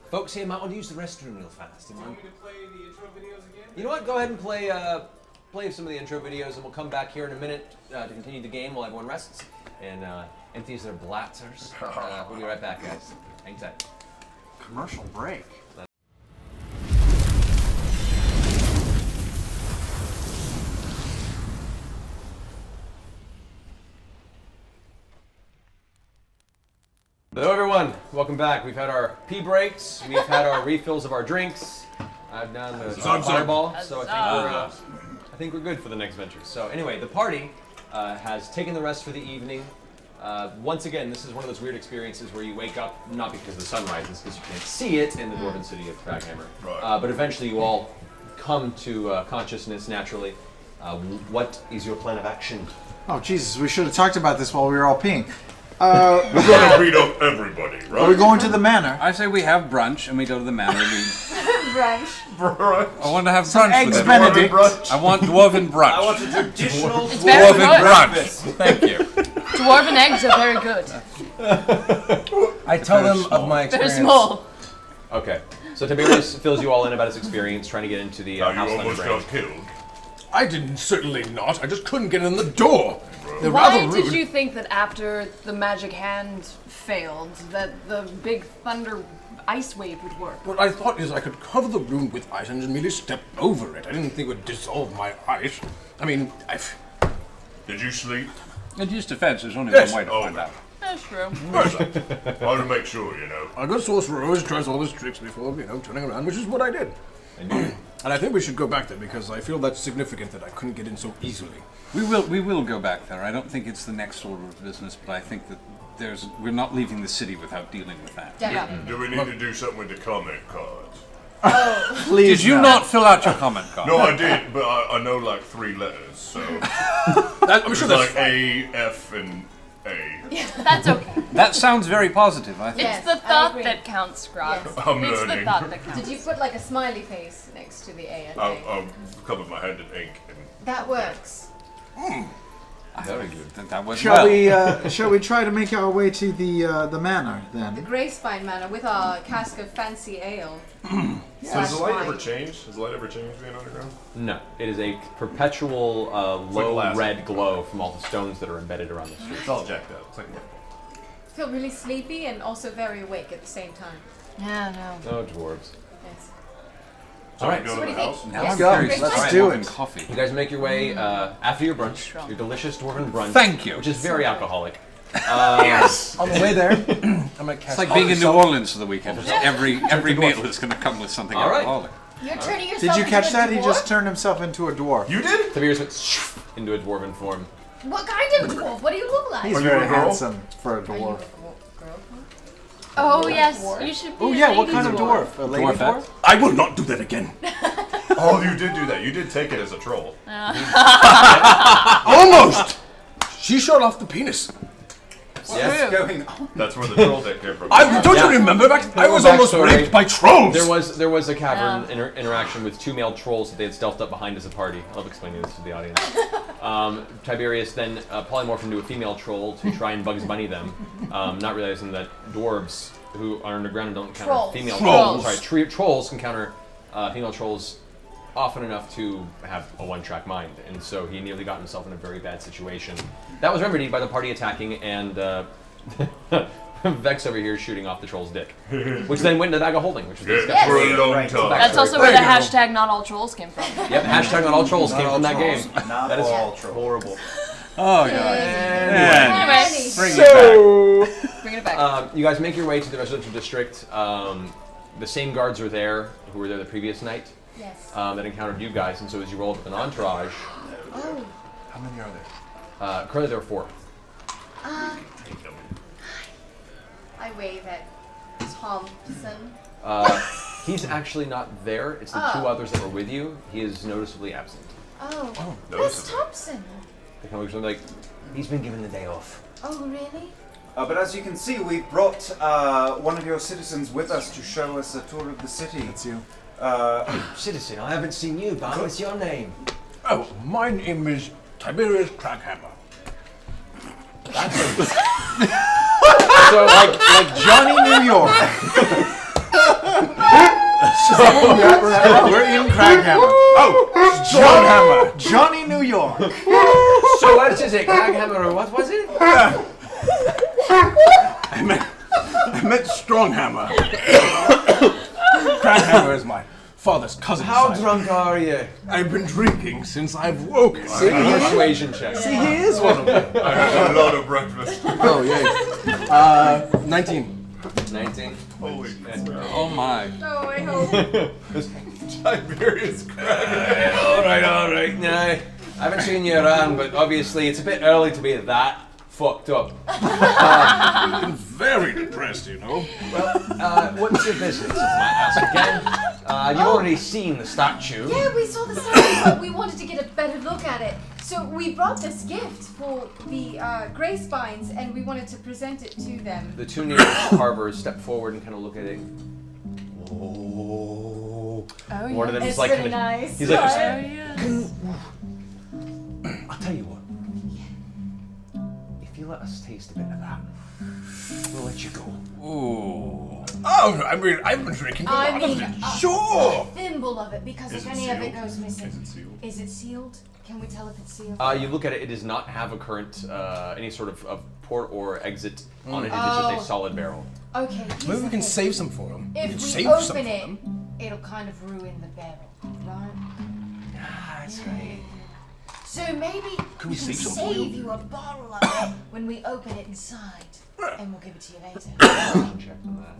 S1: Folks here might want to use the restroom real fast.
S10: Do you want me to play the intro videos again?
S1: You know what? Go ahead and play some of the intro videos, and we'll come back here in a minute to continue the game while everyone rests and empties their blatzers. We'll be right back, guys. Hang tight.
S6: Commercial break.
S1: Hello everyone, welcome back. We've had our pee breaks, we've had our refills of our drinks. I've done the fireball, so I think we're good for the next venture. So anyway, the party has taken the rest for the evening. Once again, this is one of those weird experiences where you wake up, not because the sun rises, because you can't see it in the dwarven city of Kraghammer. But eventually you all come to consciousness naturally. What is your plan of action?
S6: Oh, Jesus, we should have talked about this while we were all peeing.
S11: We're gonna beat up everybody, right?
S6: Are we going to the manor?
S4: I say we have brunch and we go to the manor.
S12: Brunch.
S4: I want to have
S6: Some
S4: brunch.
S6: eggs
S4: with
S6: Benedict.
S4: I want dwarven brunch.
S15: I want a traditional
S20: It's very
S4: dwarven
S20: good.
S4: brunch. Thank you.
S20: Dwarven eggs are very good.
S14: I tell them of my
S20: They're
S14: experience.
S20: small.
S1: Okay, so Tiberius fills you all in about his experience trying to get into the
S11: Now
S1: house
S11: you
S1: land
S11: almost
S1: brand.
S11: got killed.
S18: I didn't, certainly not. I just couldn't get in the door. They're
S20: Why
S18: rather rude.
S20: did you think that after the magic hand failed, that the big thunder ice wave would work?
S18: What I thought is I could cover the room with ice and just merely step over it. I didn't think it would dissolve my ice. I mean,
S11: Did you sleep?
S4: In his defense, there's only
S18: Yes.
S4: one way to find out.
S20: That's true.
S11: I want to make sure, you know.
S18: A good sorcerer always tries all his tricks before, turning around, which is what I did. And I think we should go back there because I feel that's significant that I couldn't get in so easily.
S4: We will go back there. I don't think it's the next order of business, but I think that we're not leaving the city without dealing with that.
S11: Do we need to do something with the comment cards?
S6: Please.
S4: Did you not fill out your comment card?
S11: No, I did, but I know like 3 letters, so.
S18: I'm sure that's
S11: like A, F, and A.
S20: That's okay.
S4: That sounds very positive, I think.
S20: It's the thought that counts, Scrog.
S11: Yes. I'm
S20: It's
S11: learning.
S20: the thought that counts.
S12: Did you put like a smiley face next to the A and A?
S11: I'll cover my hand in ink. And
S12: That works.
S4: Very good. That was
S6: Shall we try to make our way to the manor then?
S12: The Greyspine Manor with our cask of fancy ale.
S11: So has the light ever changed? Has the light ever changed being underground?
S1: No, it is a perpetual low
S11: glass.
S1: red glow from all the stones that are embedded around the street.
S11: It's all jacked up. It's like
S12: I feel really sleepy and also very awake at the same time.
S20: Yeah, no.
S1: Oh, dwarves.
S12: Yes.
S1: All right.
S12: So what do you think?
S4: Now
S12: Yes.
S4: I'm very
S12: Great
S6: Let's
S12: choice.
S6: do
S4: dwarven
S6: it.
S4: coffee.
S1: You guys make your way after your brunch, your delicious dwarven brunch.
S4: Thank you.
S1: Which is very alcoholic.
S14: Yes. On the way there, I'm gonna
S4: It's
S14: cast.
S4: like being in New Orleans for the weekend. Just every meal is going to come with something
S1: All right.
S4: alcoholic.
S12: You're turning yourself
S6: Did you catch
S12: into
S6: that?
S12: a
S6: He
S12: dwarf?
S6: just turned himself into a dwarf.
S11: You did?
S1: Tiberius went into a dwarven form.
S12: What kind of dwarf? What do you look like?
S6: He's
S11: Are you
S6: very
S11: a girl?
S6: handsome for a
S12: Are you a
S6: dwarf.
S12: girl?
S20: Oh, yes. You should be
S6: Oh
S20: a
S6: yeah, what
S20: lady
S6: kind of dwarf? A lady
S4: Dwarfette?
S6: dwarf?
S18: I will not do that again.
S11: Oh, you did do that. You did take it as a troll.
S18: Almost. She shot off the penis.
S1: Yes.
S13: Going on.
S11: That's where the troll dick came from.
S18: Don't you remember that? I was almost
S1: Backstory.
S18: raped by trolls.
S1: There was a cavern interaction with 2 male trolls that they had stealthed up behind as a party. I'll explain this to the audience. Tiberius then polymorphed into a female troll to try and Bugs Bunny them, not realizing that dwarves who are underground don't encounter
S12: Trolls.
S1: female
S18: Trolls.
S1: trolls. Sorry, trolls encounter female trolls often enough to have a one-track mind, and so he nearly got himself in a very bad situation. That was remedied by the party attacking and Vex over here shooting off the troll's dick, which then went into the bag of holding, which was discussed.
S11: For a long
S13: Right.
S11: time.
S20: That's also where the hashtag not all trolls came from.
S1: Yep, hashtag not all trolls came from that game.
S13: Not
S1: That is
S13: all trolls.
S1: horrible.
S4: Oh, God.
S20: Anyway,
S4: Bring it back.
S20: bring it back.
S1: You guys make your way to the residential district. The same guards are there who were there the previous night
S12: Yes.
S1: that encountered you guys, and so as you roll up with an entourage,
S12: Oh.
S11: How many are there?
S1: currently there are 4.
S12: I wave at Thompson.
S1: He's actually not there. It's the 2 others that were with you. He is noticeably absent.
S12: Oh. Where's
S11: noticeably.
S12: Thompson?
S1: They come over like, he's been given the day off.
S12: Oh, really?
S13: But as you can see, we've brought one of your citizens with us to show us a tour of the city.
S6: That's you.
S15: Citizen, I haven't seen you, but what's your name?
S18: Oh, my name is Tiberius Kraghammer.
S1: So like
S6: Johnny New York. We're in Kraghammer.
S18: Oh, John Hammer.
S6: Johnny New York.
S1: So what is it? Kraghammer or what was it?
S18: I meant Stronghammer. Kraghammer is my father's cousin.
S15: How drunk are you?
S18: I've been drinking since I've woken.
S15: See, persuasion check.
S18: See, he is one of them.
S11: I had a lot of breakfast.
S18: Oh, yeah. 19.
S15: 19.
S11: Holy
S19: Oh my.
S12: Oh, I hope.
S11: Tiberius cracking.
S15: All right. Now, I haven't seen you around, but obviously it's a bit early to be that fucked up.
S18: I'm very depressed, you know.
S15: Well, what's your business, if I might ask again? You've already seen the statue.
S16: Yeah, we saw the statue, but we wanted to get a better look at it. So we brought this gift for the Grey Spines, and we wanted to present it to them.
S15: The two nearest carvers step forward and kind of look at it.
S16: Oh,
S15: One of them
S16: it's
S15: is like,
S16: really nice.
S15: he's like,
S17: I'll tell you what. If you let us taste a bit of that, we'll let you go.
S18: Ooh. Oh, I mean, I've been drinking a lot of it. Sure.
S16: A thimble of it, because
S11: Is
S16: if
S11: it
S16: any of it
S11: sealed?
S16: goes missing.
S11: Is it sealed?
S16: Is it sealed? Can we tell if it's sealed?
S15: you look at it, it does not have a current, any sort of port or exit on it. It is just a solid barrel.
S16: Okay, here's
S18: Maybe
S16: the
S18: we can
S16: thing.
S18: save some for him.
S16: If
S18: can
S16: we
S18: save some
S16: open
S18: for
S16: it,
S18: them.
S16: it'll kind of ruin the barrel, right?
S17: That's right.
S16: So maybe
S18: Can
S16: we
S18: we
S16: can
S18: save some for
S16: save
S18: you?
S16: you a bottle of it when we open it inside, and we'll give it to you later.
S15: Check on that.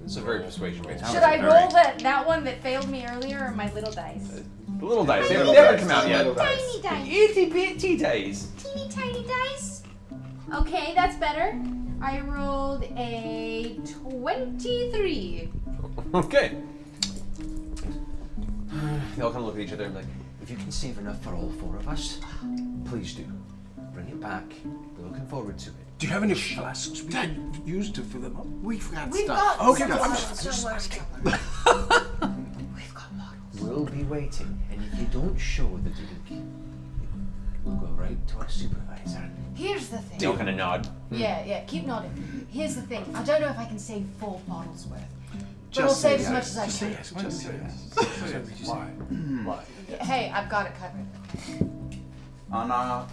S15: It's a very persuasion-based.
S12: Should I roll that one that failed me earlier, or my little dice?
S15: The little dice. They haven't come out yet.
S12: Tiny dice.
S15: Itty bitty dice.
S12: Teeny tiny dice. Okay, that's better. I rolled a 23.
S15: Okay. They all kind of look at each other and be like,
S17: If you can save enough for all four of us, please do. Bring it back. We're looking forward to it.
S18: Do you have any flasks we can use to fill them up?
S6: We've got
S16: We've
S6: stuff.
S16: got
S18: Okay,
S16: some
S18: I'm
S16: bottles,
S18: just
S16: don't worry,
S18: asking.
S16: don't worry. We've got bottles.
S17: We'll be waiting, and if you don't show the drink, we'll go right to our supervisor.
S16: Here's the thing.
S15: they all kind of nod.
S16: Yeah, keep nodding. Here's the thing. I don't know if I can save 4 bottles worth. But I'll
S6: Just
S16: save
S6: say
S16: as much
S6: yes.
S16: as I
S18: Just say
S16: can.
S18: yes. Just say yes. Why? Why?
S16: Hey, I've got it covered.
S13: On our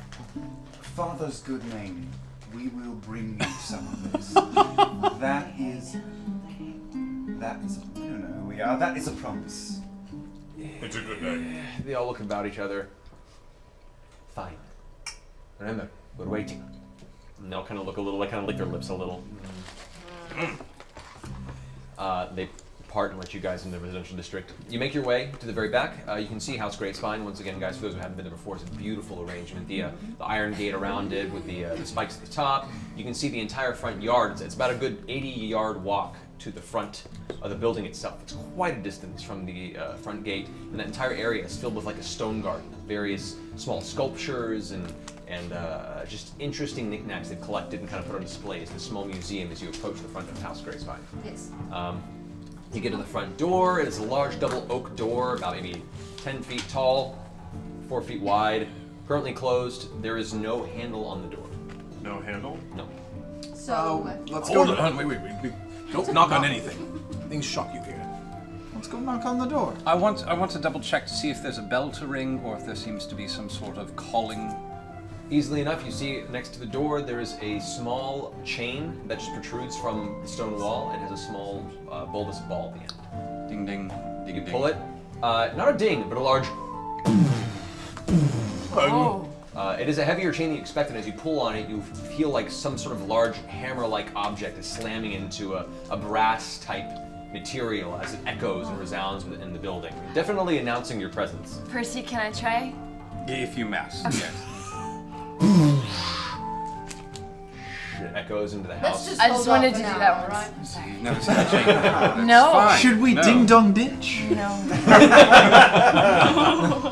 S13: father's good name, we will bring you some of this. That is, I don't know who we are. That is a promise.
S11: It's a good name.
S15: They all look about each other.
S17: Fine.
S15: Remember, we're waiting. And they'll kind of look a little, like kind of lick their lips a little. They part and let you guys into the residential district. You make your way to the very back. You can see House Great Spine. Once again, guys, for those who haven't been there before, it's a beautiful arrangement. The iron gate around it with the spikes at the top. You can see the entire front yard. It's about a good 80-yard walk to the front of the building itself. It's quite a distance from the front gate, and that entire area is filled with like a stone garden, various small sculptures and just interesting knickknacks they've collected and kind of put on display as a small museum as you approach the front of House Great Spine.
S16: Yes.
S15: You get to the front door. It is a large double oak door, about maybe 10 feet tall, 4 feet wide. Currently closed. There is no handle on the door.
S11: No handle?
S15: No.
S16: So,
S6: Let's
S18: Hold
S6: go.
S18: on, wait. Don't knock on anything. Things shock you here.
S6: Let's go knock on the door.
S19: I want to double check to see if there's a bell to ring or if there seems to be some sort of calling.
S15: Easily enough, you see next to the door there is a small chain that just protrudes from the stone wall and has a small bulbous ball at the end.
S19: Ding ding.
S15: You can pull it. Not a ding, but a large.
S16: oh.
S15: It is a heavier chain than you expected. As you pull on it, you feel like some sort of large hammer-like object is slamming into a brass-type material as it echoes and resounds within the building, definitely announcing your presence.
S3: Percy, can I try?
S19: If you mess. Yes.
S15: It echoes into the
S16: Let's
S15: house.
S16: just
S3: I just
S16: hold
S3: wanted
S16: off
S3: to
S16: for
S3: do
S16: now,
S3: that
S16: right?
S3: once.
S19: Never seen a chain before.
S3: No.
S19: Fine.
S6: Should we
S19: No.
S6: ding dong ditch?
S3: No.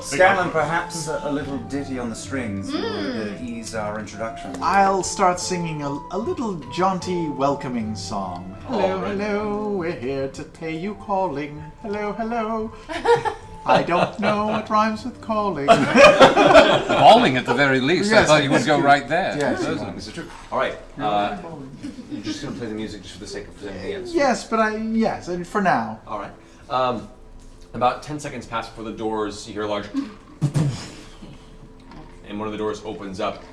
S13: Scanlan, perhaps a little ditty on the strings would ease our introduction.
S6: I'll start singing a little jaunty welcoming song. Hello, hello, we're here to pay you calling. Hello, hello. I don't know what rhymes with calling.
S19: Bowling at the very least.
S6: Yes,
S19: I thought you would go
S6: excuse-
S19: right there.
S6: Yes.
S15: This is true. All right. You're just going to play the music just for the sake of presenting the answer.
S6: Yes, but yes, and for now.
S15: All right. About 10 seconds pass before the doors, you hear a large and one of the doors opens up,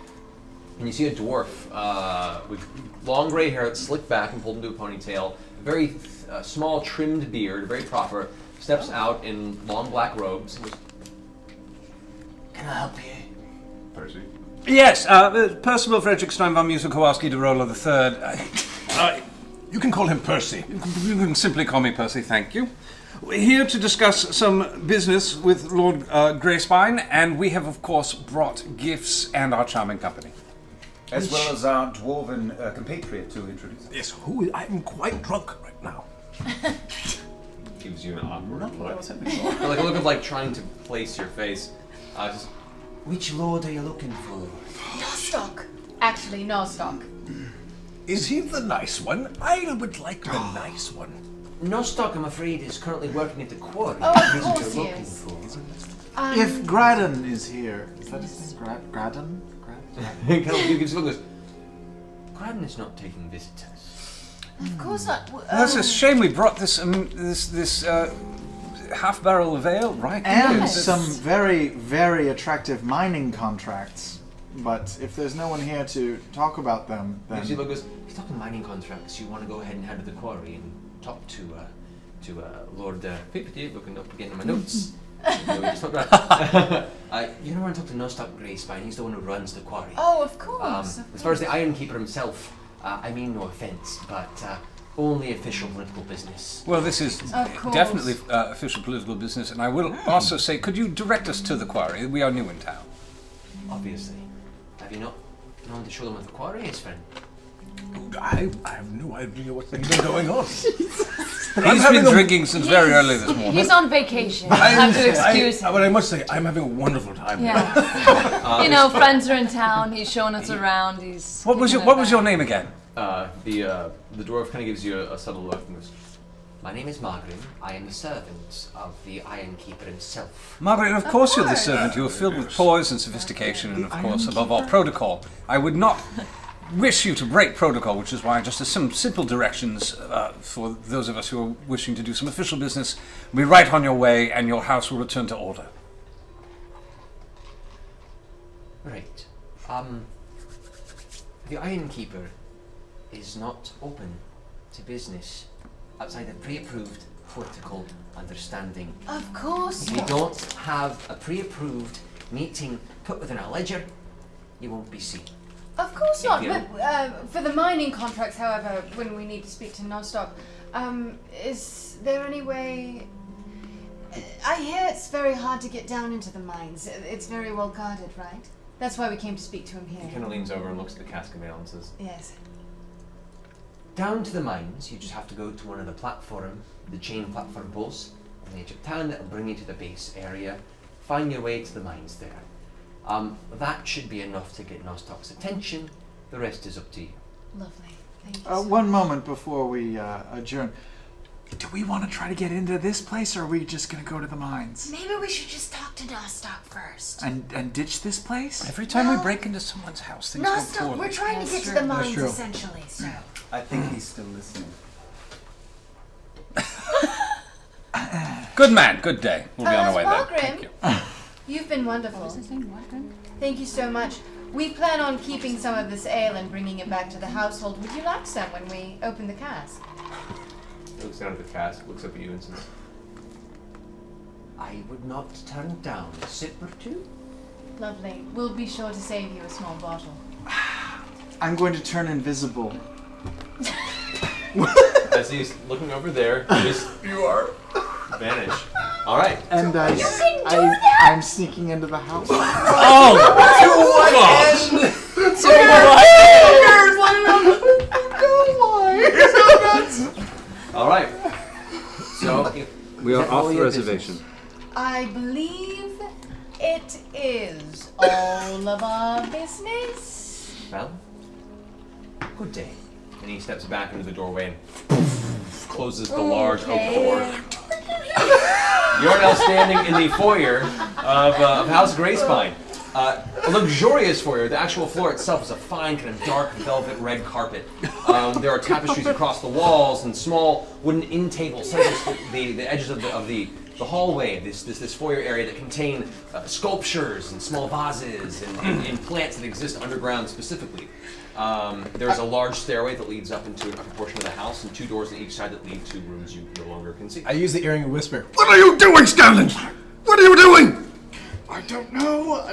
S15: and you see a dwarf with long gray hair that's slicked back and pulled into a ponytail, a very small trimmed beard, very proper, steps out in long black robes. And goes,
S17: Can I help you?
S11: Percy.
S18: Yes, Percival Frederickstein von Musa Kowalski de Rolla III. You can call him Percy. You can simply call me Percy, thank you. We're here to discuss some business with Lord Greyspine, and we have, of course, brought gifts and our charming company.
S8: As well as our dwarven compatriot to introduce.
S18: Yes, I'm quite drunk right now.
S15: Gives you an awkward look. Like a look of like trying to place your face. Just,
S17: which lord are you looking for?
S12: Nostock. Actually, Nostock.
S18: Is he the nice one? I would like the nice one.
S17: Nostock, I'm afraid, is currently working at the quarry.
S12: Oh, of
S17: He's what
S12: course
S17: you're
S12: he
S17: looking
S12: is.
S17: for.
S6: If Graden is here, is that his name? Graden?
S15: Kind of gives you a look. Goes,
S17: Graden is not taking visitors.
S12: Of course not.
S18: That's a shame we brought this half barrel of ale right
S6: And
S18: here.
S6: some very, very attractive mining contracts. But if there's no one here to talk about them, then...
S15: gives you a look. Goes, he's talking mining contracts. You want to go ahead and head to the quarry and talk to Lord Pipity, looking up again in my notes. You know when I talk to Nostock Greyspine, he's the one who runs the quarry.
S12: Oh, of course.
S15: As far as the Iron Keeper himself, I mean no offense, but only official political business.
S18: Well, this is definitely official political business, and I will also say, could you direct us to the quarry? We are new in town.
S15: Obviously. Have you not known to show them what the quarry is, friend?
S18: I have no idea what's been going on. He's been drinking since very early this morning.
S3: He's on vacation. I have to excuse him.
S18: But I must say, I'm having a wonderful time.
S3: Yeah. You know, friends are in town. He's showing us around. He's.
S18: What was your name again?
S15: The dwarf kind of gives you a subtle look and goes, my name is Margaret. I am the servant of the Iron Keeper himself.
S18: Margaret, of course you're the servant. You are filled with poise and sophistication, and of course, above all, protocol. I would not wish you to break protocol, which is why just some simple directions for those of us who are wishing to do some official business will be right on your way, and your house will return to order.
S15: Right. The Iron Keeper is not open to business outside a pre-approved protocol understanding.
S12: Of course
S15: If you don't have a pre-approved meeting put within a ledger, you won't be seen.
S12: Of course not.
S15: Yeah.
S12: But for the mining contracts, however, when we need to speak to Nostock, is there any way? I hear it's very hard to get down into the mines. It's very well guarded, right? That's why we came to speak to him here.
S15: He kind of leans over and looks at the cask of ale and says,
S12: Yes.
S15: down to the mines, you just have to go to one of the chain platform poles on the edge of town that'll bring you to the base area. Find your way to the mines there. That should be enough to get Nostock's attention. The rest is up to you.
S12: Lovely. Thank you.
S6: One moment before we adjourn. Do we want to try to get into this place, or are we just going to go to the mines?
S16: Maybe we should just talk to Nostock first.
S6: And ditch this place?
S18: Every time we break into someone's house, things go
S16: Nostock,
S18: poorly.
S16: we're trying to get to the mines, essentially, so.
S8: I think he's still listening.
S18: Good man, good day. We'll be on our way then.
S12: Margaret,
S18: Thank you.
S12: You've been wonderful. Thank you so much. We plan on keeping some of this ale and bringing it back to the household. Would you like some when we open the cask?
S15: He looks down at the cask, looks up at you and says,
S17: I would not turn down a sip or two.
S12: Lovely. We'll be sure to save you a small bottle.
S6: I'm going to turn invisible.
S15: as he's looking over there, you are vanish. All right.
S6: And I'm sneaking into the house.
S15: Oh, gosh! All right. So
S4: we are off the reservation.
S12: I believe it is all of our business.
S15: Well, good day. And he steps back into the doorway and closes the large oak door. You're now standing in the foyer of House Greyspine. A luxurious foyer. The actual floor itself is a fine, kind of dark velvet red carpet. There are tapestries across the walls and small wooden end tables set against the edges of the hallway. This foyer area that contain sculptures and small vases and plants that exist underground specifically.
S1: There's a large stairway that leads up into an upper portion of the house, and 2 doors on each side that lead to rooms you no longer can see.
S18: I use the earring and whisper.
S11: What are you doing, Scanlan? What are you doing?
S6: I don't know.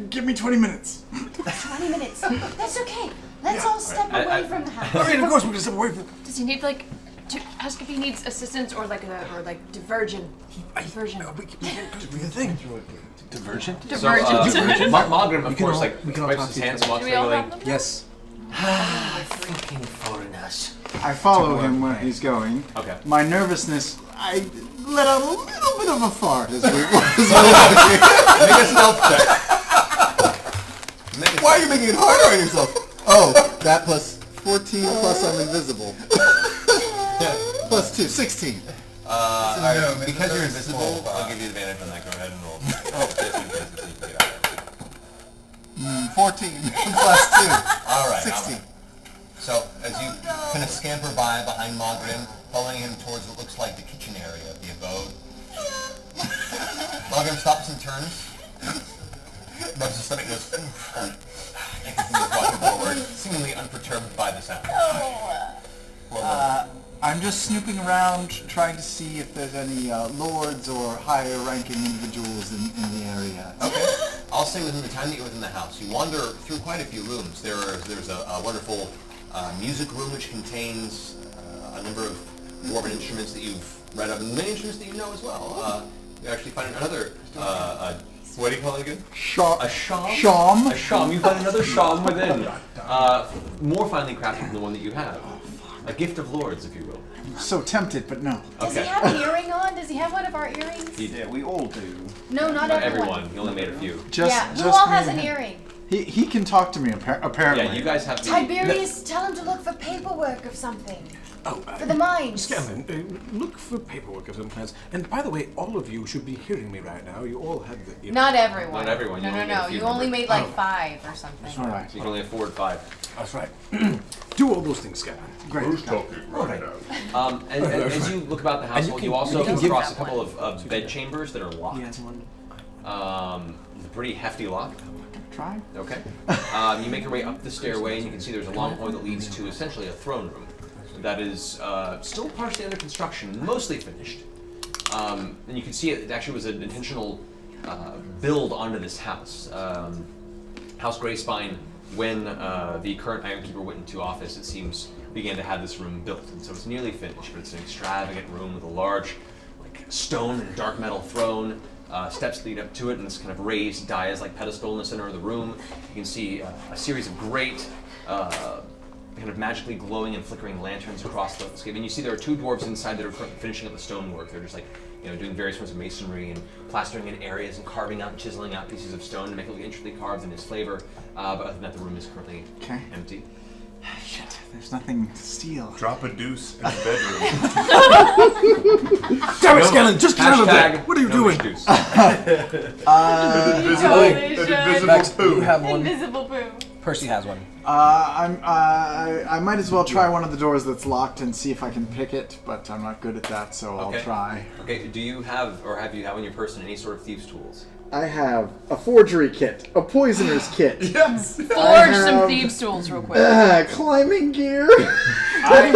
S6: Give me 20 minutes.
S12: 20 minutes. That's okay. Let's all step away from the house.
S18: I mean, of course we can step away from.
S20: Does he need like? Ask if he needs assistance or like diversion. Diversion.
S18: We can think. Diversion.
S20: Diversion.
S1: Magram, of course, wipes his hands and walks
S20: Do we all
S1: away.
S20: have them?
S18: Yes.
S17: Fucking foreigners.
S6: I follow him where he's going.
S1: Okay.
S6: My nervousness, I let out a little bit of a fart as we
S1: Make a stealth check.
S6: Why are you making it harder on yourself? Oh, that plus 14 plus I'm invisible. Plus 2, 16.
S1: Because you're invisible, I'll give you advantage on that. Go ahead and roll.
S6: Oh, 14 plus 2.
S15: All right.
S6: 16.
S15: So, as you kind of scamper by behind Magram, following him towards what looks like the kitchen area of the abode, Magram stops and turns, rubs his stomach and goes, and continues walking forward, seemingly unperturbed by the sound.
S6: I'm just snooping around, trying to see if there's any lords or higher-ranking individuals in the area.
S15: Okay. I'll say within the time that you're within the house, you wander through quite a few rooms. There's a wonderful music room which contains a number of dwarven instruments that you've read of, and many instruments that you know as well. You actually find another, what do you call it again? A sham?
S6: Sham?
S15: A sham. You find another sham within. More finely crafted than the one that you have. A gift of lords, if you will.
S6: I'm so tempted, but no.
S12: Does he have an earring on? Does he have one of our earrings?
S8: Yeah, we all do.
S12: No, not everyone.
S1: He only made a few.
S12: Who all has an earring?
S6: He can talk to me, apparently.
S1: Yeah, you guys have to...
S12: Tiberius, tell him to look for paperwork of something. For the mines.
S18: Scanlan, look for paperwork of some kinds. And by the way, all of you should be hearing me right now. You all have the...
S12: Not everyone.
S1: Not everyone.
S12: No. You only made like 5 or something.
S18: All right.
S1: So you can only afford 5.
S18: That's right. Do all those things, Scanlan.
S6: Great.
S11: Who's talking right now?
S1: And as you look about the house, you also come across a couple of bed chambers that are locked. Pretty hefty lock.
S6: Try.
S1: Okay. You make your way up the stairway, and you can see there's a long hallway that leads to essentially a throne room that is still partially under construction, mostly finished. And you can see it actually was an intentional build onto this house. House Greyspine, when the current Ironkeeper went into office, it seems began to have this room built, and so it's nearly finished. But it's an extravagant room with a large, stone and dark metal throne. Steps lead up to it, and this kind of raised dais-like pedestal in the center of the room. You can see a series of great, kind of magically glowing and flickering lanterns across the landscape. And you see there are 2 dwarves inside that are finishing up the stonework. They're just doing various forms of masonry and plastering in areas and carving out and chiseling out pieces of stone to make it look intricately carved in its flavor. But other than that, the room is currently empty.
S6: Shit, there's nothing to steal.
S11: Drop a deuce in the bedroom.
S18: Damn it, Scanlan, just get out of there. What are you doing?
S11: Invisible poo.
S18: You have one.
S12: Invisible poo.
S18: Percy has one.
S6: I might as well try one of the doors that's locked and see if I can pick it, but I'm not good at that, so I'll try.
S1: Okay, do you have, or have you on your person any sort of thieves' tools?
S6: I have a forgery kit, a poisoner's kit.
S11: Yes!
S20: Forge some thieves' tools real quick.
S6: Climbing gear. And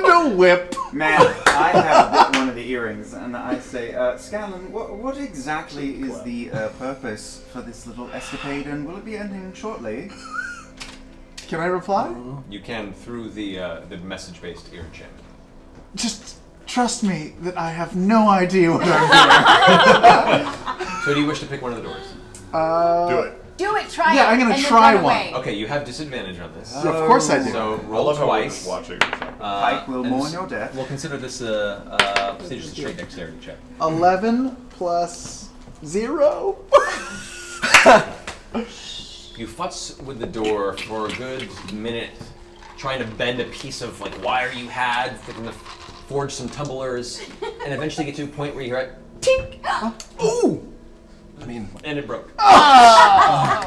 S6: a whip.
S13: Man, I have one of the earrings, and I say, Scanlan, what exactly is the purpose for this little escapade, and will it be ending shortly?
S6: Can I reply?
S1: You can through the message-based ear enchantment.
S6: Just trust me that I have no idea what I'm doing.
S1: So do you wish to pick one of the doors?
S11: Do it.
S12: Do it, try it.
S6: Yeah, I'm gonna
S12: and then
S6: try
S12: run
S6: one.
S12: away.
S1: Okay, you have disadvantage on this.
S6: Of course I do.
S1: So
S11: I
S1: roll
S11: love how we're
S1: twice.
S11: just watching.
S13: Pike will
S1: and
S13: mourn your death.
S1: We'll consider this a straight dexterity check.
S6: 11 plus 0.
S1: You futz with the door for a good minute, trying to bend a piece of wire you had, thinking to forge some tumblers, and eventually get to a point where you're at tink.
S18: Ooh!
S1: And it broke.
S6: I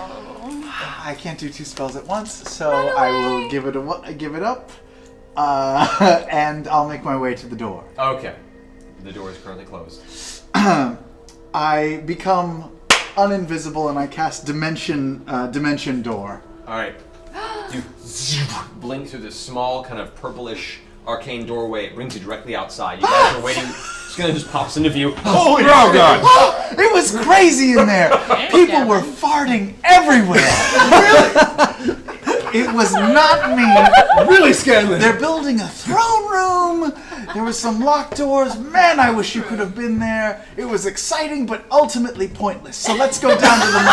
S6: can't do 2 spells at once, so I will give it up, and I'll make my way to the door.
S1: Okay. The door is currently closed.
S6: I become uninvisible and I cast dimension door.
S1: All right.
S15: You blink through this small, kind of purplish arcane doorway. It brings you directly outside. You guys are waiting. Skillen just pops into view.
S6: Oh God! It was crazy in there. People were farting everywhere. It was not me.
S18: Really, Scanlan?
S6: They're building a throne room. There was some locked doors. Man, I wish you could have been there. It was exciting, but ultimately pointless. So let's go down to the mine.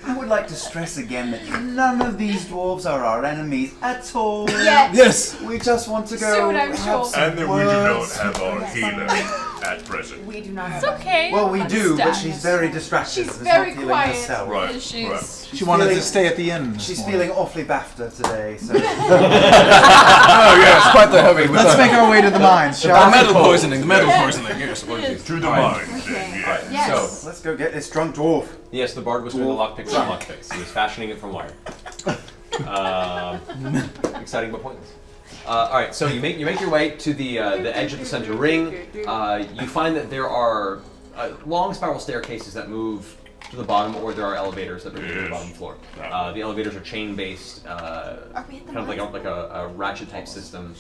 S13: I would like to stress again that none of these dwarves are our enemies at all.
S18: Yes.
S13: We just want to go
S12: Soon, I'm
S13: have
S12: sure.
S13: some
S2: And then we do not
S13: words.
S2: have our healer at present.
S12: We do not have
S20: It's okay.
S13: Well, we do, but
S20: Understand.
S13: she's very distracted.
S12: She's
S13: and is
S12: very
S13: not feeling
S12: quiet.
S13: herself.
S2: Right.
S20: She's
S6: She wanted to
S13: feeling-
S6: stay at the end.
S13: She's feeling awfully BAFTA today, so...
S18: Oh yes, quite the heavy.
S6: Let's make our way to the mines,
S18: The
S6: shall we?
S18: metal poisoning. The metal poisoning. Yes, apologies.
S2: To the mines, then, yes.
S12: Yes.
S13: So, let's go get this drunk dwarf.
S15: Yes, the bard was doing the lockpick from lockpicks. He was fashioning it from wire. Exciting but pointless. All right, so you make your way to the edge of the center ring. You find that there are long spiral staircases that move to the bottom, or there are elevators that bring you to the bottom floor. The elevators are chain-based, kind of like a ratchet-type system,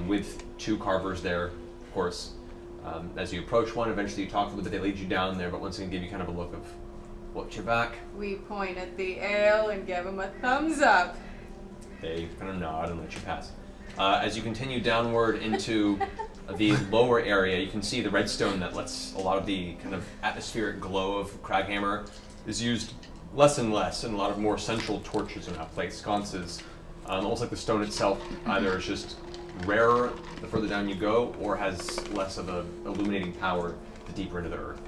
S15: with two carvers there, of course. As you approach one, eventually you talk to them, but they lead you down there. But once again, give you kind of a look of, "Watch your back."
S12: We point at the ale and give him a thumbs up.
S15: They kind of nod and let you pass. As you continue downward into the lower area, you can see the redstone that lets a lot of the kind of atmospheric glow of Craghammer is used less and less, and a lot of more central torches are now placed, sconces. Almost like the stone itself either is just rarer the further down you go, or has less of a illuminating power the deeper into the earth.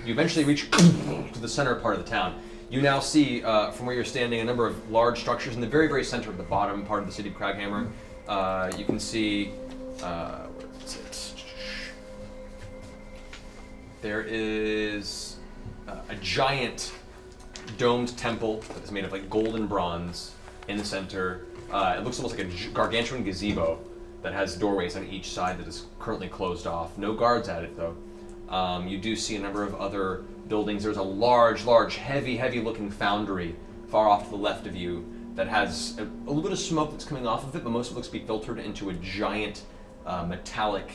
S15: You eventually reach to the center part of the town. You now see, from where you're standing, a number of large structures in the very, very center of the bottom part of the city of Craghammer. You can see, where is it? There is a giant domed temple that is made of like gold and bronze in the center. It looks almost like a gargantuan gazebo that has doorways on each side that is currently closed off. No guards at it though. You do see a number of other buildings. There's a large, heavy-looking foundry far off to the left of you that has a little bit of smoke that's coming off of it, but most of it looks to be filtered into a giant metallic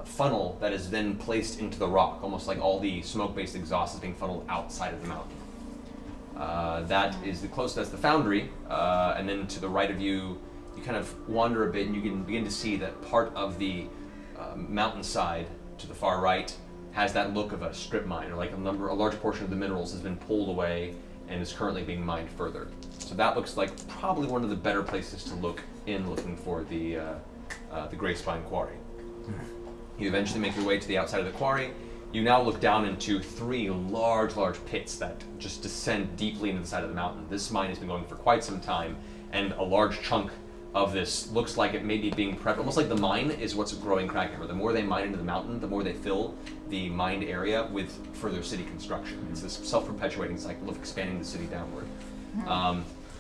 S15: funnel that is then placed into the rock, almost like all the smoke-based exhaust is being funneled outside of the mountain. That is the closest. That's the foundry, and then to the right of you, you kind of wander a bit, and you can begin to see that part of the mountainside to the far right has that look of a strip mine, or like a large portion of the minerals has been pulled away and is currently being mined further. So that looks like probably one of the better places to look in, looking for the Grey Spine Quarry. You eventually make your way to the outside of the quarry. You now look down into three large pits that just descend deeply into the side of the mountain. This mine has been going for quite some time, and a large chunk of this looks like it may be being prepped, almost like the mine is what's growing Craghammer. The more they mine into the mountain, the more they fill the mined area with further city construction. It's this self-perpetuating cycle of expanding the city downward.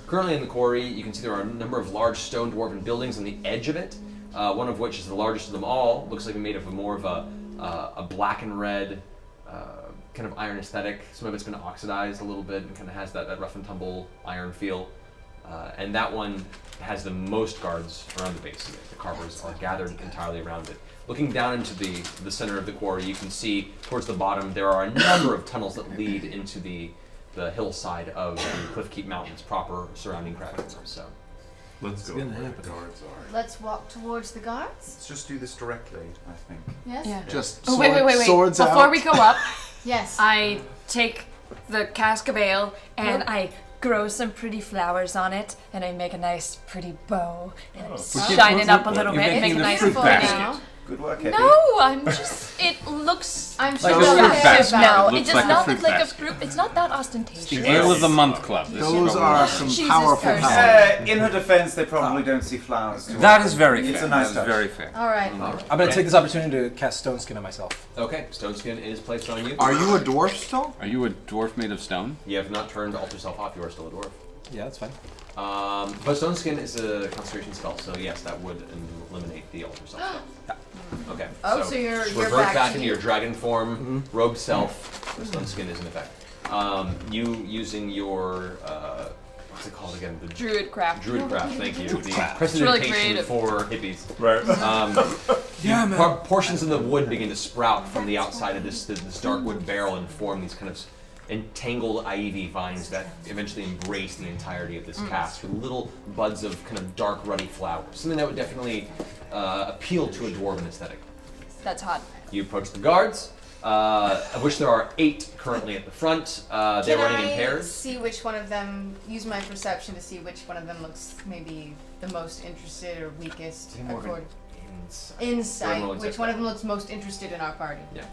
S15: Currently in the quarry, you can see there are a number of large stone dwarven buildings on the edge of it, one of which is the largest of them all. Looks like it's made of more of a black and red kind of iron aesthetic. Some of it's been oxidized a little bit and kind of has that rough and tumble iron feel. And that one has the most guards around the base of it. The carvers are gathered entirely around it. Looking down into the center of the quarry, you can see towards the bottom there are a number of tunnels that lead into the hillside of the Cliffkeep Mountains proper surrounding Craghammer. So
S11: let's go where the guards are.
S12: Let's walk towards the guards.
S13: Let's just do this directly, I think.
S12: Yes?
S3: Yeah.
S6: Just
S3: wait.
S6: swords
S3: Before
S6: out.
S3: we go up,
S12: Yes.
S3: I take the cask of ale and I grow some pretty flowers on it, and I make a nice pretty bow, and it's shining up a little bit.
S19: You're
S3: Make a
S19: making
S3: nice
S19: the fruit
S3: bow
S19: basket.
S3: now.
S13: Good work, Eddie.
S3: No, I'm just. It looks.
S12: I'm
S19: Like
S12: sure
S19: a fruit
S12: that's
S19: basket.
S3: now.
S19: It
S3: It
S19: looks
S3: does
S19: like a
S3: not
S19: fruit
S3: look like a
S19: basket.
S3: fruit. It's not that ostentatious.
S19: The Ale of the Month Club. This
S6: Those
S19: is what
S6: are
S19: we
S6: some
S3: Jesus
S6: powerful
S3: Christ.
S6: powers.
S13: In her defense, they probably don't see flowers. too
S19: That
S13: often.
S19: is very
S13: It's
S19: fair.
S13: a nice
S19: That
S13: touch.
S19: is very fair.
S12: All right.
S14: I'm going to take this opportunity to cast Stone Skin on myself.
S15: okay, Stone Skin is placed on you.
S6: Are you a dwarf still?
S19: Are you a dwarf made of stone?
S15: You have not turned alter self off. You are still a dwarf.
S14: Yeah, that's fine.
S15: But Stone Skin is a concentration spell, so yes, that would eliminate the alter self. Okay.
S12: Oh, so you're
S15: revert
S12: back
S15: back
S12: to
S15: into
S12: you.
S15: your dragon form, rogue self. The Stone Skin is in effect.
S1: You using your what's it called again? The
S20: Druidcraft.
S1: Druidcraft, thank you. The
S20: Really
S1: prestidigitation
S20: creative.
S1: for hippies.
S11: Right.
S1: Yeah, man. Portions of the wood begin to sprout from the outside of this dark wood barrel and form these kind of entangled ivy vines that eventually embrace the entirety of this cask with little buds of kind of dark ruddy flowers. Something that would definitely appeal to a dwarven aesthetic.
S20: That's hot.
S1: You approach the guards, of which there are 8 currently at the front. They're running in pairs.
S12: See which one of them, use my perception to see which one of them looks maybe the most interested or weakest.
S1: More of an
S12: Insight.
S1: Insight.
S12: Which one of them looks most interested in our party?
S1: Yeah.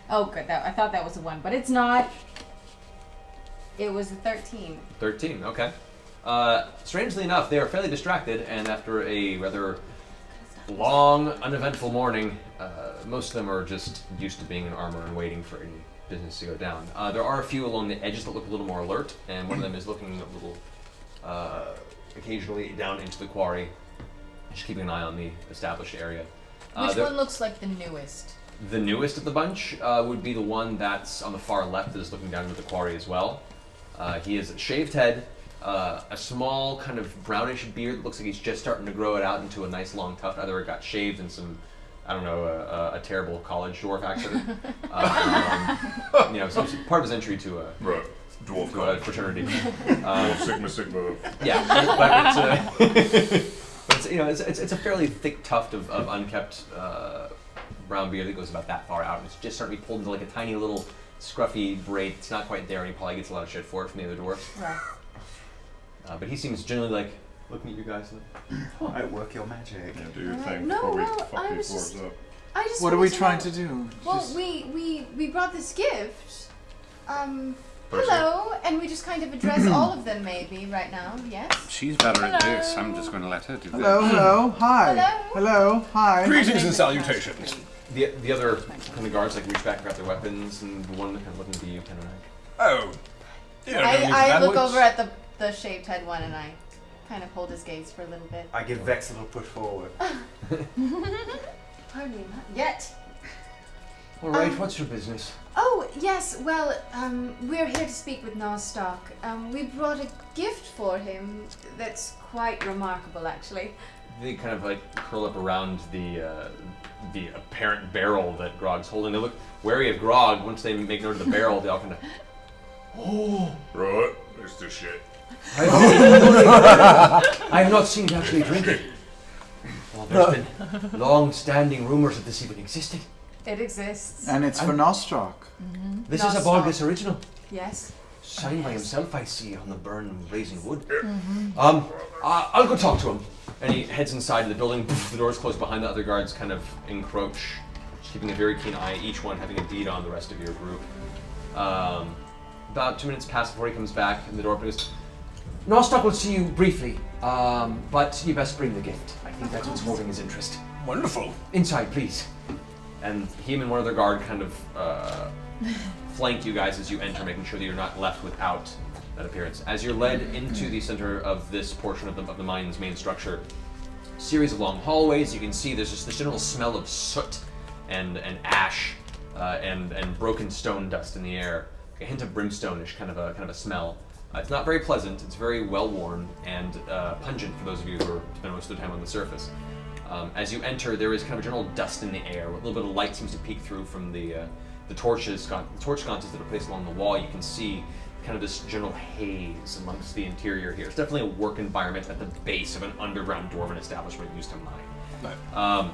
S12: Oh, good. I thought that was a 1, but it's not. It was a 13.
S1: 13, okay. Strangely enough, they are fairly distracted, and after a rather long, uneventful morning, most of them are just used to being in armor and waiting for any business to go down. There are a few along the edges that look a little more alert, and one of them is looking a little occasionally down into the quarry, just keeping an eye on the established area.
S12: Which one looks like the newest?
S1: The newest of the bunch would be the one that's on the far left that is looking down into the quarry as well. He has a shaved head, a small kind of brownish beard that looks like he's just starting to grow it out into a nice long tuft. Either it got shaved in some, I don't know, a terrible college dwarf accident. You know, some part of his entry to a
S11: dwarf
S1: college fraternity.
S11: Sigma.
S1: Yeah, but it's you know, it's a fairly thick tuft of unkept brown beard that goes about that far out, and it's just starting to be pulled into like a tiny little scruffy braid. It's not quite there, and he probably gets a lot of shit for it from the other dwarfs.
S12: Right.
S1: But he seems generally like looking at you guys.
S13: I work your magic.
S11: Yeah, do your thing
S12: No,
S11: before we
S12: well,
S11: fuck
S12: I
S11: these
S12: was
S11: dwarves
S12: just-
S11: up.
S12: I just
S6: What are
S12: wanted
S6: we
S12: to
S6: trying
S12: know-
S6: to do?
S12: Well,
S6: Just-
S12: we brought this gift.
S11: Percy?
S12: Hello, and we just kind of address all of them maybe right now. Yes.
S21: She's better at this. I'm just going to let her do
S6: Hello,
S21: this.
S6: hello, hi.
S12: Hello.
S6: Hello, hi.
S18: Greetings and salutations.
S1: The other kind of guards like reach back and grab their weapons, and the one kind of looking to you, kind of like.
S18: Oh.
S12: I look over at the shaved head one and I kind of hold his gaze for a little bit.
S13: I give Vex a little push forward.
S12: Pardon me, not yet.
S1: All right, what's your business?
S12: Oh, yes, well, we're here to speak with Nostock. We brought a gift for him that's quite remarkable, actually.
S1: They kind of like curl up around the apparent barrel that Grog's holding. They look wary of Grog. Once they make note of the barrel, they all kind of. Oh.
S11: Right, it's the shit.
S1: I have not seen you actually drink it. Well, there's been long-standing rumors that this even existed.
S12: It exists.
S6: And it's for Nostrock.
S1: This is a Borgus original.
S12: Yes.
S1: Signed by himself, I see, on the burn and blazing wood.
S12: Mhm.
S1: I'll go talk to him. And he heads inside the building. The door's closed behind the other guards, kind of encroach, keeping a very keen eye, each one having a bead on the rest of your group. About 2 minutes pass before he comes back, and the door opens. Nostock will see you briefly, but you best bring the gift. I think that's what's holding his interest.
S18: Wonderful.
S1: Inside, please. And him and one other guard kind of flank you guys as you enter, making sure that you're not left without that appearance. As you're led into the center of this portion of the mine's main structure, series of long hallways. You can see there's just this general smell of soot and ash and broken stone dust in the air. A hint of brimstone-ish kind of a smell. It's not very pleasant. It's very well worn and pungent for those of you who spend most of the time on the surface. As you enter, there is kind of a general dust in the air. A little bit of light seems to peek through from the torch sconces that are placed along the wall. You can see kind of this general haze amongst the interior here. It's definitely a work environment at the base of an underground dwarven establishment used to mine.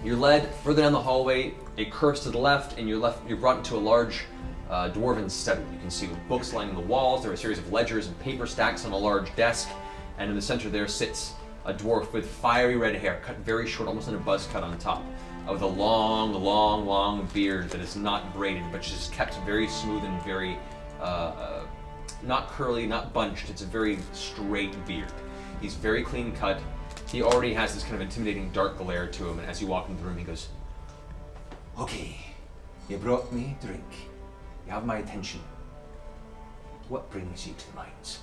S1: You're led further down the hallway. It curves to the left, and you're brought into a large dwarven study. You can see with books lining the walls. There are a series of ledgers and paper stacks on a large desk, and in the center there sits a dwarf with fiery red hair, cut very short, almost in a buzz cut on top, with a long beard that is not braided, but just kept very smooth and very, not curly, not bunched. It's a very straight beard. He's very clean cut. He already has this kind of intimidating dark glare to him, and as you walk into the room, he goes, "Okay, you brought me a drink. You have my attention. What brings you to the mines?"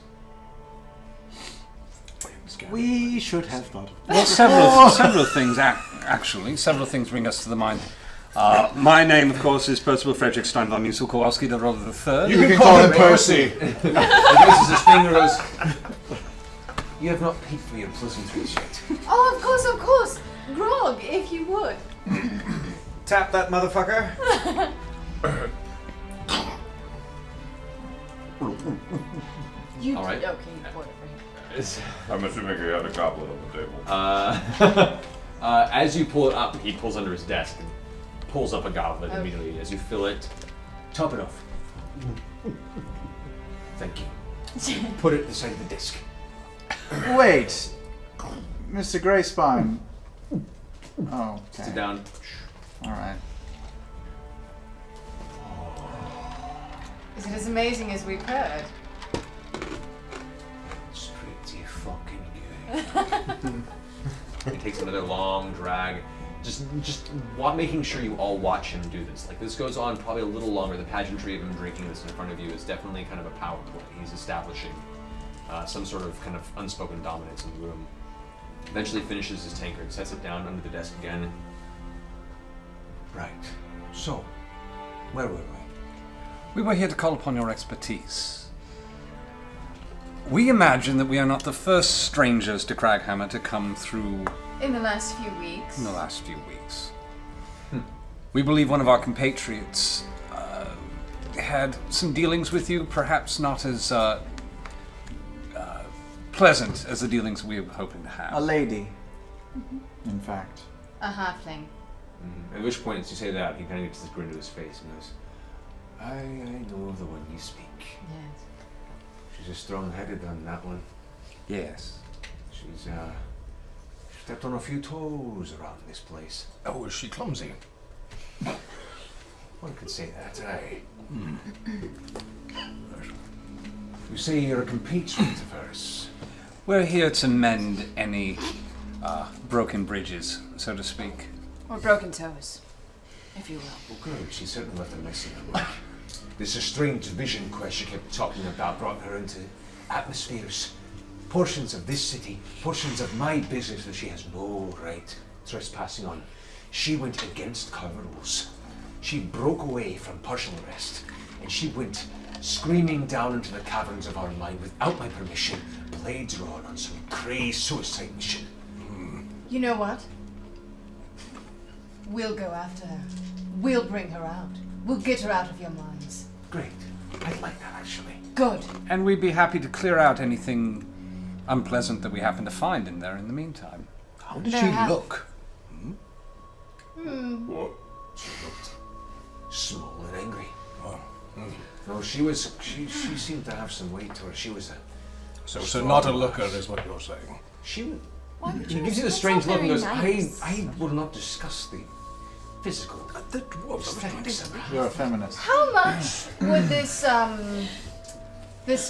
S6: We should have thought of
S21: Well, several things, actually. Several things bring us to the mine. My name, of course, is Percival Frederick Stein von Musil-Kowalski, the Roller III.
S6: You can call him Percy.
S15: He raises his finger and goes, "You have not paid for your pleasantries yet."
S12: Oh, of course. Grog, if you would.
S13: Tap that motherfucker.
S12: You
S15: All right.
S12: Okay, whatever.
S11: I'm assuming he had a goblet on the table.
S1: As you pull it up, he pulls under his desk and pulls up a goblet
S12: Okay.
S1: immediately. As you fill it, top it off. Thank you. Put it beside the disc.
S6: Wait, Mr. Greyspine. Oh, okay.
S1: Sit down.
S6: All right.
S12: Is it as amazing as we've heard?
S15: It's pretty fucking good.
S1: He takes another long drag. Just making sure you all watch him do this. Like, this goes on probably a little longer. The pageantry of him drinking this in front of you is definitely kind of a power play. He's establishing some sort of kind of unspoken dominance in the room. Eventually finishes his tankard, sets it down under the desk again.
S21: Right. So, where were we? We were here to call upon your expertise. We imagine that we are not the first strangers to Craghammer to come through
S12: In the last few weeks.
S21: in the last few weeks. We believe one of our compatriots had some dealings with you, perhaps not as pleasant as the dealings we were hoping to have.
S6: A lady, in fact.
S12: A halfling.
S1: At which point, as you say that, he kind of gets this grin to his face and goes,
S15: I know the one you speak.
S12: Yes.
S15: She's a strong-headed one, that one.
S21: Yes.
S15: She's stepped on a few toes around this place.
S7: Oh, is she clumsy?
S15: One could say that, aye. You say you're a compatriot of hers.
S21: We're here to mend any broken bridges, so to speak.
S12: Or broken toes, if you will.
S15: Well, good. She certainly left a mess in her wake. This strange vision quest she kept talking about brought her into atmospheres, portions of this city, portions of my business that she has no right trespassing on. She went against rules. She broke away from partial arrest, and she went screaming down into the caverns of our mind without my permission, blades drawn on some crazed suicide mission.
S12: You know what? We'll go after her. We'll bring her out. We'll get her out of your minds.
S15: Great. I'd like that, actually.
S12: Good.
S21: And we'd be happy to clear out anything unpleasant that we happen to find in there in the meantime.
S7: How did
S12: There
S7: she
S12: have-
S7: look?
S15: What? She looked small and angry.
S7: Oh.
S15: No, she seemed to have some weight to her. She was a
S7: So not a looker is what you're saying.
S15: She
S12: would
S15: He
S12: you-
S15: gives you the
S12: that's
S15: strange
S12: not
S15: look and
S12: very
S15: goes,
S12: nice.
S15: I will not discuss the physical aesthetics of her.
S6: You're a feminist.
S12: How much would this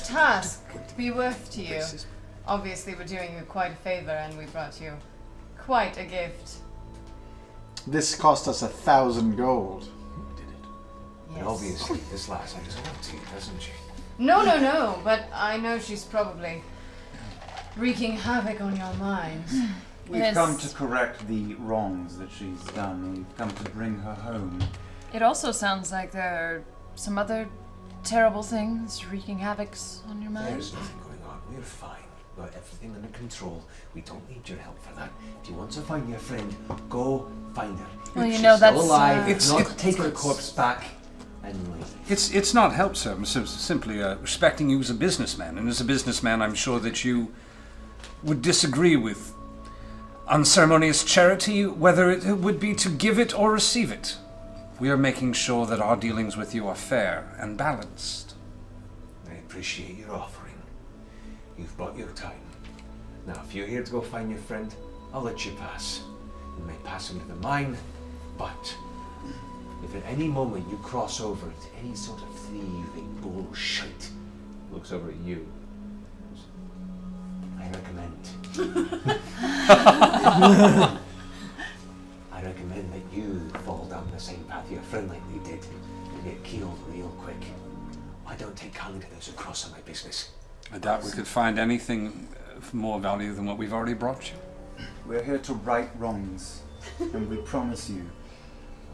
S12: task be worth to you? Obviously, we're doing you quite a favor, and we brought you quite a gift.
S6: This cost us 1,000 gold.
S15: And obviously, this lass has a lot to you, doesn't she?
S12: No, but I know she's probably wreaking havoc on your minds.
S13: We've come to correct the wrongs that she's done. We've come to bring her home.
S3: It also sounds like there are some other terrible things wreaking havoc on your mind.
S15: There's nothing going on. We're fine. We've got everything under control. We don't need your help for that. If you want to find your friend, go find her.
S3: Well,
S15: If
S3: you
S15: she's
S3: know,
S15: still
S3: that's,
S15: alive.
S3: it's-
S15: If not, take her corpse back and leave.
S21: It's not help, sir. It's simply respecting you as a businessman. And as a businessman, I'm sure that you would disagree with unceremonious charity, whether it would be to give it or receive it. We are making sure that our dealings with you are fair and balanced.
S15: I appreciate your offering. You've bought your time. Now, if you're here to go find your friend, I'll let you pass. You may pass him to the mine, but if at any moment you cross over to any sort of thieving bullshit, looks over at you. I recommend that you fall down the same path your friend likely did and get killed real quick. I don't take kindly to those who cross on my business.
S21: I doubt we could find anything of more value than what we've already brought you.
S13: We're here to right wrongs, and we promise you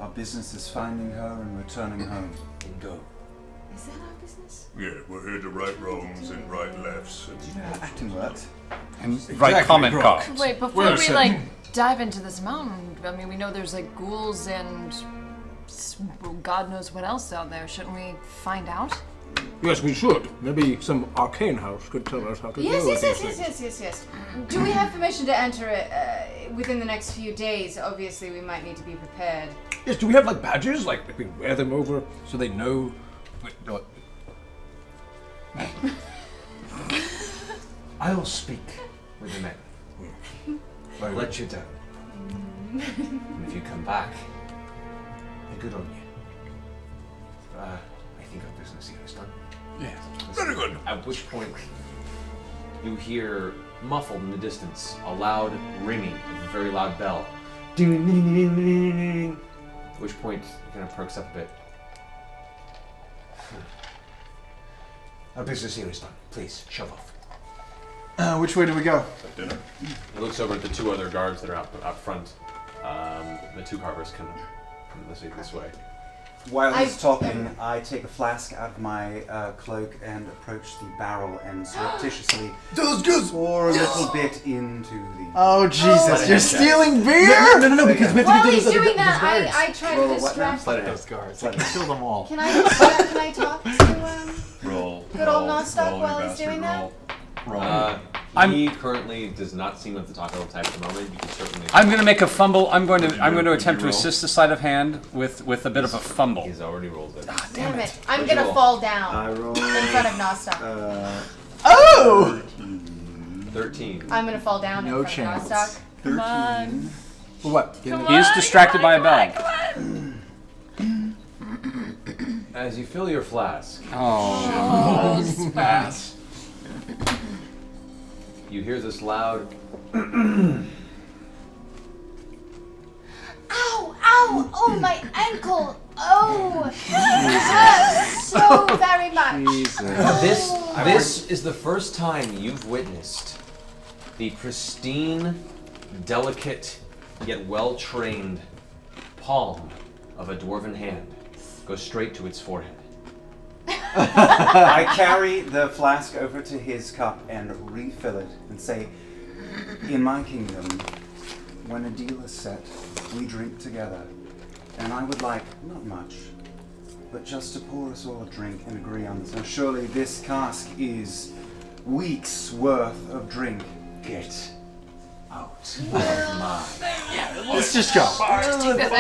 S8: Our business is finding her and returning home.
S15: Bingo.
S12: Is that our business?
S2: Yeah, we're here to right wrongs and right lefts. And
S8: Do you know how acting works?
S21: And write comment cards.
S3: Wait, before we like dive into this mountain, I mean, we know there's like ghouls and God knows what else out there. Shouldn't we find out?
S7: Yes, we should. Maybe some arcane house could tell us how to deal with these things.
S12: Yes. Do we have permission to enter it within the next few days? Obviously, we might need to be prepared.
S7: Yes, do we have like badges? Like we wear them over so they know. Wait, no.
S15: I'll speak with the men. I'll let you down. And if you come back, then good on you. I think our business here is done.
S7: Yes.
S2: Very good.
S15: At which point, you hear muffled in the distance a loud ringing of a very loud bell. Ding, ding, ding, ding, ding. At which point, it kind of perks up a bit. Our business here is done. Please, shove off.
S6: Which way do we go?
S11: Dinner.
S1: He looks over at the two other guards that are out front. The two carvers come this way.
S13: While he's talking, I take a flask out of my cloak and approach the barrel and surreptitiously pour a little bit into the...
S6: Oh, Jesus, you're stealing beer?
S7: No, because we have
S12: While
S7: to
S12: he's
S7: get
S12: doing that, I try to
S6: Roll a what now?
S12: distract.
S6: Sleight of hand guards. I can kill them all.
S12: Can I talk to
S11: Roll.
S12: good old Nostock
S11: roll,
S12: while
S11: you
S12: he's doing
S11: bastard,
S12: that?
S11: roll.
S1: He currently does not seem of the taco type at the moment. You can certainly.
S21: I'm going to make a fumble. I'm going to attempt to assist the sleight of hand with a bit of a fumble.
S1: He's already rolled it.
S12: Damn it! I'm gonna fall down
S8: I roll
S12: in front of Nostock.
S6: Oh!
S1: 13.
S12: I'm gonna fall down
S6: No
S12: in front
S6: chance.
S12: of Nostock.
S8: 13.
S7: What?
S21: He is distracted by a bell.
S1: As you fill your flask, you hear this loud.
S12: Ow! Ow! Oh, my ankle! Oh! It hurts so very much.
S1: This is the first time you've witnessed the pristine, delicate, yet well-trained palm of a dwarven hand go straight to its forehead.
S13: I carry the flask over to his cup and refill it and say, in my kingdom, when a deal is set, we drink together. And I would like, not much, but just to pour us all a drink and agree on this. Now surely this cask is weeks worth of drink.
S15: Get out.
S6: Let's just go.
S3: I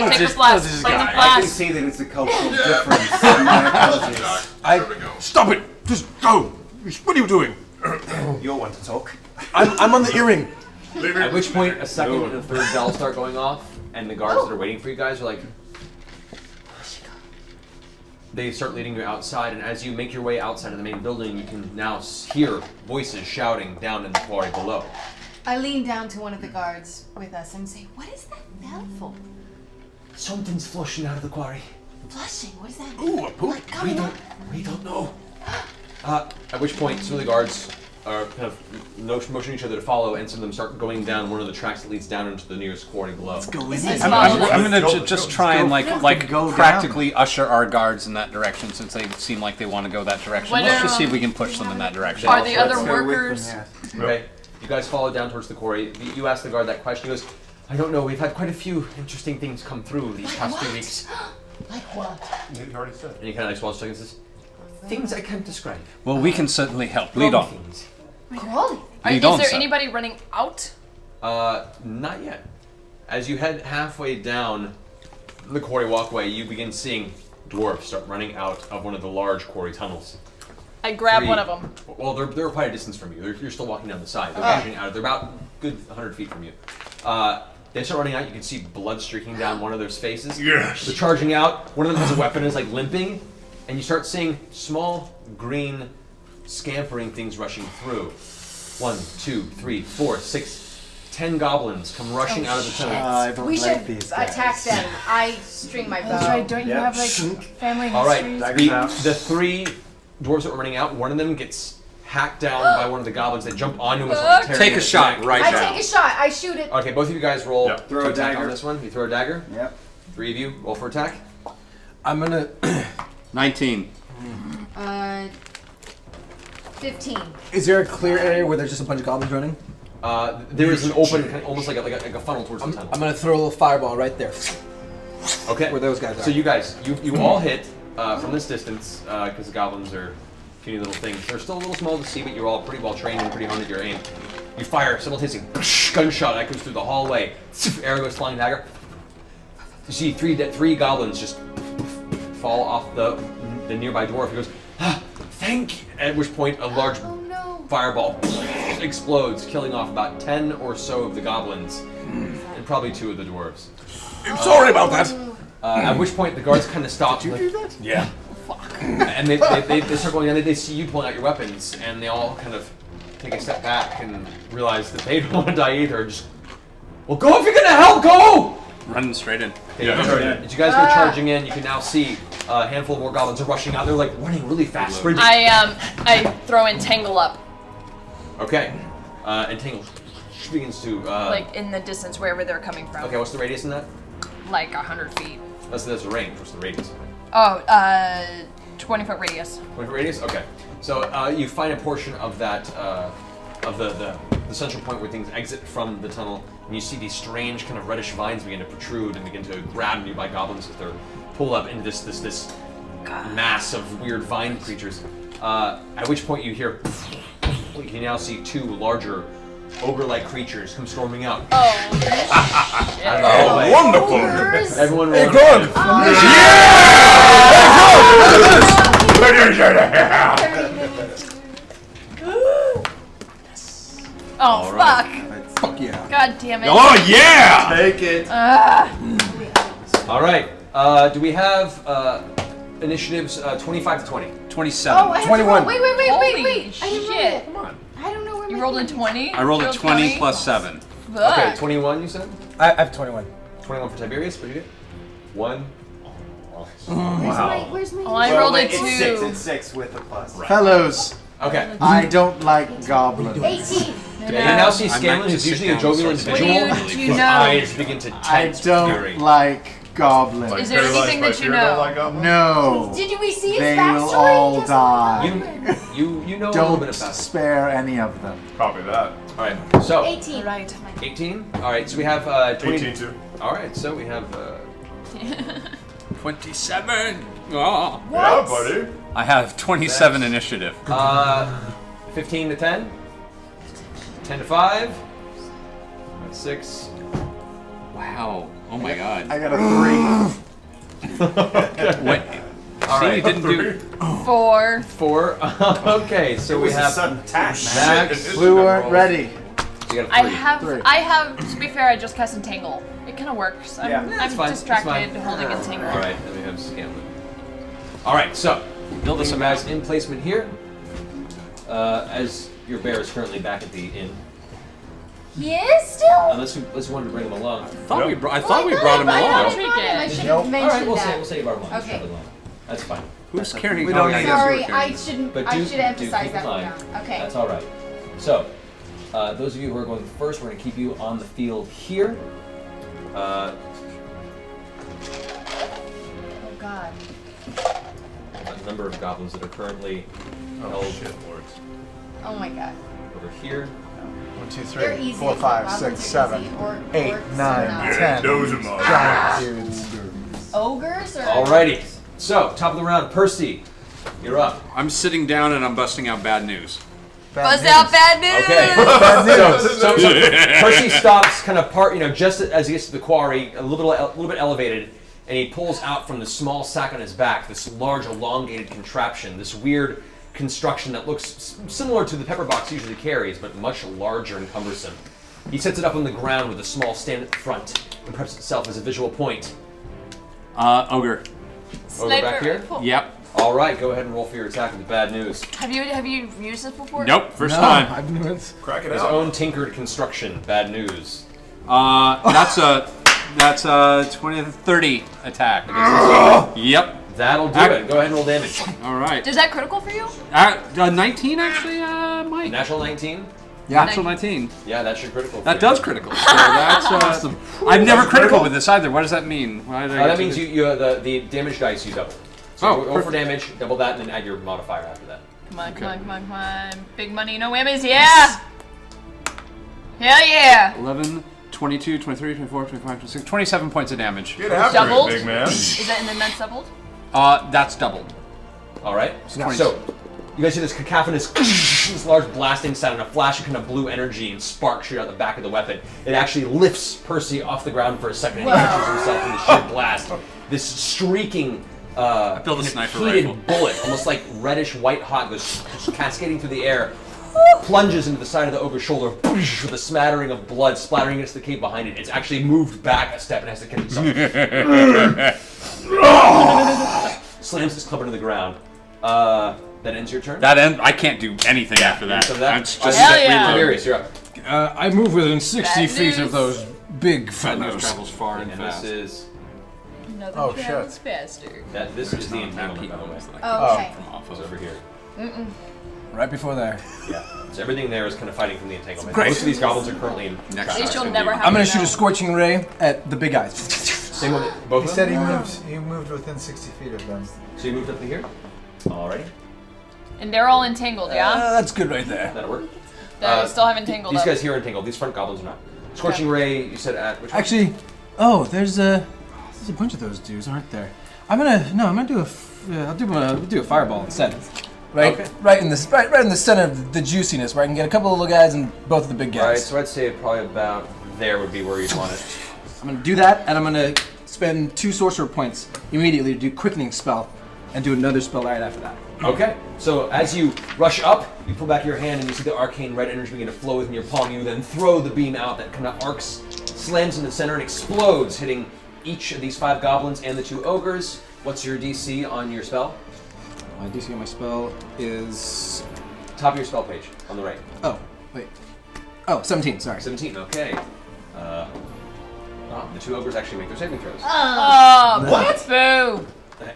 S3: take the flask. Bring the
S13: I can
S3: flask.
S13: see that it's a cultural difference. My apologies.
S7: Stop it! Just go! What are you doing?
S13: You're one to talk.
S7: I'm on the earring.
S1: At which point, a second and a third bell start going off, and the guards that are waiting for you guys are like. They start leading you outside, and as you make your way outside of the main building, you can now hear voices shouting down in the quarry below.
S12: I lean down to one of the guards with us and say, "What is that bell for?"
S15: Something's flushing out of the quarry.
S12: Flushing? What does that mean?
S7: Ooh, a poop.
S12: Like coming up?
S15: We don't know.
S1: At which point, some of the guards are kind of motioning each other to follow, and some of them start going down one of the tracks that leads down into the nearest quarry below.
S12: Is it
S21: I'm going to just try and
S6: go
S21: practically usher our guards in that direction since they seem like they want to go that direction.
S3: What
S21: Let's
S3: are,
S21: just see if we can push them in that direction.
S3: Are the other
S13: Let's go with them,
S3: workers?
S13: yes.
S1: Okay, you guys follow down towards the quarry. You ask the guard that question. He goes, "I don't know. We've had quite a few interesting things come through these past few weeks."
S12: Like what?
S11: You already said.
S1: And he kind of like swallows seconds and says, "Things I can't describe."
S21: Well, we can certainly help. Lead on.
S1: Things.
S12: Crawly.
S21: Lead
S3: Is
S21: on,
S3: there
S21: sir.
S3: anybody running out?
S1: Not yet. As you head halfway down the quarry walkway, you begin seeing dwarves start running out of one of the large quarry tunnels.
S3: I grab
S1: 3.
S3: one of them.
S1: Well, they're quite a distance from you. You're still walking down the side. They're rushing out. They're about good 100 feet from you. They start running out. You can see blood streaking down one of their faces.
S2: Yes.
S1: They're charging out. One of them has a weapon and is like limping, and you start seeing small green scampering things rushing through. 1, 2, 3, 4, 6, 10 goblins come rushing out of the tunnel.
S6: I don't
S12: We
S6: like
S12: should
S6: these guys.
S12: attack them. I string my bow.
S3: That's right. Don't you have like family
S1: All right,
S3: histories?
S1: the 3 dwarves that were running out, one of them gets hacked down by one of the goblins. They jump onto him and start tearing
S21: Take a
S1: his
S21: shot
S1: neck.
S21: right
S12: I
S21: now.
S12: take a shot. I shoot it.
S1: Okay, both of you guys roll
S11: Yeah.
S1: to
S13: Throw a
S1: attack
S13: dagger.
S1: on this one. You throw a dagger.
S13: Yep.
S1: 3 of you, roll for attack.
S14: I'm gonna
S21: 19.
S12: 15.
S14: Is there a clear area where there's just a bunch of goblins running?
S1: There is an open, almost like a funnel towards the tunnel.
S14: I'm gonna throw a little fireball right there.
S1: Okay.
S14: Where those guys are.
S1: So you guys, you all hit from this distance because the goblins are puny little things. They're still a little small to see, but you're all pretty well trained and pretty honed at your aim. You fire simultaneously, gunshot echoes through the hallway. Arrow goes flying dagger. You see three goblins just fall off the nearby dwarf. He goes, thank you. At which point a large fireball explodes, killing off about 10 or so of the goblins and probably 2 of the dwarves.
S18: I'm sorry about that.
S1: At which point the guards kind of stop.
S18: Did you do that? Yeah.
S1: And they start going, and they see you pulling out your weapons, and they all kind of take a step back and realize that they don't want to die either. Just, well, go if you're gonna help, go!
S21: Running straight in.
S1: Okay, as you guys go charging in, you can now see a handful of more goblins are rushing out. They're like running really fast, sprinting.
S20: I throw Entangle up.
S1: Okay, Entangle begins to
S20: like in the distance wherever they're coming from.
S1: Okay, what's the radius in that?
S20: Like 100 feet.
S1: That's the range. What's the radius?
S20: Oh, 20-foot radius.
S1: 20-foot radius? Okay. So you find a portion of that, of the central point where things exit from the tunnel, and you see these strange kind of reddish vines begin to protrude and begin to grab nearby goblins as they're pulled up into this mass of weird vine creatures. At which point you hear, you can now see 2 larger ogre-like creatures come storming out.
S20: Oh, shit.
S1: Oh,
S11: wonderful!
S20: Ogres?
S1: Everyone
S11: Hey,
S1: roll.
S11: Grog!
S20: Oh, fuck.
S14: Fuck yeah.
S20: God damn it.
S11: Oh yeah!
S13: Take it.
S1: All right. Do we have initiatives 25 to 20?
S21: 27.
S12: Oh, I have
S14: 21.
S12: To roll. Wait.
S20: Holy
S12: I didn't roll
S20: shit.
S12: it. Come on. I don't know where
S20: You
S12: my
S20: rolled a
S12: thing is.
S20: 20?
S21: I rolled a
S20: Rolled
S21: 20 plus 7.
S20: Fuck.
S1: Okay, 21 you said?
S14: I have 21.
S1: 21 for Tiberius, what did you get? 1.
S12: Where's my
S20: Oh, I rolled a 2.
S13: It's 6 with a plus.
S6: Fellows,
S1: Okay.
S6: I don't like goblins.
S12: 18.
S1: You now see
S21: I might
S1: Scanlan,
S21: just
S1: who's
S21: sit
S1: usually a
S21: down and
S1: jovial
S21: start
S1: individual.
S20: What do you
S1: His
S20: know?
S1: eyes begin to
S6: I
S1: tense
S6: don't
S1: fury.
S6: like goblins.
S20: Is there anything that you know?
S6: No.
S12: Did we see his
S6: They
S12: backstory?
S6: will all
S12: Doesn't
S6: die.
S1: You know a little bit
S6: Don't
S1: about it.
S6: spare any of them.
S11: Copy that.
S1: All right, so
S12: 18.
S20: Right.
S1: 18. All right, so we have 20.
S11: 18 too.
S1: All right, so we have
S21: 27. Oh.
S11: Yeah, buddy.
S21: I have 27 initiative.
S1: 15 to 10, 10 to 5, 6.
S21: Wow. Oh my god.
S6: I got a 3.
S21: Wait.
S1: All
S21: See,
S1: right.
S21: you didn't do
S20: 4.
S1: 4. Okay, so we have
S13: sudden attack.
S1: Max.
S6: We weren't ready.
S1: You got a 3.
S20: I have, to be fair, I just cast Entangle. It kind of works. I'm,
S13: Yeah.
S20: I'm
S1: fine, it's
S20: distracted
S1: fine.
S20: holding Entangle.
S1: All right, then we have Scanlan. All right, so build us a guys in placement here. As your bear is currently back at the inn.
S12: He is still?
S1: Unless you wanted to bring him along.
S21: I thought we brought him
S12: I
S21: along.
S12: should
S1: Nope.
S12: have
S1: All right,
S12: mentioned
S1: we'll
S12: that.
S1: say you brought him along.
S12: Okay.
S1: That's fine.
S21: Who's carrying?
S6: We don't
S21: yeah,
S6: need
S21: I guess you were
S12: Sorry,
S21: carrying
S12: I
S21: it.
S12: shouldn't.
S1: But
S12: I
S1: do-
S12: should
S1: do
S12: emphasize
S1: keep
S12: that
S1: in mind.
S12: down. Okay.
S1: That's all right. So, those of you who are going first, we're going to keep you on the field here.
S12: Oh God.
S1: A number of goblins that are currently held
S12: Oh my God.
S1: over here.
S6: 1, 2,
S12: They're
S6: 3,
S12: easy.
S6: 4, 5,
S12: Goblins
S6: 6,
S12: are
S6: 7,
S12: easy.
S6: 8,
S12: Orcs are
S6: 9,
S12: not.
S6: 10.
S11: Those are mine.
S6: Giant dudes.
S12: Ogres or?
S1: Alrighty. So, top of the round, Percy, you're up.
S21: I'm sitting down and I'm busting out bad news.
S20: Buzz out bad news!
S1: Okay. so Percy stops kind of just as he gets to the quarry, a little bit elevated, and he pulls out from the small sack on his back this large elongated contraption, this weird construction that looks similar to the pepper box he usually carries, but much larger and cumbersome. He sets it up on the ground with a small stand at the front and preps itself as a visual point.
S21: Ogre.
S1: Over back here?
S21: Yep.
S1: All right, go ahead and roll for your attack with the bad news.
S20: Have you used this before?
S21: Nope, first time.
S14: I've been with.
S11: Crack it
S1: His
S11: out.
S1: own tinkered construction, bad news.
S21: That's a 20 to 30 attack. Yep.
S1: That'll do it. Go ahead and roll damage.
S21: All right.
S20: Is that critical for you?
S21: 19 actually, Mike.
S1: Natural 19?
S21: Yeah. Natural 19.
S1: Yeah, that's your critical.
S21: That does critical. So that's awesome.
S19: I've never critical with this either. What does that mean? Why did I
S1: That means the damage dice you double. So roll for damage, double that, and then add your modifier after that.
S20: Come on, come on, come on, come on. Big money, no whammies, yeah! Hell yeah!
S19: 11, 22, 23, 24, 25, 26, 27 points of damage.
S11: Get after
S20: Doubled?
S11: it, big man.
S20: Is that, and then that's doubled?
S19: That's doubled.
S1: All right. So you guys see this cacophonous, this large blasting sound, and a flash of kind of blue energy and sparks shoot out the back of the weapon. It actually lifts Percy off the ground for a second and he catches himself in the sheer blast. This streaking, heated bullet, almost like reddish white hot, goes cascading through the air, plunges into the side of the ogre's shoulder with a smattering of blood splattering against the cave behind it. It's actually moved back a step and has to catch itself. Slams his club into the ground. That ends your turn?
S19: I can't do anything after that.
S1: That's
S19: just
S1: Tiberius, you're up.
S7: I move within 60 feet of those big fellows.
S19: Travels far and fast.
S1: This is...
S20: Nothing travels faster.
S1: This is the entanglement, by the way.
S20: Okay.
S1: It's over here.
S7: Right before there.
S1: Yeah. So everything there is kind of fighting from the entanglement.
S7: Great.
S1: Most of these goblins are currently in
S20: At least you'll never have
S7: I'm gonna
S20: to
S7: shoot
S20: know.
S7: a scorching ray at the big guys.
S1: Same with both
S6: He
S1: of
S6: said
S1: them?
S6: he moved within 60 feet of them.
S1: So you moved up to here? Alrighty.
S20: And they're all entangled, yeah?
S7: That's good right there.
S1: That'll work.
S20: They still have entangled
S1: These
S20: up.
S1: guys here are entangled. These front goblins are not. Scorching ray, you said at which one?
S7: Actually, there's a bunch of those dudes, aren't there? I'm gonna do a fireball instead. Right,
S1: Okay.
S7: right in the center of the juiciness, where I can get a couple of little guys and both of the big guys.
S1: Alright, so I'd say probably about there would be where you'd want it.
S7: I'm gonna do that, and I'm gonna spend 2 sorcerer points immediately to do quickening spell, and do another spell right after that.
S1: Okay, so as you rush up, you pull back your hand and you see the arcane red energy begin to flow within your palm. You then throw the beam out that kind of arcs, slams in the center, and explodes, hitting each of these 5 goblins and the 2 ogres. What's your DC on your spell?
S7: My DC on my spell is...
S1: Top of your spell page, on the right.
S7: Oh, wait. Oh, 17, sorry.
S1: 17, okay. The 2 ogres actually make their saving throws.
S20: What? Boo!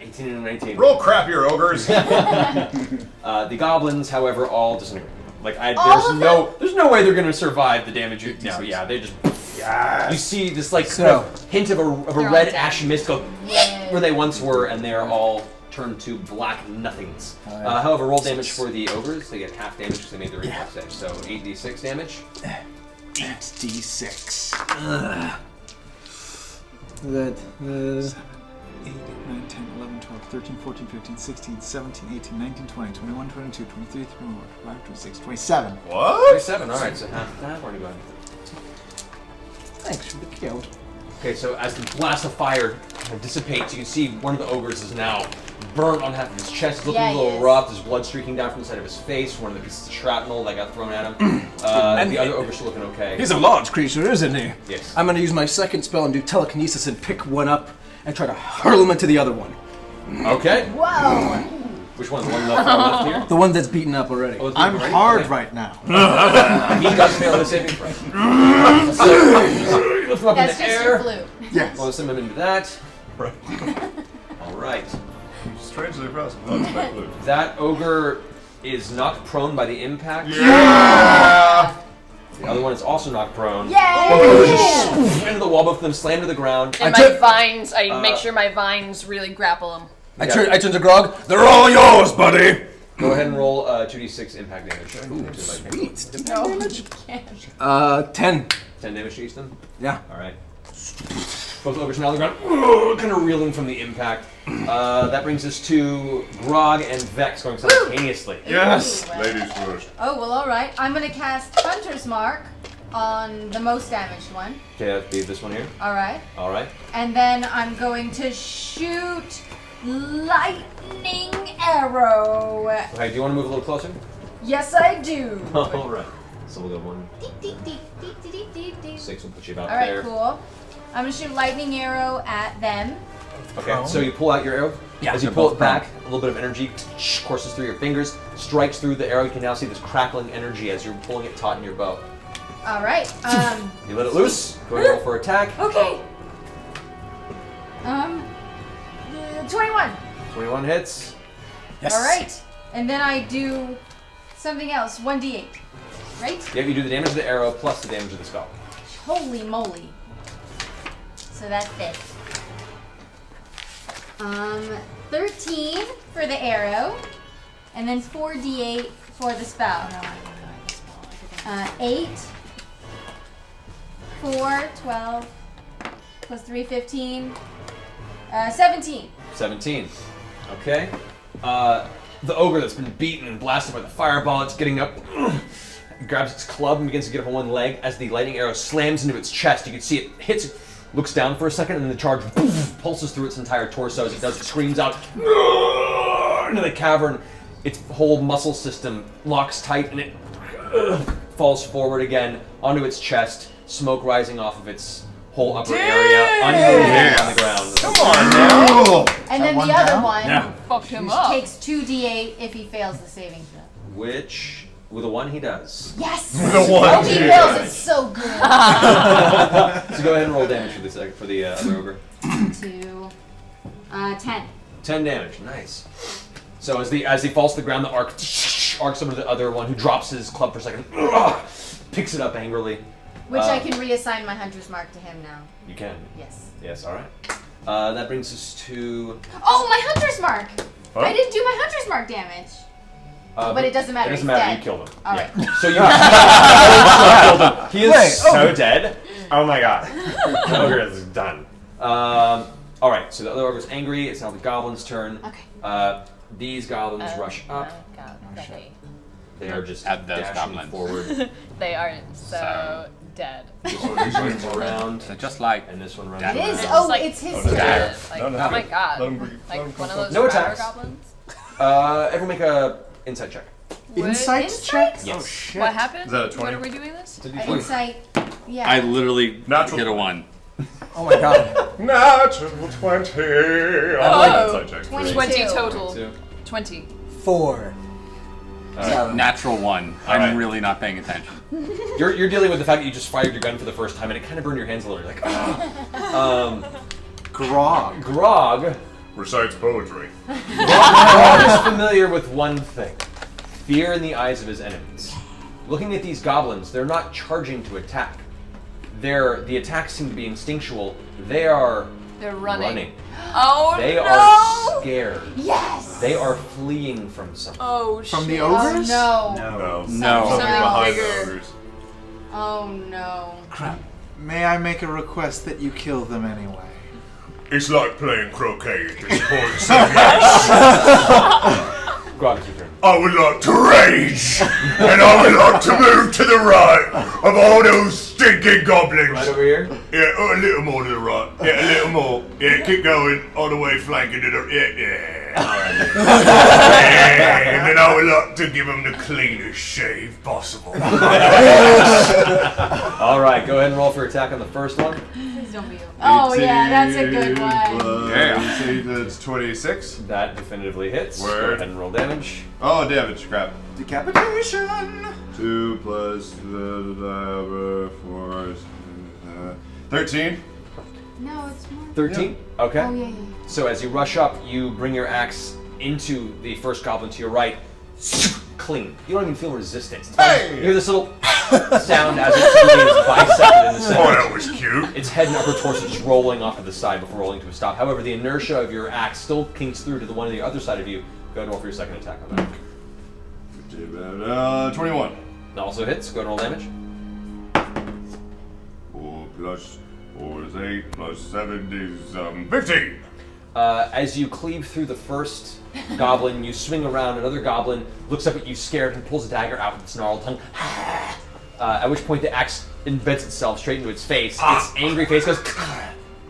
S1: 18 and 19.
S11: Roll crap, your ogres.
S1: The goblins, however, all disintegrate. Like there's no way they're gonna survive the damage. Yeah, they just. Yeah. You see this kind of hint of a red ash mist go where they once were, and they are all turned to black nothings. However, roll damage for the ogres. They get half damage because they made the reflex save. So 8d6 damage.
S6: 8d6.
S7: That
S6: 8, 9, 10, 11, 12, 13, 14, 15, 16, 17, 18, 19, 20, 21, 22, 23, 24, 25, 26, 27.
S11: What?
S1: 27, alright, so half already gone.
S7: Thanks for the count.
S1: Okay, so as the blast of fire kind of dissipates, you can see one of the ogres is now burnt on half of his chest. He's looking a little rough. There's blood streaking down from the side of his face. One of the pieces of shrapnel that got thrown at him. The other ogre's still looking okay.
S7: He's a large creature, isn't he?
S1: Yes.
S7: I'm gonna use my second spell and do telekinesis and pick one up and try to hurl him into the other one.
S1: Okay.
S20: Whoa!
S1: Which one? The one left here?
S7: The one that's beaten up already.
S1: Oh,
S6: I'm hard right now.
S1: He does fail the saving throw. Lift him up
S16: That's
S1: in the
S16: just
S1: air.
S16: your flu.
S6: Yes.
S1: We'll send him into that.
S11: Right.
S1: All right.
S11: Strangely impressive. That's my clue.
S1: That ogre is knocked prone by the impact.
S11: Yeah!
S1: The other one is also knocked prone.
S20: Yay!
S1: Both ogres just spoof into the wall. Both of them slam to the ground.
S20: And my vines, I make sure my vines really grapple them.
S7: I turn to Grog. They're all yours, buddy.
S1: Go ahead and roll 2d6 impact damage.
S7: Ooh, sweet.
S20: No, you can't.
S7: 10.
S1: 10 damage to each of them?
S7: Yeah.
S1: Alright. Both ogres now on the ground, kind of reeling from the impact. That brings us to Grog and Vex going simultaneously.
S11: Yes! Ladies first.
S12: Oh, well, alright. I'm gonna cast Hunter's Mark on the most damaged one.
S1: Okay, that'd be this one here.
S12: Alright.
S1: Alright.
S12: And then I'm going to shoot lightning arrow.
S1: Okay, do you want to move a little closer?
S12: Yes, I do.
S1: Alright. So we'll go 1,
S12: Deep, deep, deep, deep, deep, deep, deep.
S1: 6, we'll put you about
S12: Alright,
S1: there.
S12: cool. I'm gonna shoot lightning arrow at them.
S1: Okay, so you pull out your arrow.
S7: Yeah,
S1: as you
S7: they're
S1: pull
S7: both
S1: it back, a little bit of energy courses through your fingers, strikes through the arrow. You can now see this crackling energy as you're pulling it taut in your bow.
S12: Alright.
S1: You let it loose. Go ahead and roll for attack.
S12: Okay. 21.
S1: 21 hits.
S12: Alright. And then I do something else. 1d8. Right?
S1: Yeah, you do the damage of the arrow plus the damage of the spell.
S12: Holy moly.
S16: So that's this. 13 for the arrow, and then 4d8 for the spell. 8, 4, 12, plus 3, 15, 17.
S1: 17. Okay. The ogre that's been beaten and blasted by the fireball, it's getting up, grabs its club and begins to get up on one leg. As the lightning arrow slams into its chest, you can see it hits it, looks down for a second, and then the charge pulses through its entire torso. As it does, it screams out into the cavern. Its whole muscle system locks tight, and it falls forward again onto its chest, smoke rising off of its whole upper area, unmoving on the ground.
S11: Come on now!
S16: And then the other one
S20: Fucked him up.
S16: takes 2d8 if he fails the saving throw.
S1: Which, with a 1, he does.
S16: Yes!
S1: With a 1.
S16: Oh, he fails it so good.
S1: So go ahead and roll damage for the other ogre.
S16: 2, 10.
S1: 10 damage, nice. So as he falls to the ground, the arcs over to the other one, who drops his club for a second, picks it up angrily.
S16: Which I can reassign my hunter's mark to him now.
S1: You can?
S16: Yes.
S1: Yes, alright. That brings us to...
S16: Oh, my hunter's mark!
S1: Huh?
S16: I didn't do my hunter's mark damage. But it doesn't matter.
S1: It doesn't
S16: he's
S1: matter,
S16: dead.
S1: you killed him.
S16: All right.
S1: So you killed him. He is so dead. Oh my god. The ogre is done. Alright, so the other ogre's angry. It's now the goblin's turn.
S16: Okay.
S1: These goblins rush up. They are just dashing forward.
S20: They are so dead.
S1: This one runs around.
S21: So just like,
S1: and this one runs
S16: It
S1: around.
S16: is. Oh, it's his turn.
S20: Like, oh my god. Like one of those
S1: No
S20: router
S1: attacks.
S20: goblins.
S1: Everyone make a insight check.
S16: Insight check?
S1: Yes.
S16: Oh, shit.
S20: What happened?
S11: Is that a 20?
S20: When are we doing this?
S16: Insight. Yeah.
S21: I literally
S11: Natural
S21: hit a 1.
S6: Oh my god.
S11: Natural 20. I like insight check.
S20: 20 total. 20.
S6: 4.
S21: Natural 1. I'm really not paying attention.
S1: You're dealing with the fact that you just fired your gun for the first time and it kind of burned your hands a little. You're like,
S6: Grog.
S1: Grog
S11: recites poetry.
S1: Grog is familiar with one thing: fear in the eyes of his enemies. Looking at these goblins, they're not charging to attack. The attacks seem to be instinctual. They're running.
S20: Oh
S1: They
S20: no!
S1: are scared.
S16: Yes!
S1: They are fleeing from something.
S20: Oh shit.
S6: From the ogres?
S16: Oh,
S11: No.
S20: Something
S11: behind
S20: bigger.
S11: the ogres.
S16: Oh no.
S6: Crap. May I make a request that you kill them anyway?
S2: It's like playing croquet at this point.
S1: Grog, it's your turn.
S2: I would like to rage, and I would like to move to the right of all those stinking goblins.
S1: Right over here?
S2: Yeah, a little more to the right. Yeah, a little more. Yeah, keep going all the way flanking to the... Yeah. Yeah, and then I would like to give them the cleanest shave possible.
S1: Alright, go ahead and roll for attack on the first one.
S16: Please don't be. Oh yeah, that's a good one.
S11: Yeah. See, that's 26.
S1: That definitively hits. Go
S11: Word.
S1: ahead and roll damage.
S11: Oh, damage. Crap.
S6: Decapitation!
S11: 2 plus 4, 13.
S16: No, it's more.
S1: 13? Okay.
S16: Oh yeah.
S1: So as you rush up, you bring your axe into the first goblin to your right. Clean. You don't even feel resistance.
S11: Hey!
S1: You hear this little sound as it's bisected in the center.
S2: Oh, that was cute.
S1: Its head and upper torso just rolling off to the side before rolling to a stop. However, the inertia of your axe still kinks through to the one on the other side of you. Go ahead and roll for your second attack on that.
S11: 21.
S1: That also hits. Go ahead and roll damage.
S11: 4 plus 4 is 8, plus 7 is 15.
S1: As you cleave through the first goblin, you swing around. Another goblin looks up at you scared and pulls a dagger out with its gnarled tongue. At which point the axe embeds itself straight into its face. Its angry face goes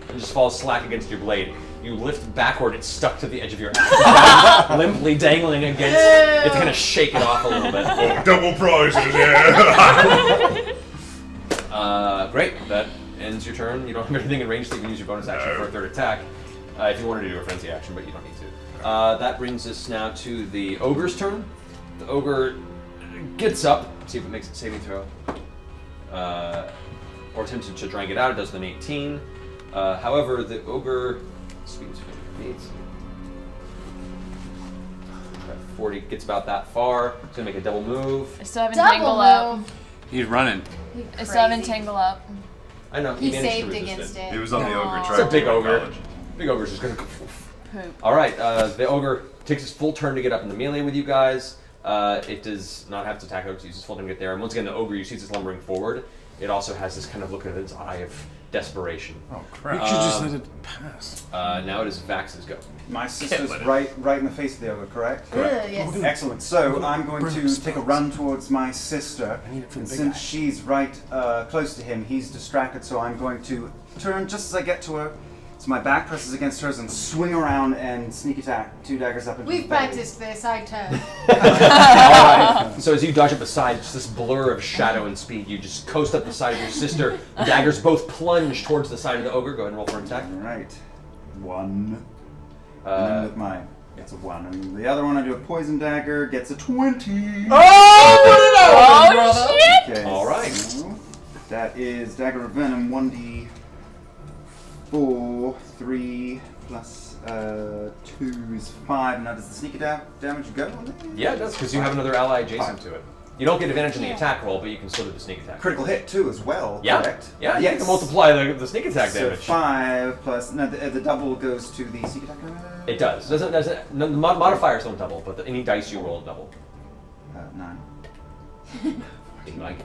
S1: and just falls slack against your blade. You lift backward, it's stuck to the edge of your axe. Limply dangling against it. You have to kind of shake it off a little bit.
S2: Oh, double prizes, yeah.
S1: Great, that ends your turn. You don't have anything in range, so you can use your bonus action for a third attack. If you wanted to do a frenzy action, but you don't need to. That brings us now to the ogre's turn. The ogre gets up, see if it makes a saving throw. Or attempts to try and get out, it does an 18. However, the ogre speeds 50 feet. 40 gets about that far. It's gonna make a double move.
S20: I still have entangle up.
S21: He's running.
S20: I still have entangle up.
S1: I know.
S12: He
S1: managed to
S12: saved
S1: resist
S12: against it.
S11: He was on the ogre
S1: It's
S11: track.
S1: a big
S11: to
S1: ogre.
S11: college.
S1: Big ogre's just gonna.
S3: Poop.
S1: All right. The ogre takes his full turn to get up in the melee with you guys. It does not have to attack. It uses his full turn to get there. And once again, the ogre, you see this lumbering forward. It also has this kind of look in its eye of desperation.
S11: Oh crap!
S18: We should just let it pass.
S1: Now it is Vax's go.
S13: My sister's right in the face of the ogre, correct?
S12: Yes.
S13: Excellent. So I'm going to take a run towards my sister, and since she's right close to him, he's distracted. So I'm going to turn just as I get to her. So my back presses against hers and swing around and sneak attack. 2 daggers up into
S12: We've
S13: his belly.
S12: practiced this, I turn.
S1: Alright, so as you dodge up the side, just this blur of shadow and speed, you just coast up the side of your sister. Daggers both plunge towards the side of the ogre. Go ahead and roll for an attack.
S13: Alright. 1. And then with my... Gets a 1. And the other one, I do a poison dagger, gets a 20.
S20: Oh, shit!
S13: Okay,
S1: Alright.
S13: so that is Dagger of Venom, 1d4, 3 plus 2 is 5. Now does the sneak attack damage go on it?
S1: Yeah, it does, because you have another ally adjacent to it. You don't get advantage on the attack roll, but you can still do the sneak attack.
S13: Critical hit too as well,
S1: Yeah.
S13: correct?
S1: Yeah, you can multiply the sneak attack
S13: so
S1: damage.
S13: 5 plus... No, the double goes to the sneak attack damage?
S1: It does. No, the modifiers don't double, but any dice you roll double.
S13: 9.
S1: Big Mike.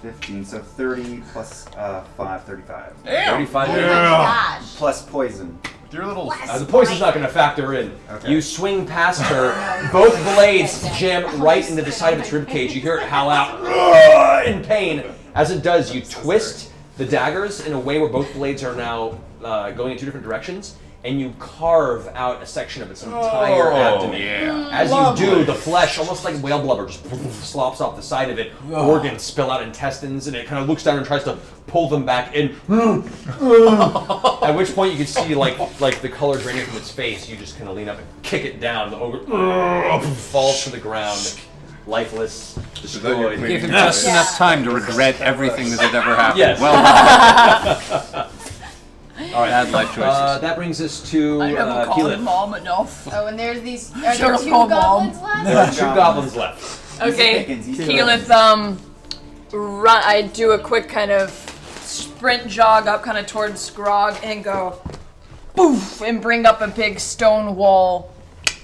S13: 15, so 30 plus 5, 35.
S1: Damn. 35.
S12: Oh my gosh.
S13: Plus poison.
S11: Your little...
S1: The poison's not going to factor in.
S13: Okay.
S1: You swing past her, both blades jam right into the side of its ribcage. You hear it howl out in pain. As it does, you twist the daggers in a way where both blades are now going in 2 different directions, and you carve out a section of its entire abdomen.
S11: Yeah.
S1: As you do, the flesh, almost like whale blubber, just slops off the side of it. Organs spill out, intestines, and it kind of looks down and tries to pull them back in. At which point you can see like the color draining from its face. You just kind of lean up and kick it down. The ogre falls to the ground, lifeless, destroyed.
S21: Gave him just enough time to regret everything that had ever happened.
S1: Yes.
S21: Well done.
S1: All right.
S21: Bad life choices.
S1: That brings us to
S20: I never called
S1: Keelan.
S20: mom enough.
S12: Oh, and there's these. Are there
S20: Should've
S12: 2
S20: called
S12: goblins
S20: Mom.
S12: left?
S1: There are 2 goblins left.
S20: Okay, Keyleth, run. I do a quick kind of sprint jog up kind of towards Scrog and go poof and bring up a big stone wall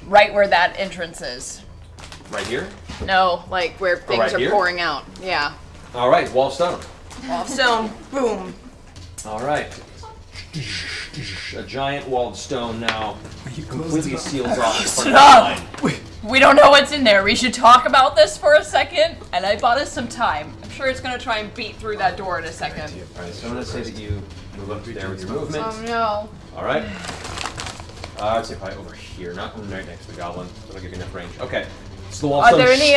S20: right where that entrance is.
S1: Right here.
S20: No, like where things
S1: right
S20: are
S1: here?
S20: pouring out. Yeah.
S1: All right, wall of stone.
S20: Wall of stone. Boom.
S1: All right. A giant wall of stone now completely seals off the front of the line.
S20: We don't know what's in there. We should talk about this for a second. And I bought us some time. I'm sure it's gonna try and beat through that door in a second.
S1: All right, so I'm gonna say that you move up there with your movement.
S12: Oh no.
S1: All right. I'd say probably over here, not right next to the goblin. That'll give you enough range. Okay. So the wall
S20: Are there any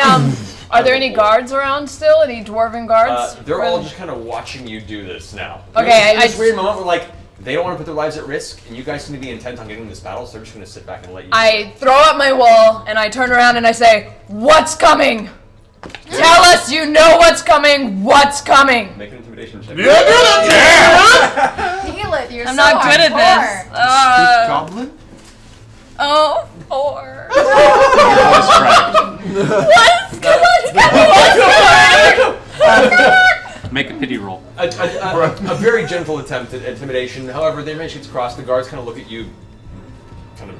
S20: are there any guards around still? Any dwarven guards?
S1: They're all just kind of watching you do this now.
S20: Okay,
S1: in this weird moment where like they don't want to put their lives at risk, and you guys seem to be intent on getting this battle, so they're just gonna sit back and let you.
S20: I throw up my wall and I turn around and I say, "What's coming? Tell us you know what's coming. What's coming?"
S1: Make an intimidation check.
S12: Feel it. You're
S20: I'm
S12: so
S20: not good at
S12: hardcore.
S20: this.
S6: Goblin?
S20: Oh, 4.
S21: Make a pity roll.
S1: A very gentle attempt at intimidation. However, the information gets across. The guards kind of look at you, kind of.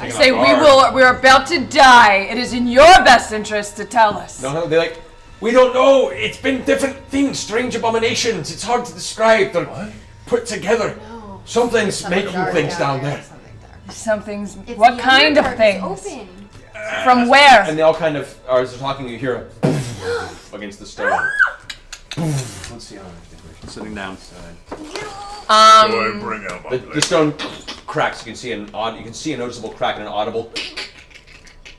S20: I say we're about to die. It is in your best interest to tell us.
S1: No, they're like, we don't know. It's been different things, strange abominations. It's hard to describe. They're put together. Something's making things down there.
S20: Something's.
S12: It's
S20: What
S12: the
S20: kind of
S12: Underdark.
S20: things?
S12: It's open.
S20: From where?
S1: And they all kind of are talking. You hear a against the stone. Let's see how much
S21: Sitting down.
S11: Bring out my
S1: The stone cracks. You can see You can see a noticeable crack and an audible.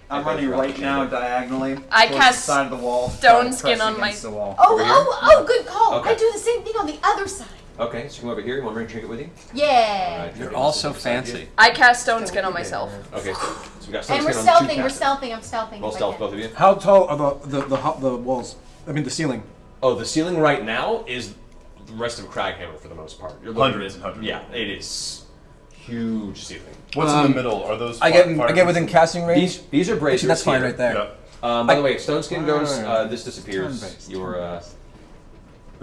S13: I'm running right now diagonally.
S20: I
S13: towards
S20: cast
S13: the side of the wall.
S20: stone
S13: press
S20: skin on my-
S13: against the wall.
S12: Oh, good call.
S1: Okay.
S12: I do the same thing on the other side.
S1: Okay, so come over here. You want to bring a trinket with you?
S12: Yeah.
S1: Alright,
S21: You're
S1: trinket
S21: all
S1: is
S21: so
S1: beside you.
S21: fancy.
S20: I cast stone skin on myself.
S1: Okay, so we got stone
S12: And we're
S1: skin on 2
S12: stealthing. We're
S1: casters.
S12: stealthing. I'm stealthing.
S1: Roll
S12: if I
S1: stealth,
S12: can.
S1: both of you.
S18: How tall are the walls? I mean, the ceiling.
S1: Oh, the ceiling right now is the rest of Craghammer for the most part. You're looking
S11: Hundreds
S1: at-
S11: and hundreds.
S1: Yeah, it is huge ceiling.
S11: What's in the middle? Are those?
S18: I get within casting range.
S1: These are braziers.
S18: Actually, that's fine
S1: here.
S18: right there.
S11: Yeah.
S1: By the way, if stone skin goes, this disappears. Your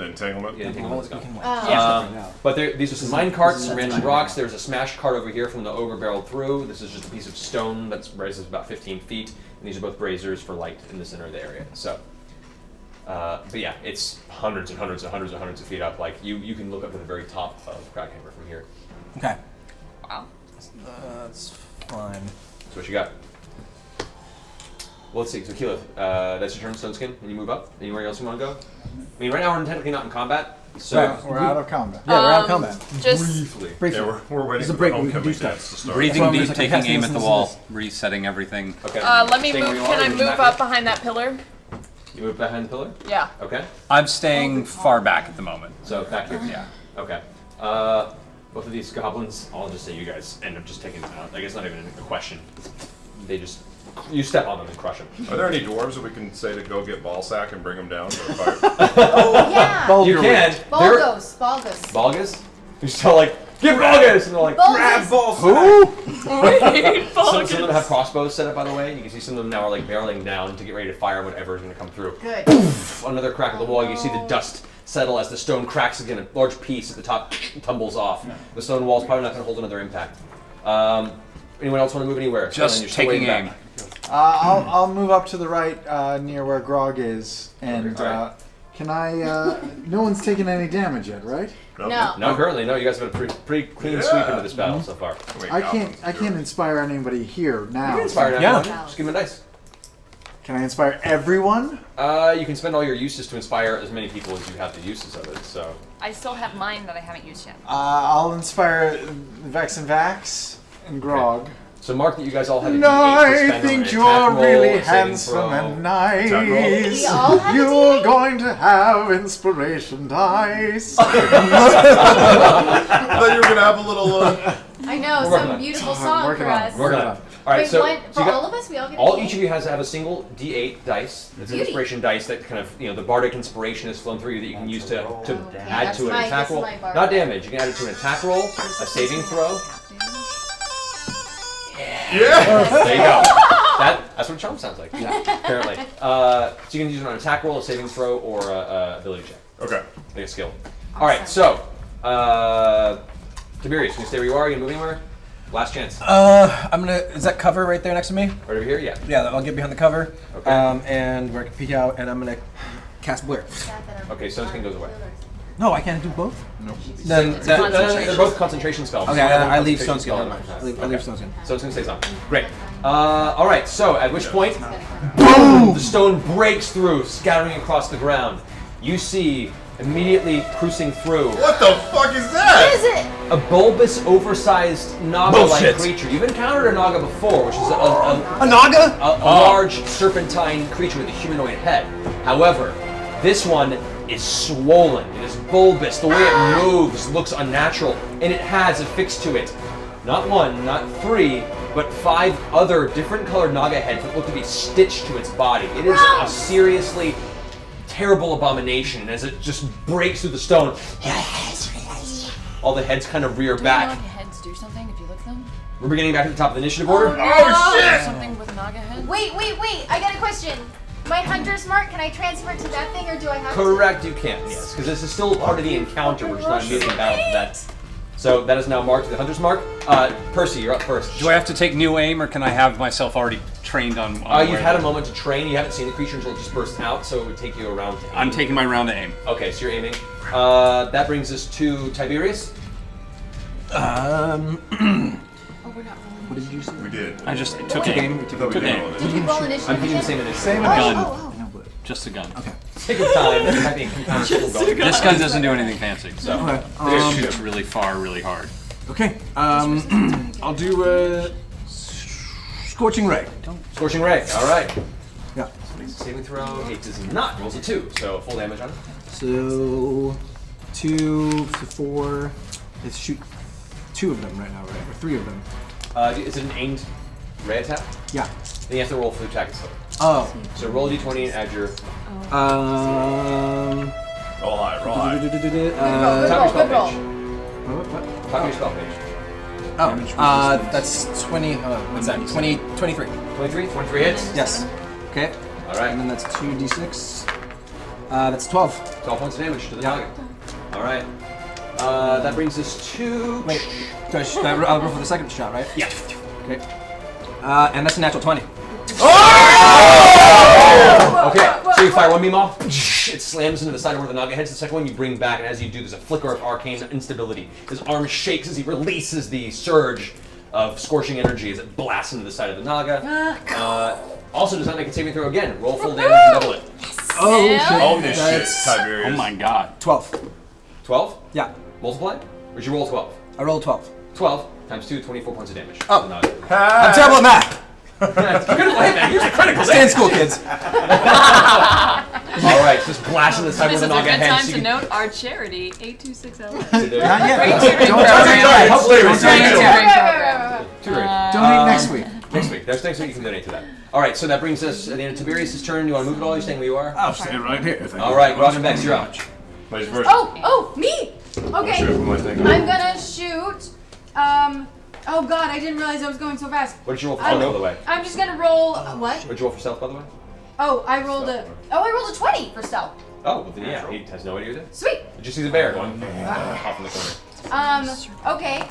S11: The entanglement?
S1: Yeah, entanglement's gone.
S12: Oh.
S1: But these are some mine carts, some random rocks. There's a smashed cart over here from the ogre barreled through. This is just a piece of stone that raises about 15 feet. And these are both braziers for light in the center of the area. So, but yeah, it's hundreds and hundreds and hundreds and hundreds of feet up. Like, you can look up to the very top of Crackhammer from here.
S14: Okay.
S20: Wow.
S14: That's fine.
S1: So what you got? Well, let's see. So Keyleth, that's your turn, Stone Skin, and you move up. Anywhere else you want to go? I mean, right now we're technically not in combat. So
S6: Right, we're out of combat.
S14: Yeah, we're out of combat.
S20: Just
S11: Briefly. Yeah, we're waiting
S14: There's a
S11: for
S14: break,
S11: the
S14: we can
S11: homecoming
S14: do stuff.
S11: dance to start.
S21: Breathing deep,
S14: like
S21: taking
S14: casting
S21: aim at the
S14: this
S21: wall,
S14: is-
S21: resetting everything.
S1: Okay.
S20: let me
S1: Staying
S20: move.
S1: where you
S20: Can
S1: are,
S20: I
S1: or
S20: move
S1: back
S20: up
S1: in?
S20: behind that pillar?
S1: You move behind the pillar?
S20: Yeah.
S1: Okay.
S21: I'm staying far back at the moment.
S1: So back here.
S21: Yeah.
S1: Okay. Both of these goblins, I'll just say you guys end up just taking them out. I guess not even a question. They just, you step on them and crush them.
S11: Are there any dwarves that we can say to go get Ballsack and bring them down to the fire?
S12: Oh, yeah.
S1: You can.
S12: Balgos.
S1: Balgus? You're still like, get Balgus! And they're like, grab
S12: Balgus.
S1: Ballsack! Some of them have crossbows set up, by the way. You can see some of them now are like barreling down to get ready to fire whatever is going to come through.
S12: Good.
S1: Poof! Another crack of the wall. You see the dust settle as the stone cracks again. A large piece at the top tumbles off. The stone wall's probably not going to hold another impact. Anyone else want to move anywhere?
S21: Just
S1: You're still
S21: taking
S1: waiting
S21: aim.
S1: back.
S6: I'll move up to the right near where Grog is, and can I? No one's taken any damage yet, right?
S12: No.
S1: Not currently. No, you guys have had a pretty clean sweep into this battle so far.
S6: I can't inspire anybody here now.
S1: You can inspire now.
S6: Yeah.
S1: Just give them a dice.
S6: Can I inspire everyone?
S1: You can spend all your uses to inspire as many people as you have the uses of it. So.
S20: I still have mine that I haven't used yet.
S6: I'll inspire Vex and Vax and Grog.
S1: Okay. So mark that you guys all have a
S6: No,
S1: D8 to
S6: I
S1: spend on
S6: think
S1: an
S6: you're
S1: attack roll,
S6: really
S1: a saving
S6: handsome
S1: throw.
S6: and
S1: Attack roll.
S6: nice.
S12: We all have a
S6: You're going to have inspiration dice.
S11: I thought you were going to have a little...
S12: I know,
S1: We're working on
S12: some
S1: it.
S12: beautiful song for us.
S1: We're gonna. All right,
S12: Wait,
S1: so
S12: one,
S1: so
S12: for
S1: you got-
S12: all of us, we all get a
S1: all
S12: D8?
S1: each of you has to have a single D8 dice. It's an
S12: Beauty.
S1: inspiration dice that kind of the bardic inspiration has flown through you that you can use to add
S12: That's
S1: to an
S12: my-
S1: attack
S12: this is
S1: roll.
S12: my bardic.
S1: Not damage. You can add it to an attack roll, a saving throw.
S11: Yeah.
S1: There you go. That's what charm sounds like. Yeah. Apparently. So you can use it on an attack roll, a saving throw, or a ability check.
S11: Okay.
S1: Like a skill. All right. So, Tiberius, can you stay where you are? Are you gonna move anywhere? Last chance.
S14: I'm gonna. Is that cover right there next to me?
S1: Right over here. Yeah.
S14: Yeah, I'll get behind the cover.
S1: Okay.
S14: And where I can peek out, and I'm gonna cast Blur.
S1: Okay. Sunskin goes away.
S14: No, I can't do both.
S1: Nope.
S14: Then
S1: They're both concentration spells.
S14: Okay,
S1: So
S14: I leave
S1: concentration
S14: Stone
S1: spell
S14: Skin.
S1: at my time.
S14: I leave Stone Skin.
S1: Stone Skin stays on. Great. All right. So at which point, boom! The stone breaks through, scattering across the ground. You see immediately cruising through.
S11: What the fuck is that?
S12: What is it?
S1: A bulbous, oversized Naga-like
S21: Bullshit.
S1: creature. You've encountered a Naga before, which is
S14: A Naga?
S1: a large serpentine creature with a humanoid head. However, this one is swollen. It is bulbous. The way it moves looks unnatural, and it has affixed to it not one, not three, but 5 other different colored Naga heads that look to be stitched to its body. It is a seriously terrible abomination. As it just breaks through the stone, all the heads kind of rear
S20: Do
S1: back.
S20: Naga heads do something if you lick them?
S1: We're beginning back at the top of the initiative order.
S12: no!
S20: Something with Naga heads?
S12: Wait, I got a question. My hunter's mark, can I transfer it to that thing, or do I have
S1: Correct, you can, yes, because this is still part of the encounter. We're just not immediately battle for that. So that is now marked to the hunter's mark. Percy, you're up first.
S21: Do I have to take new aim, or can I have myself already trained on
S1: You've
S21: where
S1: had a
S21: the-
S1: moment to train. You haven't seen the creature until it just burst out, so it would take you a round to aim.
S21: I'm taking my round to aim.
S1: Okay, so you're aiming. That brings us to Tiberius.
S12: Oh, we're not rolling.
S14: What did you say?
S11: We did.
S21: I just took
S11: Wait.
S21: aim.
S11: I thought we
S21: Took
S11: did
S21: aim.
S11: roll it.
S12: Did you roll initiative?
S1: I'm keeping the same initiative.
S21: Same gun. Just a gun.
S14: Okay.
S1: Take your time. There might be a compound skill going.
S21: This gun doesn't do anything fancy. So
S14: Okay.
S21: it shoots really far, really hard.
S14: Okay. I'll do a Scorching Ray.
S1: Scorching Ray. All right.
S14: Yeah.
S1: So makes a saving throw. It does not. Rolls a 2, so full damage on it.
S14: So 2 to 4. Let's shoot 2 of them right now, right? Or 3 of them.
S1: Is it an aimed ray attack?
S14: Yeah.
S1: Then you have to roll for the attack itself.
S14: Oh.
S1: So roll a d20 and add your.
S11: Roll high, roll high.
S1: Top your spell
S12: roll.
S1: page. Top your spell page.
S14: Oh. That's 20. What's that? 23.
S1: 23 hits?
S14: Yes. Okay.
S1: All right.
S14: And then that's 2d6. That's 12.
S1: 12 points of damage to the Naga. All right. That brings us to...
S14: Wait, I'll roll for the second shot, right?
S1: Yeah.
S14: Okay. And that's a natural 20.
S1: Okay, so you fire one beam off, it slams into the side of where the Naga heads. The second one you bring back, and as you do, there's a flicker of arcane instability. His arm shakes as he releases the surge of scorching energy as it blasts into the side of the Naga. Also does not make a saving throw again. Roll full damage and double it.
S14: Oh, shit.
S11: Oh, this shit, Tiberius.
S18: Oh my god.
S14: 12.
S1: 12?
S14: Yeah.
S1: Multiply? Or did you roll 12?
S14: I rolled 12.
S1: 12 times 2, 24 points of damage.
S14: Oh.
S1: To the Naga.
S14: I'm terrible at math.
S1: Good play, man. Here's the critical
S14: Stay in school, kids.
S1: All right, just blasting the side
S3: This
S1: where
S3: is
S1: the
S3: a
S1: Naga
S3: good
S1: heads.
S3: time
S1: You
S3: to
S1: can-
S3: note our charity, 826LS.
S1: Not
S6: yet.
S3: Great tutoring
S6: Don't
S3: program.
S1: Help later.
S3: Great tutoring program.
S6: Donate next week.
S1: Next week. Next week you can donate to that. All right, so that brings us at the end of Tiberius' turn. You want to move at all? You're staying where you are?
S18: I'll stay right here. Thank
S1: All
S18: you.
S1: right, Grog and Vex, you're up.
S11: Vice versa.
S12: Oh, me! Okay.
S11: Sure, who am I thinking?
S12: I'm gonna shoot. Oh god, I didn't realize I was going so fast.
S1: What did you roll for stealth, by the way?
S12: I'm just gonna roll. What?
S1: What did you roll for stealth, by the way?
S12: Oh, I rolled a 20 for stealth.
S1: Oh, well then yeah, he has no idea either.
S12: Sweet.
S1: Did you see the bear going off in the corner?
S12: Okay.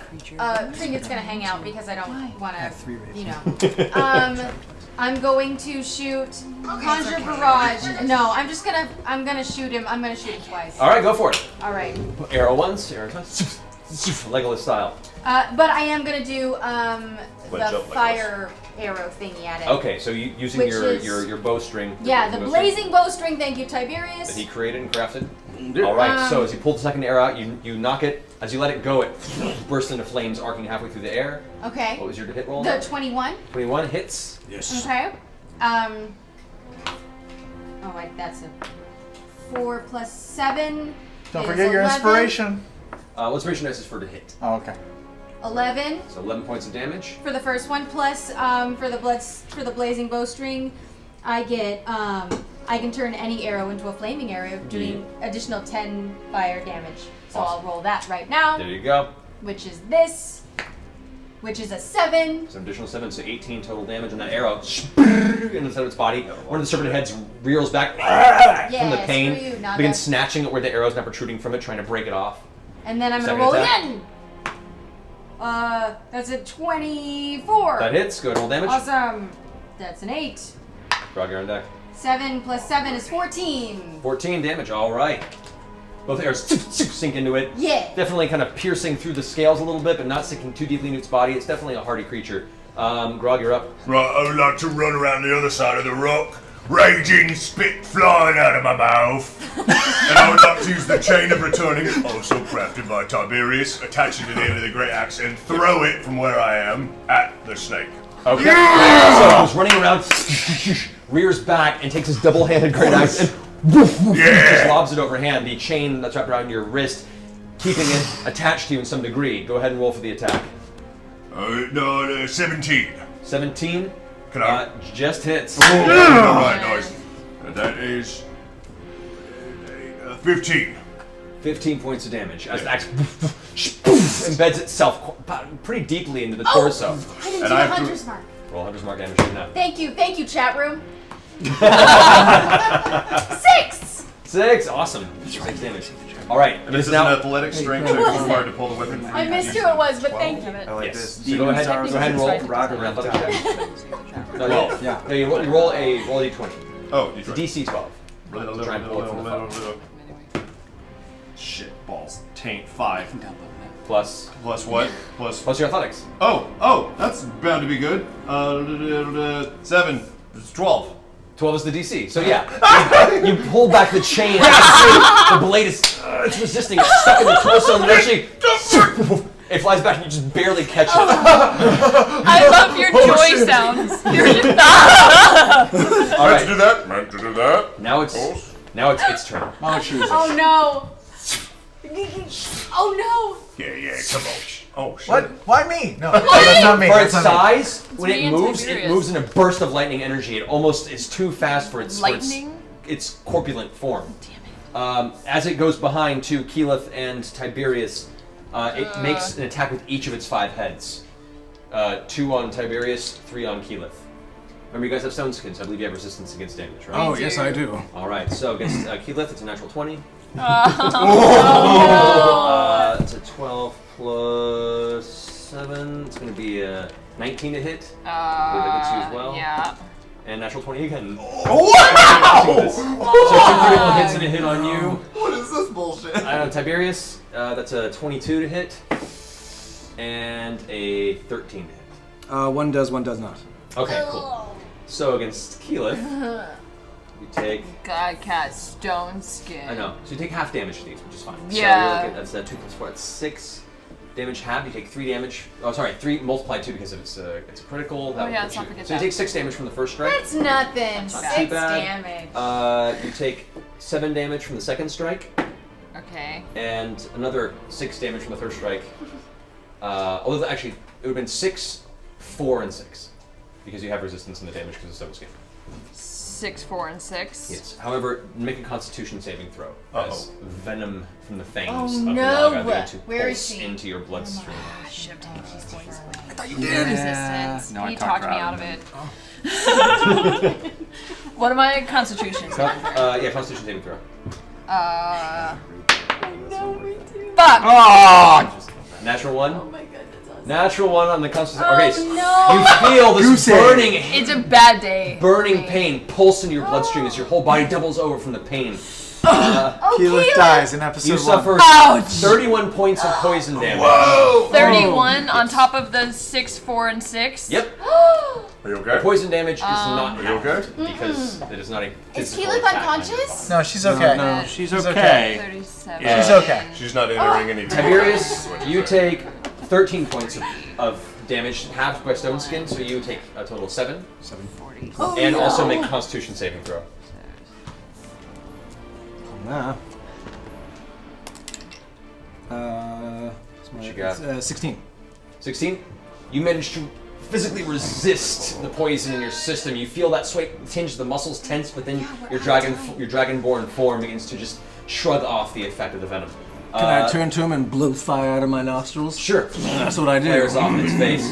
S12: Trinket's gonna hang out because I don't want to, you know. I'm going to shoot Conjure Barrage. No, I'm gonna shoot him. I'm gonna shoot him twice.
S1: All right, go for it.
S12: All right.
S1: Arrow once, arrow twice. Legolas style.
S12: But I am gonna do
S1: Ledge
S12: the
S1: up, Legolas.
S12: fire arrow thingy at it.
S1: Okay, so using
S12: Which
S1: your,
S12: is-
S1: your bowstring.
S12: Yeah, the
S1: bowstring
S12: blazing bowstring. Thank you, Tiberius.
S1: that he created and crafted. All right, so as you pull the second arrow out, you knock it. As you let it go, it bursts into flames, arcing halfway through the air.
S12: Okay.
S1: What was your hit roll?
S12: The 21.
S1: 21 hits.
S18: Yes.
S12: Okay. Oh, wait, that's a 4 plus 7.
S6: Don't
S12: is
S6: forget your
S12: 11.
S6: inspiration.
S1: Inspiration dice is for the hit.
S6: Oh, okay.
S12: 11
S1: So 11 points of damage.
S12: for the first one, plus for the blazing bowstring, I get I can turn any arrow into a flaming arrow, doing additional 10 fire damage. So
S1: Awesome.
S12: I'll roll that right now.
S1: There you go.
S12: Which is this, which is a 7.
S1: So an additional 7, so 18 total damage on that arrow. In the side of its body. One of the serpent heads reels back from the
S12: Yeah,
S1: pain.
S12: screw you, Naga.
S1: Begins snatching at where the arrow's now protruding from it, trying to break it off.
S12: And then I'm
S1: Second
S12: gonna roll
S1: attack.
S12: again. That's a 24.
S1: That hits. Go ahead and roll damage.
S12: Awesome. That's an 8.
S1: Grog, you're on deck.
S12: 7 plus 7 is 14.
S1: 14 damage. All right. Both arrows sink into it.
S12: Yeah.
S1: Definitely kind of piercing through the scales a little bit, but not sinking too deeply into its body. It's definitely a hardy creature. Grog, you're up.
S2: Right, I would like to run around the other side of the rock, raging spit flying out of my mouth. And I would like to use the chain of returning, also crafted by Tiberius, attach it to the end of the great axe, and throw it from where I am at the snake.
S1: Okay.
S2: Yeah!
S1: So he's running around, rears back, and takes his double-handed great axe and just lobs it overhand. The chain that's wrapped around your wrist, keeping it attached to you in some degree. Go ahead and roll for the attack.
S2: 17.
S1: 17?
S2: Can I?
S1: Just hits.
S2: Alright, nice. That is 15.
S1: 15 points of damage as the axe embeds itself pretty deeply into the torso.
S12: I didn't do the hunter's mark.
S1: Roll hunter's mark damage right now.
S12: Thank you, chat room. 6.
S1: 6, awesome. 6 damage. All right,
S11: And this is an athletic strength check required to pull the weapon.
S12: I missed who it was, but thank you.
S8: I like
S1: Yes.
S8: this.
S1: So go ahead and roll.
S8: Rock
S1: An athletic check. No,
S11: 12.
S1: yeah. No, you roll a d20.
S11: Oh,
S1: It's a DC 12. Try and pull it from the top.
S11: Shit, balls. Taint 5.
S1: Plus
S11: what?
S1: Plus your athletics.
S11: Oh, that's bound to be good. 7. It's 12.
S1: 12 is the DC. So yeah, you pull back the chain. The blade is it's resisting. It's stuck in the torso, and eventually it flies back, and you just barely catch it.
S3: I love your joy sounds. You're just
S1: All right.
S2: Meant to do that. Meant to do that.
S1: Now it's its turn.
S12: Oh no. Oh
S2: Yeah, come on. Oh, shit.
S6: What? Why me? No, that's not me.
S1: For
S6: That's
S1: its
S6: not me.
S1: size, when it moves in a burst of lightning energy. It almost is too fast for its its corpulent form. Damn it. As it goes behind to Keyleth and Tiberius, it makes an attack with each of its 5 heads. 2 on Tiberius, 3 on Keyleth. Remember, you guys have stone skin, so I believe you have resistance against damage, right?
S18: Oh, yes, I do.
S1: All right, so against Keyleth, it's a natural 20. It's a 12 plus 7. It's going to be a 19 to hit. With against you as well.
S20: Yeah.
S1: And natural 20 again.
S11: Wow!
S1: So 2 critical hits and a hit on you.
S11: What is this bullshit?
S1: Tiberius, that's a 22 to hit. And a 13 to hit.
S14: One does, one does not.
S1: Okay, cool. So against Keyleth, you take...
S20: God, cat, stone skin.
S1: I know. So you take half damage to these, which is fine.
S20: Yeah.
S1: So that's 2 plus 4. That's 6 damage half. You take 3 damage. Oh, sorry, 3 multiplied 2 because it's a critical. That
S20: yeah,
S1: would
S20: let's not
S1: put
S20: forget
S1: So you
S20: that.
S1: take 6 damage from the first strike.
S12: That's nothing.
S1: Not
S12: 6
S1: too bad.
S12: damage.
S1: You take 7 damage from the second strike.
S20: Okay.
S1: And another 6 damage from the third strike. Although actually, it would have been 6, 4, and 6. Because you have resistance in the damage because of stone skin.
S20: 6, 4, and 6.
S1: Yes. However, make a Constitution saving throw. As venom from the fangs
S12: Oh,
S1: of the
S12: no.
S1: Naga begin to
S12: Where is
S1: pulse
S12: she?
S1: into your bloodstream.
S20: I should have taken these points. I
S1: thought you
S20: did.
S1: Yeah.
S20: Resistance.
S1: No, I
S20: he
S1: talked
S20: talked me
S1: her
S20: out
S1: out
S20: of
S1: of
S20: it. What am I? Constitution.
S1: Yeah, Constitution saving throw.
S20: Fuck!
S1: Oh! Natural 1? Oh my god, that's awesome. Natural 1 on the Constitution. Okay, so you feel this burning,
S20: It's a bad day.
S1: burning pain pulse into your bloodstream as your whole body doubles over from the pain.
S6: Keyleth dies in episode
S1: You
S6: 1.
S1: suffer
S20: Ouch.
S1: 31 points of poison damage.
S20: Whoa. 31 on top of the 6, 4, and 6.
S1: Yep.
S11: Are you okay?
S1: The poison damage is not
S11: Are you okay?
S1: because it is not a
S12: Is
S1: physical
S12: Keyleth
S1: attack.
S12: unconscious?
S6: No, she's okay.
S1: No,
S6: she's okay.
S20: 37.
S6: She's okay.
S11: She's not entering any
S1: Tiberius, you take 13 points of damage, halved by stone skin, so you take a total of 7.
S14: 740.
S12: Oh,
S1: And
S12: no.
S1: also make a Constitution saving throw.
S14: Nah.
S1: What you got?
S14: 16.
S1: 16? You manage to physically resist the poison in your system. You feel that sweat tinge, the muscles tense, but then your dragonborn form begins to just shrug off the effect of the venom.
S14: Can I turn to him and blow fire out of my nostrils?
S1: Sure.
S14: That's what I do.
S1: Flares off in its face.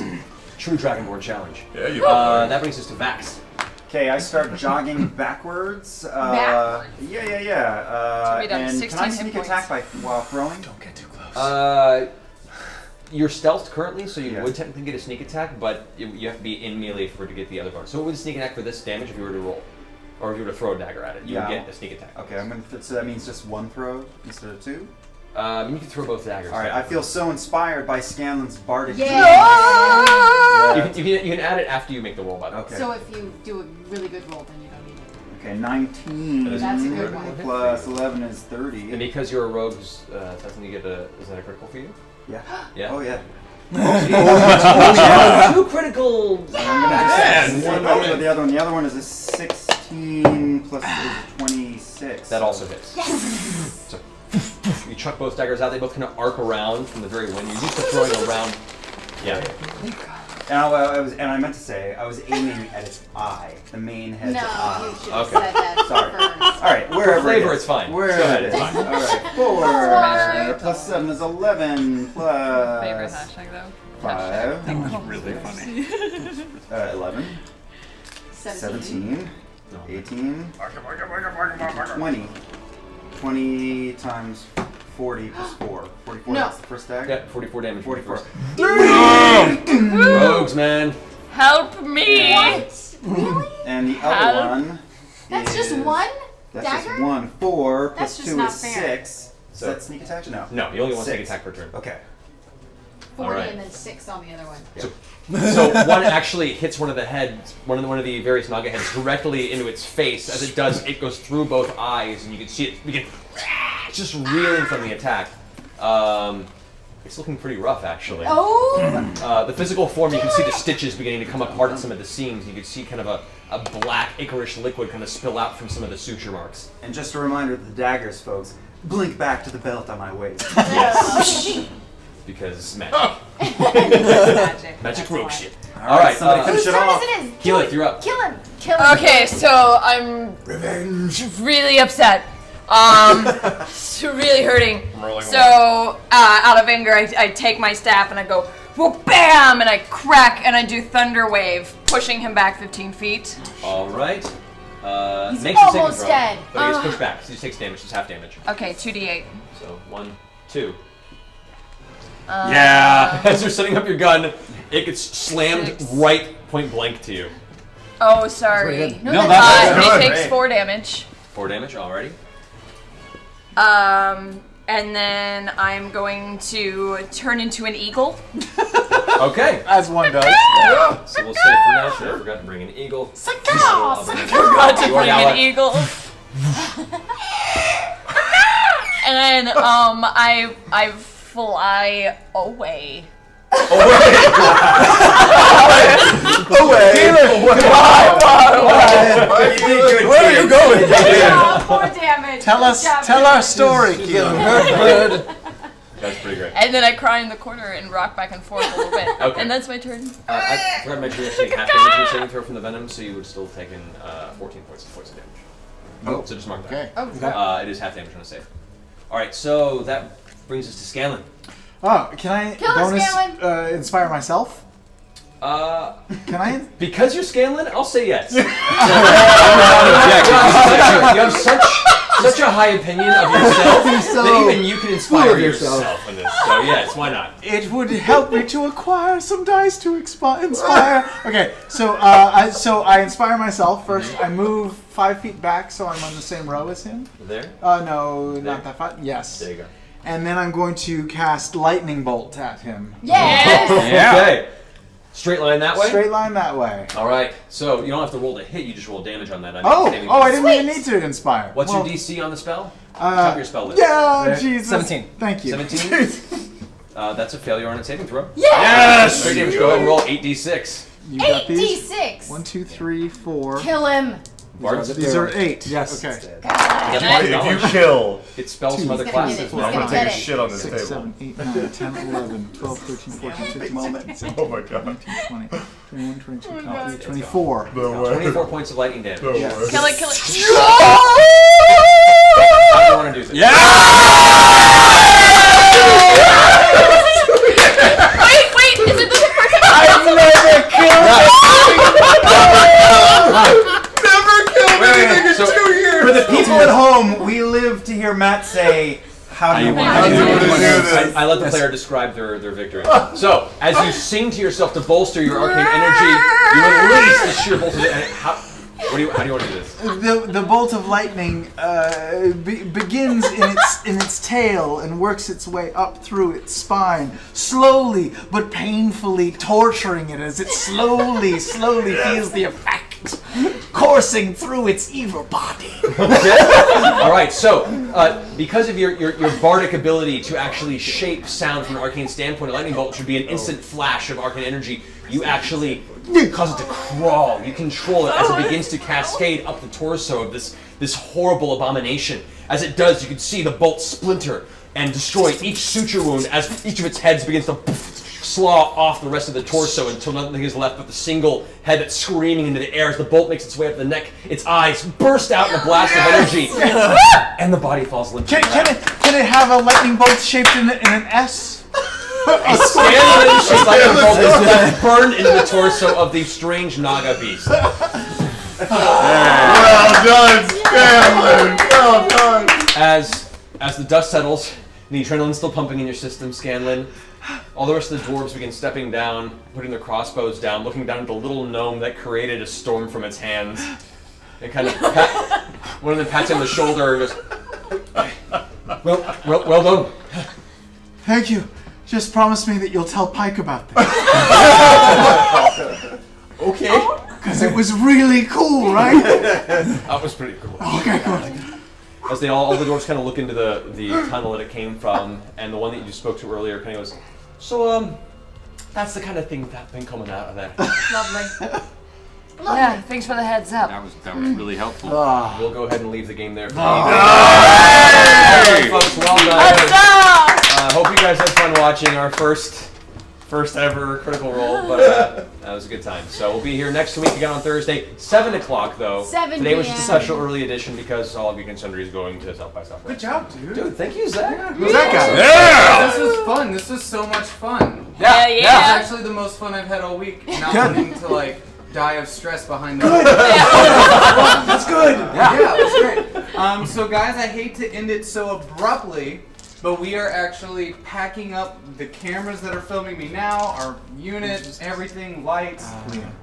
S1: True dragonborn challenge.
S11: Yeah, you
S1: That brings us to Vax.
S13: Okay, I start jogging backwards.
S12: Backwards?
S13: Yeah.
S20: Should be down to
S13: And
S20: 16
S13: can I
S20: hit
S13: sneak
S20: points.
S13: attack while throwing? Don't get too close.
S1: You're stealthed currently, so you would technically get a sneak attack, but you have to be in melee for it to get the other bonus. So what would a sneak attack for this damage if you were to roll? Or if you were to throw a dagger at it? You would get a sneak attack.
S13: Okay, so that means just 1 throw instead of 2?
S1: You can throw both daggers.
S13: Alright, I feel so inspired by Scanlan's bardic
S12: Yeah.
S13: genius.
S1: You can add it after you make the roll, by the way.
S13: Okay.
S12: So if you do a really good roll, then you don't need it.
S13: Okay, 19
S12: That's a good one.
S13: plus 11 is 30.
S1: And because you're a rogue, doesn't you get is that a critical for you?
S13: Yeah.
S1: Yeah.
S13: Oh yeah.
S1: Oh, 2 critical.
S13: And the other one. The other one is a 16 plus is a 26.
S1: That also hits. So you chuck both daggers out. They both kind of arc around from the very wind. You're used to throwing around. Yeah.
S13: And I meant to say I was aiming at its eye, the main head's
S12: No,
S13: eye.
S12: you should have said that
S13: Sorry.
S12: first.
S13: All right, wherever
S1: For flavor,
S13: it is.
S1: it's fine.
S13: Wherever
S1: Go ahead,
S13: it is.
S1: it's fine.
S13: All right, 4 plus 7 is 11 plus
S20: Favorite hashtag though.
S13: 5.
S11: That was really funny.
S13: 11. 17. 18. 20. 20 times 40 plus 4. 44,
S12: No.
S13: that's the first dagger?
S1: Yeah, 44 damage.
S13: 44.
S1: Rogues, man.
S20: Help me!
S12: What? Really?
S13: And the other one
S12: That's
S13: is...
S12: just one
S13: That's
S12: dagger?
S13: just 1. 4
S12: That's
S13: plus
S12: just
S13: 2
S12: not
S13: is
S12: fair.
S13: 6. Is
S1: So-
S13: that sneak attack? No.
S1: No, you only want
S13: 6.
S1: sneak attack per turn.
S13: Okay.
S12: 40
S1: Alright.
S12: and then 6 on the other one.
S1: So one actually hits one of the heads, one of the various Naga heads directly into its face. As it does, it goes through both eyes, and you can see it begin just reeling from the attack. It's looking pretty rough, actually.
S12: Oh!
S1: The physical form, you can see the stitches beginning to come apart at some of the seams. You can see kind of a black ichorish liquid kind of spill out from some of the suture marks.
S13: And just a reminder of the daggers, folks. Blink back to the belt on my waist.
S1: Yes. Because magic. Magic rogue shit.
S13: All right, somebody finish
S12: Whose
S13: it
S12: turn
S13: off.
S12: is it?
S1: Keyleth, you're up.
S12: Kill him! Kill him!
S20: Okay, so I'm really upset. It's really hurting.
S11: I'm rolling
S20: So out of anger, I take my staff and I go whoa, bam, and I crack and I do thunder wave, pushing him back 15 feet.
S15: All right.
S16: He's
S15: Makes a saving
S16: almost
S15: throw,
S16: dead.
S15: but he gets pushed back. So he takes damage. It's half damage.
S20: Okay, 2d8.
S15: So 1, 2.
S20: Yeah.
S15: As you're setting up your gun, it gets slammed right point blank to you.
S20: Oh, sorry.
S15: No, that's
S20: He
S15: good.
S20: takes
S15: Great.
S20: 4 damage.
S15: 4 damage already.
S20: And then I'm going to turn into an eagle.
S15: Okay.
S6: As one does.
S15: So we'll say for now, should I forgot to bring an eagle.
S20: Forgot to bring an eagle. And then I fly away.
S6: Where are you going?
S16: More damage.
S6: Tell our story, Keelan.
S15: That's pretty great.
S20: And then I cry in the corner and rock back and forth a little bit.
S15: Okay.
S20: And that's my turn.
S15: I forgot to mention you're actually half damage you're saving throw from the venom, so you would still take in 14 points of damage.
S6: Oh,
S15: so just mark that.
S6: okay. Oh,
S15: it is half damage on a save. All right, so that brings us to Scanlan.
S6: Oh, can I
S16: Kill us,
S6: bonus
S16: Scanlan.
S6: inspire myself? Can I?
S15: Because you're Scanlan, I'll say yes. You have such a high opinion of yourself that even you can inspire yourself in this. So yes, why not?
S6: It would help me to acquire some dice to inspire. Okay, so I inspire myself first. I move 5 feet back, so I'm on the same row as him.
S15: There?
S6: No, not that far. Yes.
S15: There you go.
S6: And then I'm going to cast lightning bolt at him.
S16: Yes.
S15: Okay. Straight line that way?
S6: Straight line that way.
S15: All right. So you don't have to roll to hit. You just roll damage on that.
S6: I didn't even need to inspire.
S15: What's
S6: Well,
S15: your DC on the spell? Top of your spell list.
S6: Yeah, Jesus.
S15: 17.
S6: Thank you.
S15: 17? That's a failure on its saving throw.
S16: Yes!
S15: Straight damage. Go ahead and roll 8d6.
S6: You got these?
S16: 8d6.
S6: 1, 2, 3, 4.
S16: Kill him.
S6: These are 8.
S11: Yes.
S6: Okay.
S11: If you kill,
S15: it spells some other
S16: He's gonna
S15: classes.
S16: get it.
S11: I'm
S16: He's
S11: gonna
S16: gonna
S11: take a
S16: get it.
S11: shit on this
S6: 6,
S11: table.
S6: 7, 8, 9, 10, 11, 12, 13, 14, 15, 16,
S11: Oh my god.
S6: 19, 20, 21, 22,
S16: Oh my God.
S6: 23, 24.
S11: No way.
S15: 24 points of lightning damage.
S11: No
S6: Yes.
S11: way.
S20: Kill it, kill it.
S15: How do you want to do this?
S20: Wait, is it the person?
S6: I've never killed
S11: Never killed anything in 2 years.
S13: For the people at home, we live to hear Matt say, "How do you want to do this?"
S15: I let the player describe their victory. So, as you sing to yourself to bolster your arcane energy, you release the sheer bolt of it. How do you want to do this?
S6: The bolt of lightning begins in its tail and works its way up through its spine, slowly but painfully torturing it as it slowly feels the effect coursing through its evil body.
S15: All right, so because of your bardic ability to actually shape sound from an arcane standpoint, a lightning bolt should be an instant flash of arcane energy. You actually cause it to crawl. You control it as it begins to cascade up the torso of this horrible abomination. As it does, you can see the bolt splinter and destroy each suture wound as each of its heads begins to slaw off the rest of the torso until nothing is left but the single head that's screaming into the air as the bolt makes its way up the neck. Its eyes burst out in a blast of energy, and the body falls limp.
S6: Can it have a lightning bolt shaped in an S?
S15: A Scanlan shaped lightning bolt is left burned into the torso of the strange Naga beast.
S11: Well done, Scanlan. Well done.
S15: As the dust settles, and the adrenaline's still pumping in your system, Scanlan, all the rest of the dwarves begin stepping down, putting their crossbows down, looking down at the little gnome that created a storm from its hands. And kind of one of them pats him on the shoulder and goes, well done.
S6: Thank you. Just promise me that you'll tell Pike about this.
S15: Okay.
S6: Because it was really cool, right?
S15: That was pretty cool.
S6: Okay, good.
S15: As all the dwarves kind of look into the tunnel that it came from, and the one that you spoke to earlier kind of goes, so, that's the kind of thing coming out of there.
S20: Lovely. Yeah, thanks for the heads up.
S19: That was really helpful.
S15: We'll go ahead and leave the game there for
S11: Hey!
S15: folks, well done. Hope you guys had fun watching our first
S1: First ever Critical Role, but that was a good time. So we'll be here next week again on Thursday, 7 o'clock though.
S12: 7
S1: Today was just a
S12: p.m.
S1: special early edition because all of Geek and Sundry is going to South by Southwest.
S10: Good job, dude.
S1: Dude, thank you, Zach.
S10: Who's that guy?
S1: Yeah!
S10: This was fun. This was so much fun.
S20: Yeah.
S10: This is actually the most fun I've had all week. Not wanting to like die of stress behind the.
S18: That's good.
S10: Yeah, it was great. So guys, I hate to end it so abruptly, but we are actually packing up the cameras that are filming me now, our unit, everything, lights,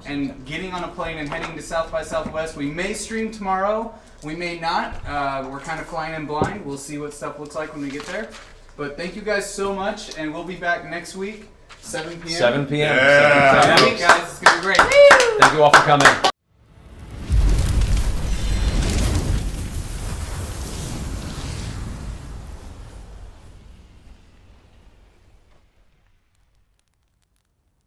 S10: and getting on a plane and heading to South by Southwest. We may stream tomorrow, we may not. We're kind of flying in blind. We'll see what stuff looks like when we get there. But thank you guys so much, and we'll be back next week, 7 p.m.
S1: 7 p.m.
S10: Yeah.
S1: 7 p.m.
S10: Guys, it's gonna be great.
S1: Thank you all for coming.